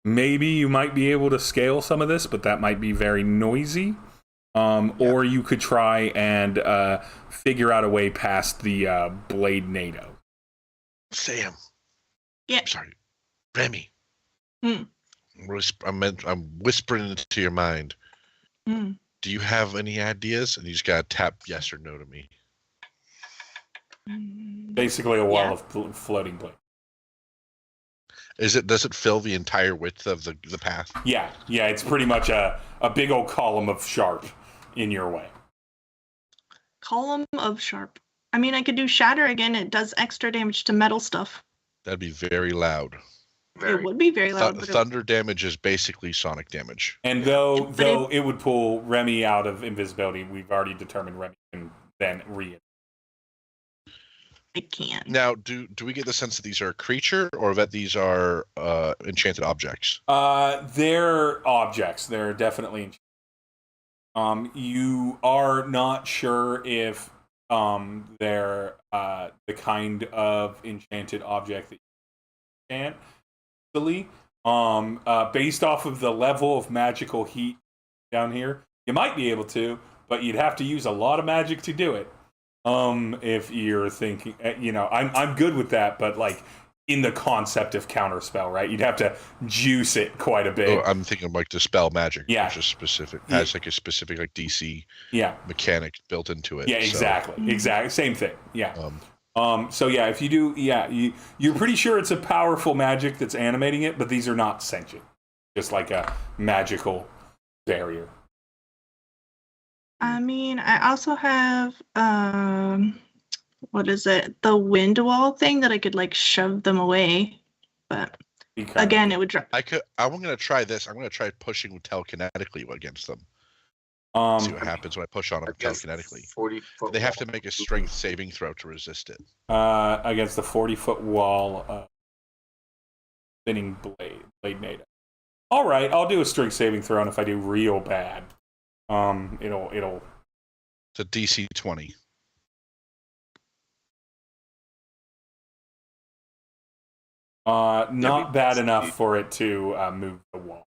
you might be able to scale some of this, but that might be very noisy. Or you could try and figure out a way past the blade NATO. Sam. Yeah. I'm sorry. Remy. Hmm. I'm whispering into your mind. Hmm. Do you have any ideas? And you just gotta tap yes or no to me. Basically a wall of floating blade. Does it fill the entire width of the path? Yeah, it's pretty much a big old column of sharp in your way. Column of sharp. I mean, I could do shatter again. It does extra damage to metal stuff. That'd be very loud. It would be very loud. Thunder damage is basically sonic damage. And though it would pull Remy out of invisibility, we've already determined Remy can then I can. Now, do we get the sense that these are a creature or that these are enchanted objects? They're objects. They're definitely enchanted. You are not sure if they're the kind of enchanted object that you can't easily. Based off of the level of magical heat down here, you might be able to, but you'd have to use a lot of magic to do it. If you're thinking, I'm good with that, but like in the concept of counterspell, right? You'd have to juice it quite a bit. Oh, I'm thinking of like dispel magic, yeah, which is specific, has like a specific like DC mechanic built into it. Yeah, exactly, same thing. Yeah. So yeah, if you do, you're pretty sure it's a powerful magic that's animating it, but these are not sentient, just like a magical barrier. I mean, I also have what is it? The wind wall thing that I could like shove them away, but again, it would drop. I'm gonna try this. I'm gonna try pushing telekinetically against them. See what happens when I push on them telekinetically. 40-foot. They have to make a strength saving throw to resist it. Against the 40-foot wall, spinning blade made. All right, I'll do a strength saving throw, and if I do real bad, it'll. It's a DC 20. Not bad enough for it to move the wall.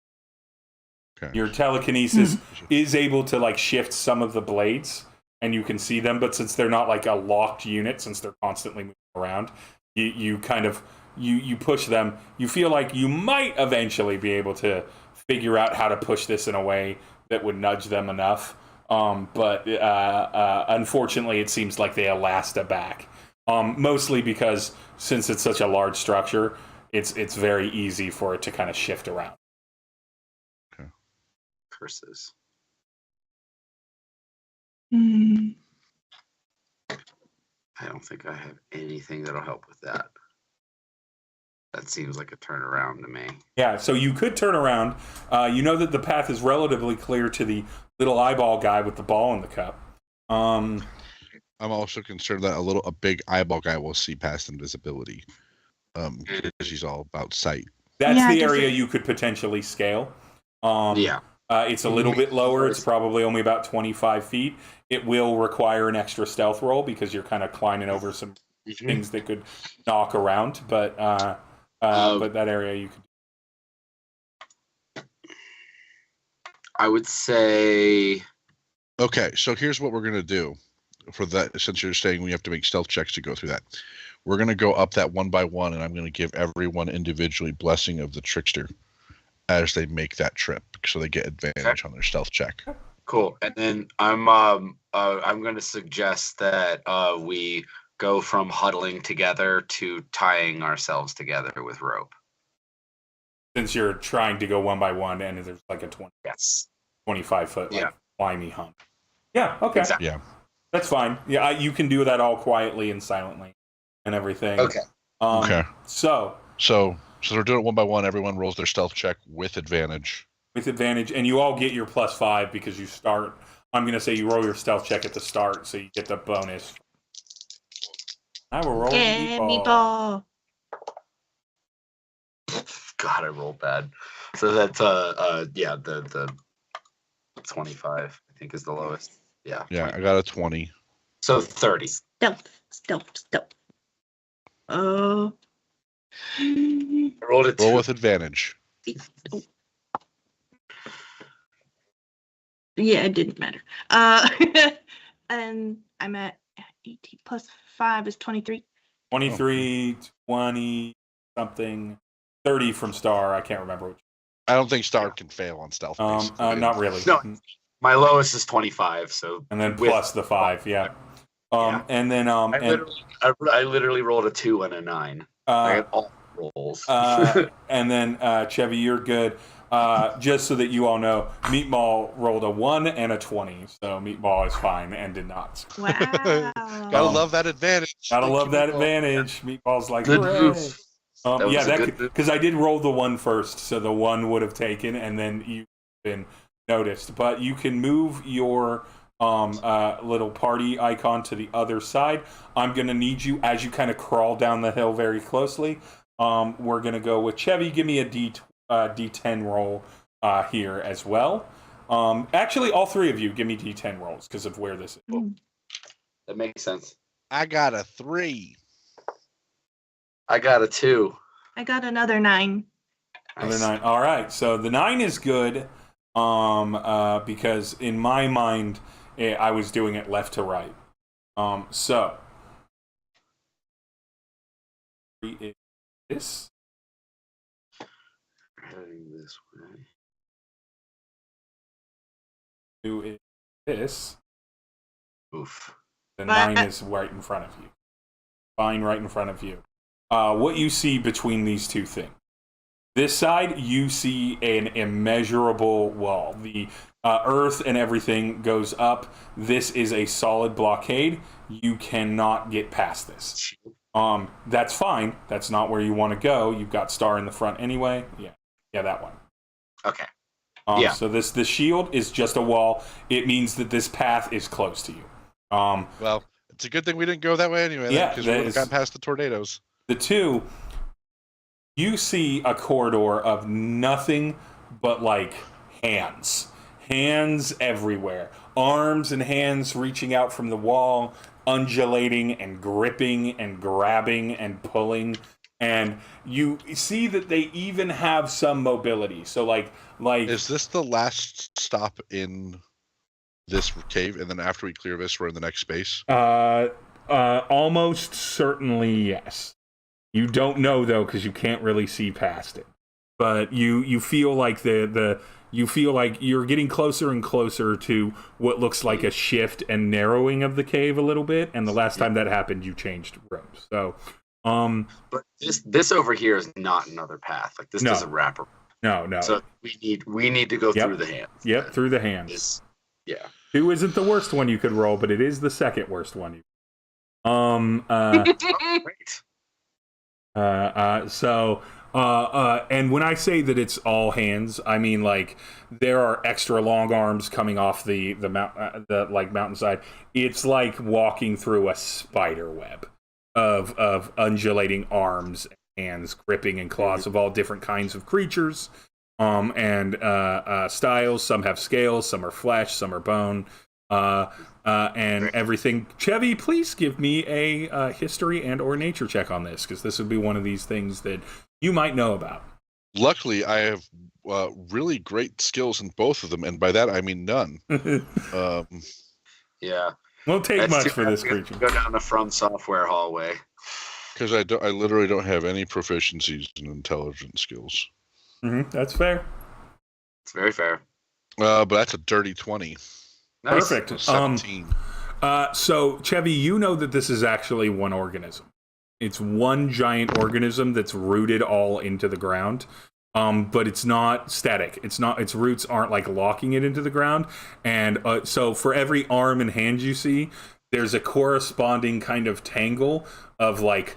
Okay. Your telekinesis is able to like shift some of the blades, and you can see them. But since they're not like a locked unit, since they're constantly moving around, you kind of you push them. You feel like you might eventually be able to figure out how to push this in a way that would nudge them enough. But unfortunately, it seems like they elasta back. Mostly because since it's such a large structure, it's very easy for it to kind of shift around. Okay. Curses. I don't think I have anything that'll help with that. That seems like a turnaround to me. Yeah, so you could turn around. You know that the path is relatively clear to the little eyeball guy with the ball in the cup. I'm also concerned that a big eyeball guy will see past invisibility. Because he's all about sight. That's the area you could potentially scale. It's a little bit lower. It's probably only about 25 feet. It will require an extra stealth roll because you're kind of climbing over some things that could knock around. But that area you could. I would say. Okay, so here's what we're gonna do for that. Since you're saying we have to make stealth checks to go through that, we're gonna go up that one by one, and I'm gonna give everyone individually Blessing of the Trickster as they make that trip, so they get advantage on their stealth check. Cool. And then I'm going to suggest that we go from huddling together to tying ourselves together with rope. Since you're trying to go one by one, and there's like a 25 foot slimy hump. Yeah. Okay. Exactly. Yeah. That's fine. Yeah, you can do that all quietly and silently, and everything. Okay. Okay. So they're doing it one by one. Everyone rolls their stealth check with advantage. And you all get your +5 because you start. I'm going to say you roll your stealth check at the start, so you get the bonus. I will roll meatball. God, I rolled bad. So that's the 25 I think is the lowest. Yeah. Yeah, 20. I got a 20. So 30. Stealth. Oh. I rolled a 2. Roll with advantage. Yeah, it didn't matter. And I'm at 18 plus 5 is 23. 23, 20, something, 30 from Star. I can't remember which. I don't think Star can fail on stealth. Not really. No, my lowest is 25. So and then plus the 5, yeah. And then I literally rolled a 2 and a 9. I got all rolls. And then Chevy, you're good. Just so that you all know, Meatball rolled a 1 and a 20, so Meatball is fine and did not. Wow. Gotta love that advantage. Gotta love that advantage. Meatball's like, good move. Because I did roll the 1 first, so the 1 would have taken, and then you've been noticed. But you can move your little party icon to the other side. I'm going to need you, as you kind of crawl down the hill very closely, we're going to go with Chevy. Give me a D10 roll here as well. Actually, all 3 of you give me D10 rolls because of where this is. That makes sense. I got a 3. I got a 2. I got another 9. Another 9. All right, so the 9 is good because in my mind, I was doing it left to right. So this. Heading this way. 2 is this. Oof. The 9 is right in front of you. Fine, right in front of you. What you see between these two things. This side, you see an immeasurable wall. The earth and everything goes up. This is a solid blockade. You cannot get past this. That's fine. That's not where you want to go. You've got Star in the front anyway. Yeah, that one. Okay. So the shield is just a wall. It means that this path is close to you. Well, it's a good thing we didn't go that way anyway. Because we would have gotten past the tornadoes. The 2, you see a corridor of nothing but like hands everywhere, arms and hands reaching out from the wall, undulating and gripping and grabbing and pulling. And you see that they even have some mobility. So like is this the last stop in this cave, and then after we clear this, we're in the next space? Almost certainly yes. You don't know though, because you can't really see past it. But you feel like you feel like you're getting closer and closer to what looks like a shift and narrowing of the cave a little bit. And the last time that happened, you changed rooms. So, but this over here is not another path. Like this doesn't wrap around. No. So we need to go through the hands. Yep, through the hands. 2 isn't the worst one you could roll, but it is the second worst one. Great. And when I say that it's all hands, I mean like there are extra long arms coming off the mountainside. It's like walking through a spider web of undulating arms, hands, gripping, and claws of all different kinds of creatures, and styles. Some have scales, some are flesh, some are bone. And everything. Chevy, please give me a history and or nature check on this, because this would be one of these things that you might know about. Luckily, I have really great skills in both of them, and by that I mean none. Yeah. Won't take much for this creature. Go down the From Software hallway. Because I literally don't have any proficiencies in intelligence skills. That's fair. It's very fair. But that's a dirty 20. Nice. Perfect. 17. So, Chevy, you know that this is actually one organism. It's one giant organism that's rooted all into the ground. But it's not static. Its roots aren't like locking it into the ground. And so for every arm and hand you see, there's a corresponding kind of tangle of like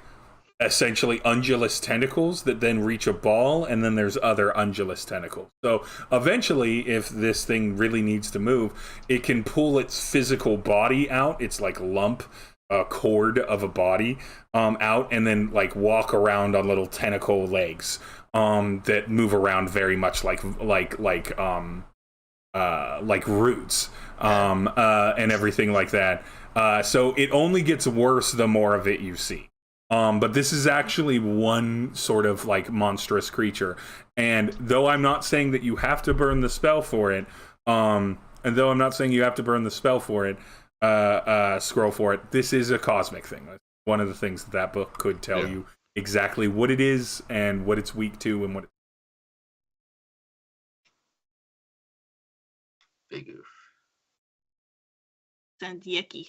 essentially undulous tentacles that then reach a ball, and then there's other undulous tentacles. So eventually, if this thing really needs to move, it can pull its physical body out, its like lump cord of a body out, and then like walk around on little tentacle legs that move around very much like roots and everything like that. So it only gets worse the more of it you see. But this is actually one sort of like monstrous creature. And though I'm not saying that you have to burn the spell for it, scroll for it, this is a cosmic thing. One of the things that book could tell you exactly what it is and what it's weak to and what Big oof. Sounds yucky.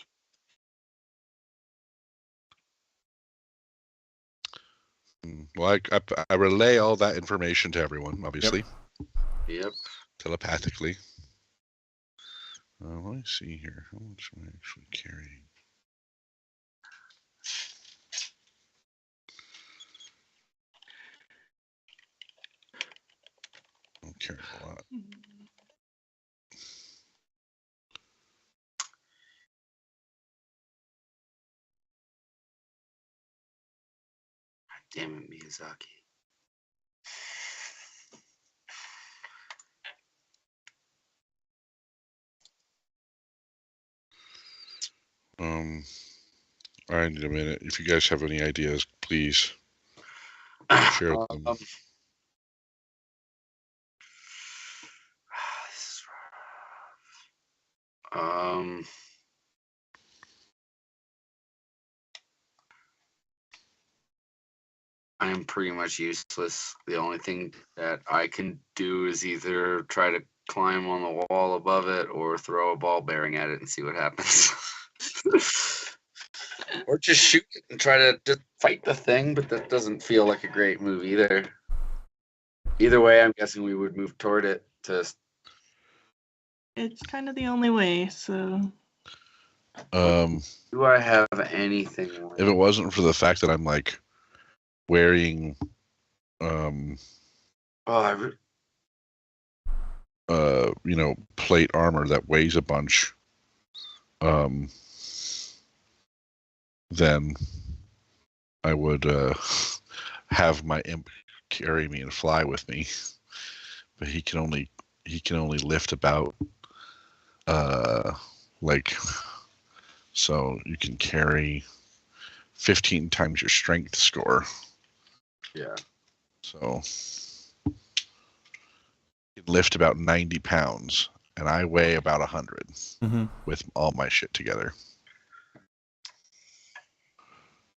Well, I relay all that information to everyone, obviously. Yep. Telepathically. Let me see here. How much am I actually carrying? carrying a lot. Damn it, Miyazaki. I need a minute. If you guys have any ideas, please share them. I am pretty much useless. The only thing that I can do is either try to climb on the wall above it or throw a ball bearing at it and see what happens. Or just shoot it and try to just fight the thing, but that doesn't feel like a great move either. Either way, I'm guessing we would move toward it to... It's kind of the only way, so... Do I have anything? If it wasn't for the fact that I'm like wearing plate armor that weighs a bunch, then I would have my imp carry me and fly with me. But he can only lift about so you can carry 15 times your strength score. Yeah. So you can lift about 90 pounds, and I weigh about 100 with all my shit together,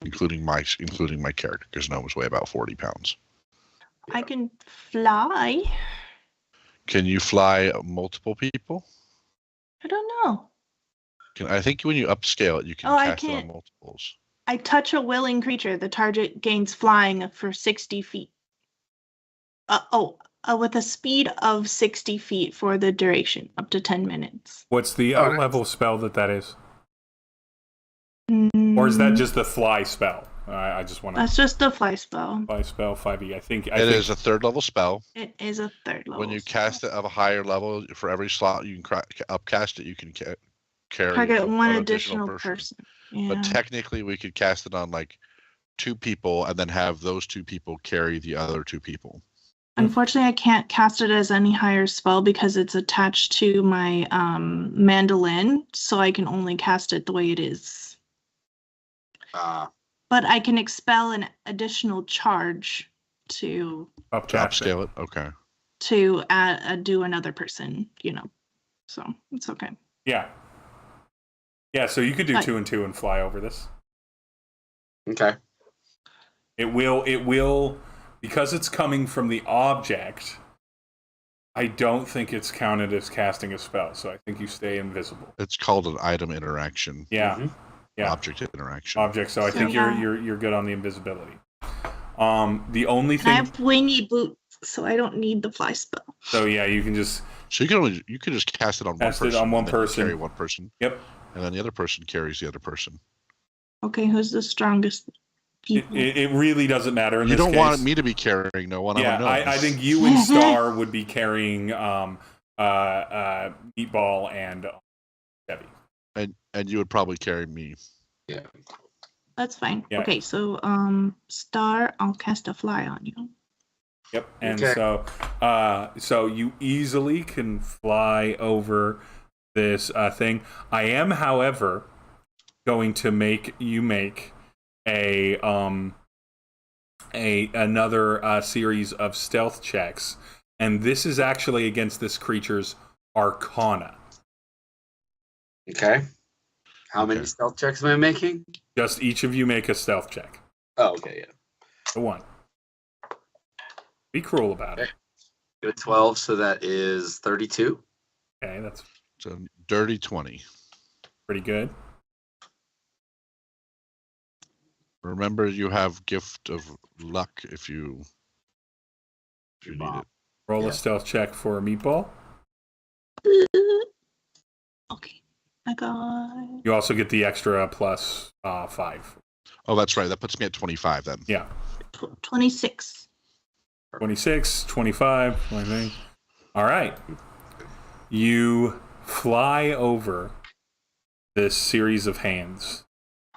including my character, because gnomes weigh about 40 pounds. I can fly. Can you fly multiple people? I don't know. I think when you upscale it, you can cast it on multiples. I touch a willing creature. The target gains flying for 60 feet. With a speed of 60 feet for the duration, up to 10 minutes. What's the level spell that is? Or is that just the fly spell? I just want to... That's just the fly spell. Fly spell, 5e. I think is a third level spell. It is a third level. When you cast it of a higher level, for every slot you can upcast it, you can carry target one additional person. Yeah. But technically, we could cast it on like 2 people and then have those 2 people carry the other 2 people. Unfortunately, I can't cast it as any higher spell because it's attached to my mandolin, so I can only cast it the way it is. But I can expel an additional charge to upscale it. Okay. To do another person, so it's okay. Yeah. Yeah, so you could do 2 and 2 and fly over this. Okay. It will, because it's coming from the object, I don't think it's counted as casting a spell, so I think you stay invisible. It's called an item interaction. Yeah. Mm-hmm. Yeah. Object interaction. So I think you're good on the invisibility. The only thing... I have wingy boots, so I don't need the fly spell. So yeah, you can just... So you could just cast it on one person. Carry one person. Yep. And then the other person carries the other person. Okay, who's the strongest people? It really doesn't matter in this case. You don't want me to be carrying no one. Yeah, I think you and Star would be carrying Meatball and Debbie. And you would probably carry me. Yeah. That's fine. Yeah. Okay, so Star, I'll cast a fly on you. Yep. And so you easily can fly over this thing. I am, however, going to make another series of stealth checks, and this is actually against this creature's Arcana. Okay. How many stealth checks am I making? Just each of you make a stealth check. Oh, okay, yeah. The 1. Be cruel about it. Good 12, so that is 32. Okay, that's a dirty 20. Pretty good. Remember, you have gift of luck if you need it. Roll a stealth check for a Meatball. Okay. I got... You also get the extra plus 5. Oh, that's right. That puts me at 25 then. Yeah. 26. 26, 25, I think. All right. You fly over this series of hands,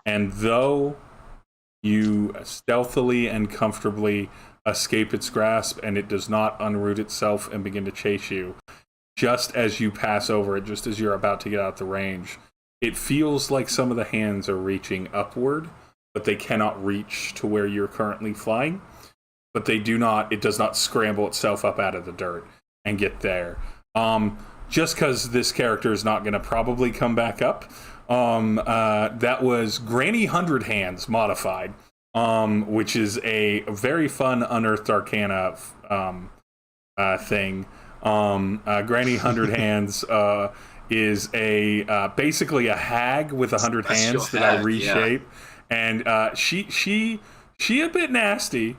and though you stealthily and comfortably escape its grasp and it does not unroot itself and begin to chase you, just as you pass over it, just as you're about to get out the range, it feels like some of the hands are reaching upward, but they cannot reach to where you're currently flying. But it does not scramble itself up out of the dirt and get there. Just because this character is not going to probably come back up. That was Granny 100 Hands modified, which is a very fun Unearthed Arcana thing. Granny 100 Hands is basically a hag with 100 hands that I reshape, and she a bit nasty.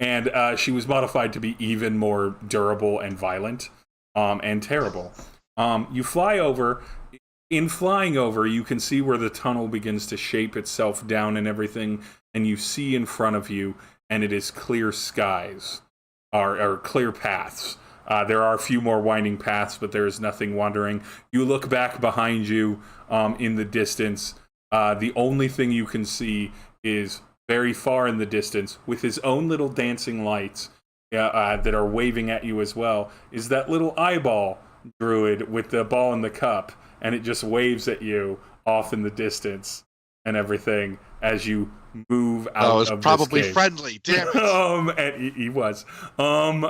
And she was modified to be even more durable and violent, and terrible. You fly over. In flying over, you can see where the tunnel begins to shape itself down and everything, and you see in front of you, and it is clear skies, or clear paths. There are a few more winding paths, but there is nothing wandering. You look back behind you in the distance. The only thing you can see is very far in the distance, with his own little dancing lights that are waving at you as well, is that little eyeball druid with the ball in the cup, and it just waves at you off in the distance and everything as you move out of this cave. Oh, it's probably friendly, damn it. And he was. No!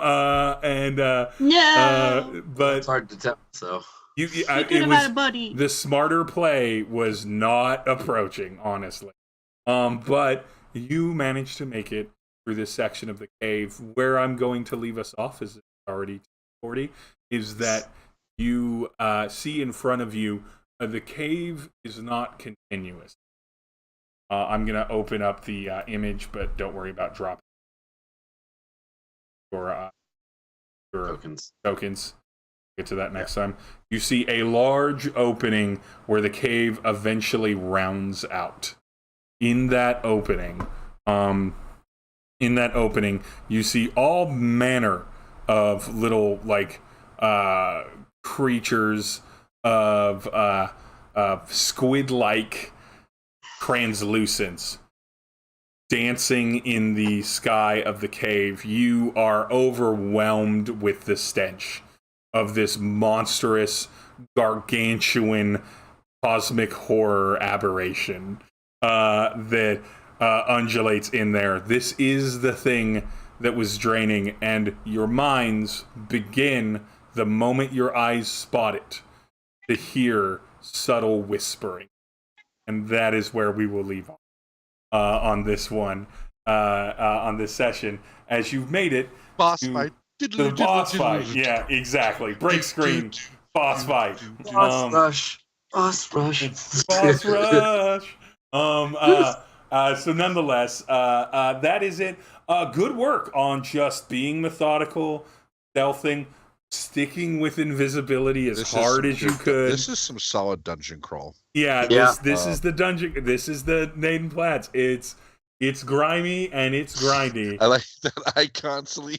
But it's hard to tell, so... The smarter play was not approaching, honestly. But you managed to make it through this section of the cave. Where I'm going to leave us off, is already 40, is that you see in front of you, the cave is not continuous. I'm going to open up the image, but don't worry about dropping your tokens. Get to that next time. You see a large opening where the cave eventually rounds out. In that opening, you see all manner of little creatures of squid-like translucence dancing in the sky of the cave. You are overwhelmed with the stench of this monstrous, gargantuan, cosmic horror aberration that undulates in there. This is the thing that was draining, and your minds begin, the moment your eyes spot it, to hear subtle whispering. And that is where we will leave on this one, on this session, as you've made it boss fight. The boss fight, yeah, exactly. Break screen, boss fight. Boss rush. Boss rush. So nonetheless, that is it. Good work on just being methodical, stealthing, sticking with invisibility as hard as you could. This is some solid dungeon crawl. Yeah, this is the dungeon. This is the Naden Platts. It's grimy and it's grindy. I like that icon, Celine.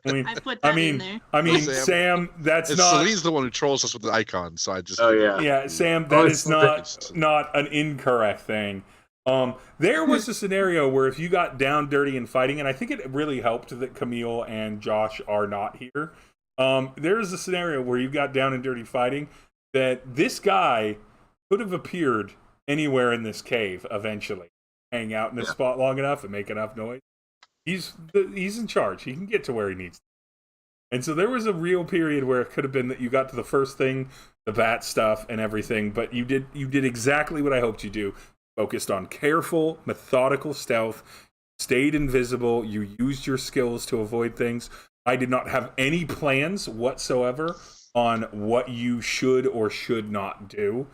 I put that in there. I mean, Sam, that's not... Celine's the one who trolls us with the icon, so I just... Oh, yeah. Yeah, Sam, that is not an incorrect thing. There was a scenario where if you got down dirty and fighting, and I think it really helped that Camille and Josh are not here. There is a scenario where you got down and dirty fighting that this guy could have appeared anywhere in this cave eventually. Hang out in this spot long enough and make enough noise. He's in charge. He can get to where he needs to. And so there was a real period where it could have been that you got to the first thing, the bat stuff and everything, but you did exactly what I hoped you do. Focused on careful, methodical stealth, stayed invisible, you used your skills to avoid things. I did not have any plans whatsoever on what you should or should not do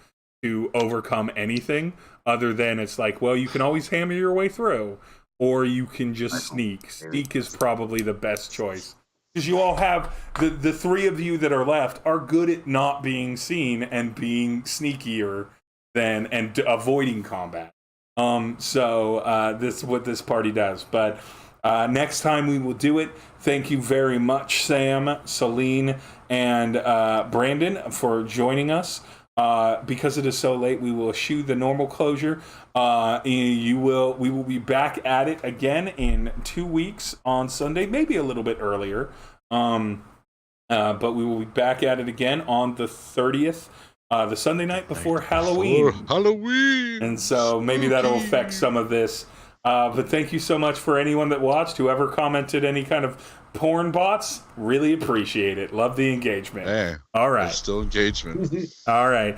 to overcome anything, other than it's like, well, you can always hammer your way through, or you can just sneak. Sneak is probably the best choice. Because you all have, the three of you that are left are good at not being seen and being sneakier and avoiding combat. So this is what this party does. But next time we will do it. Thank you very much, Sam, Celine, and Brandon for joining us. Because it is so late, we will eschew the normal closure. We will be back at it again in 2 weeks on Sunday, maybe a little bit earlier. But we will be back at it again on the 30th, the Sunday night before Halloween. And so maybe that'll affect some of this. But thank you so much for anyone that watched, whoever commented any kind of porn bots. Really appreciate it. Love the engagement. Yeah, all right. Still engagement. All right.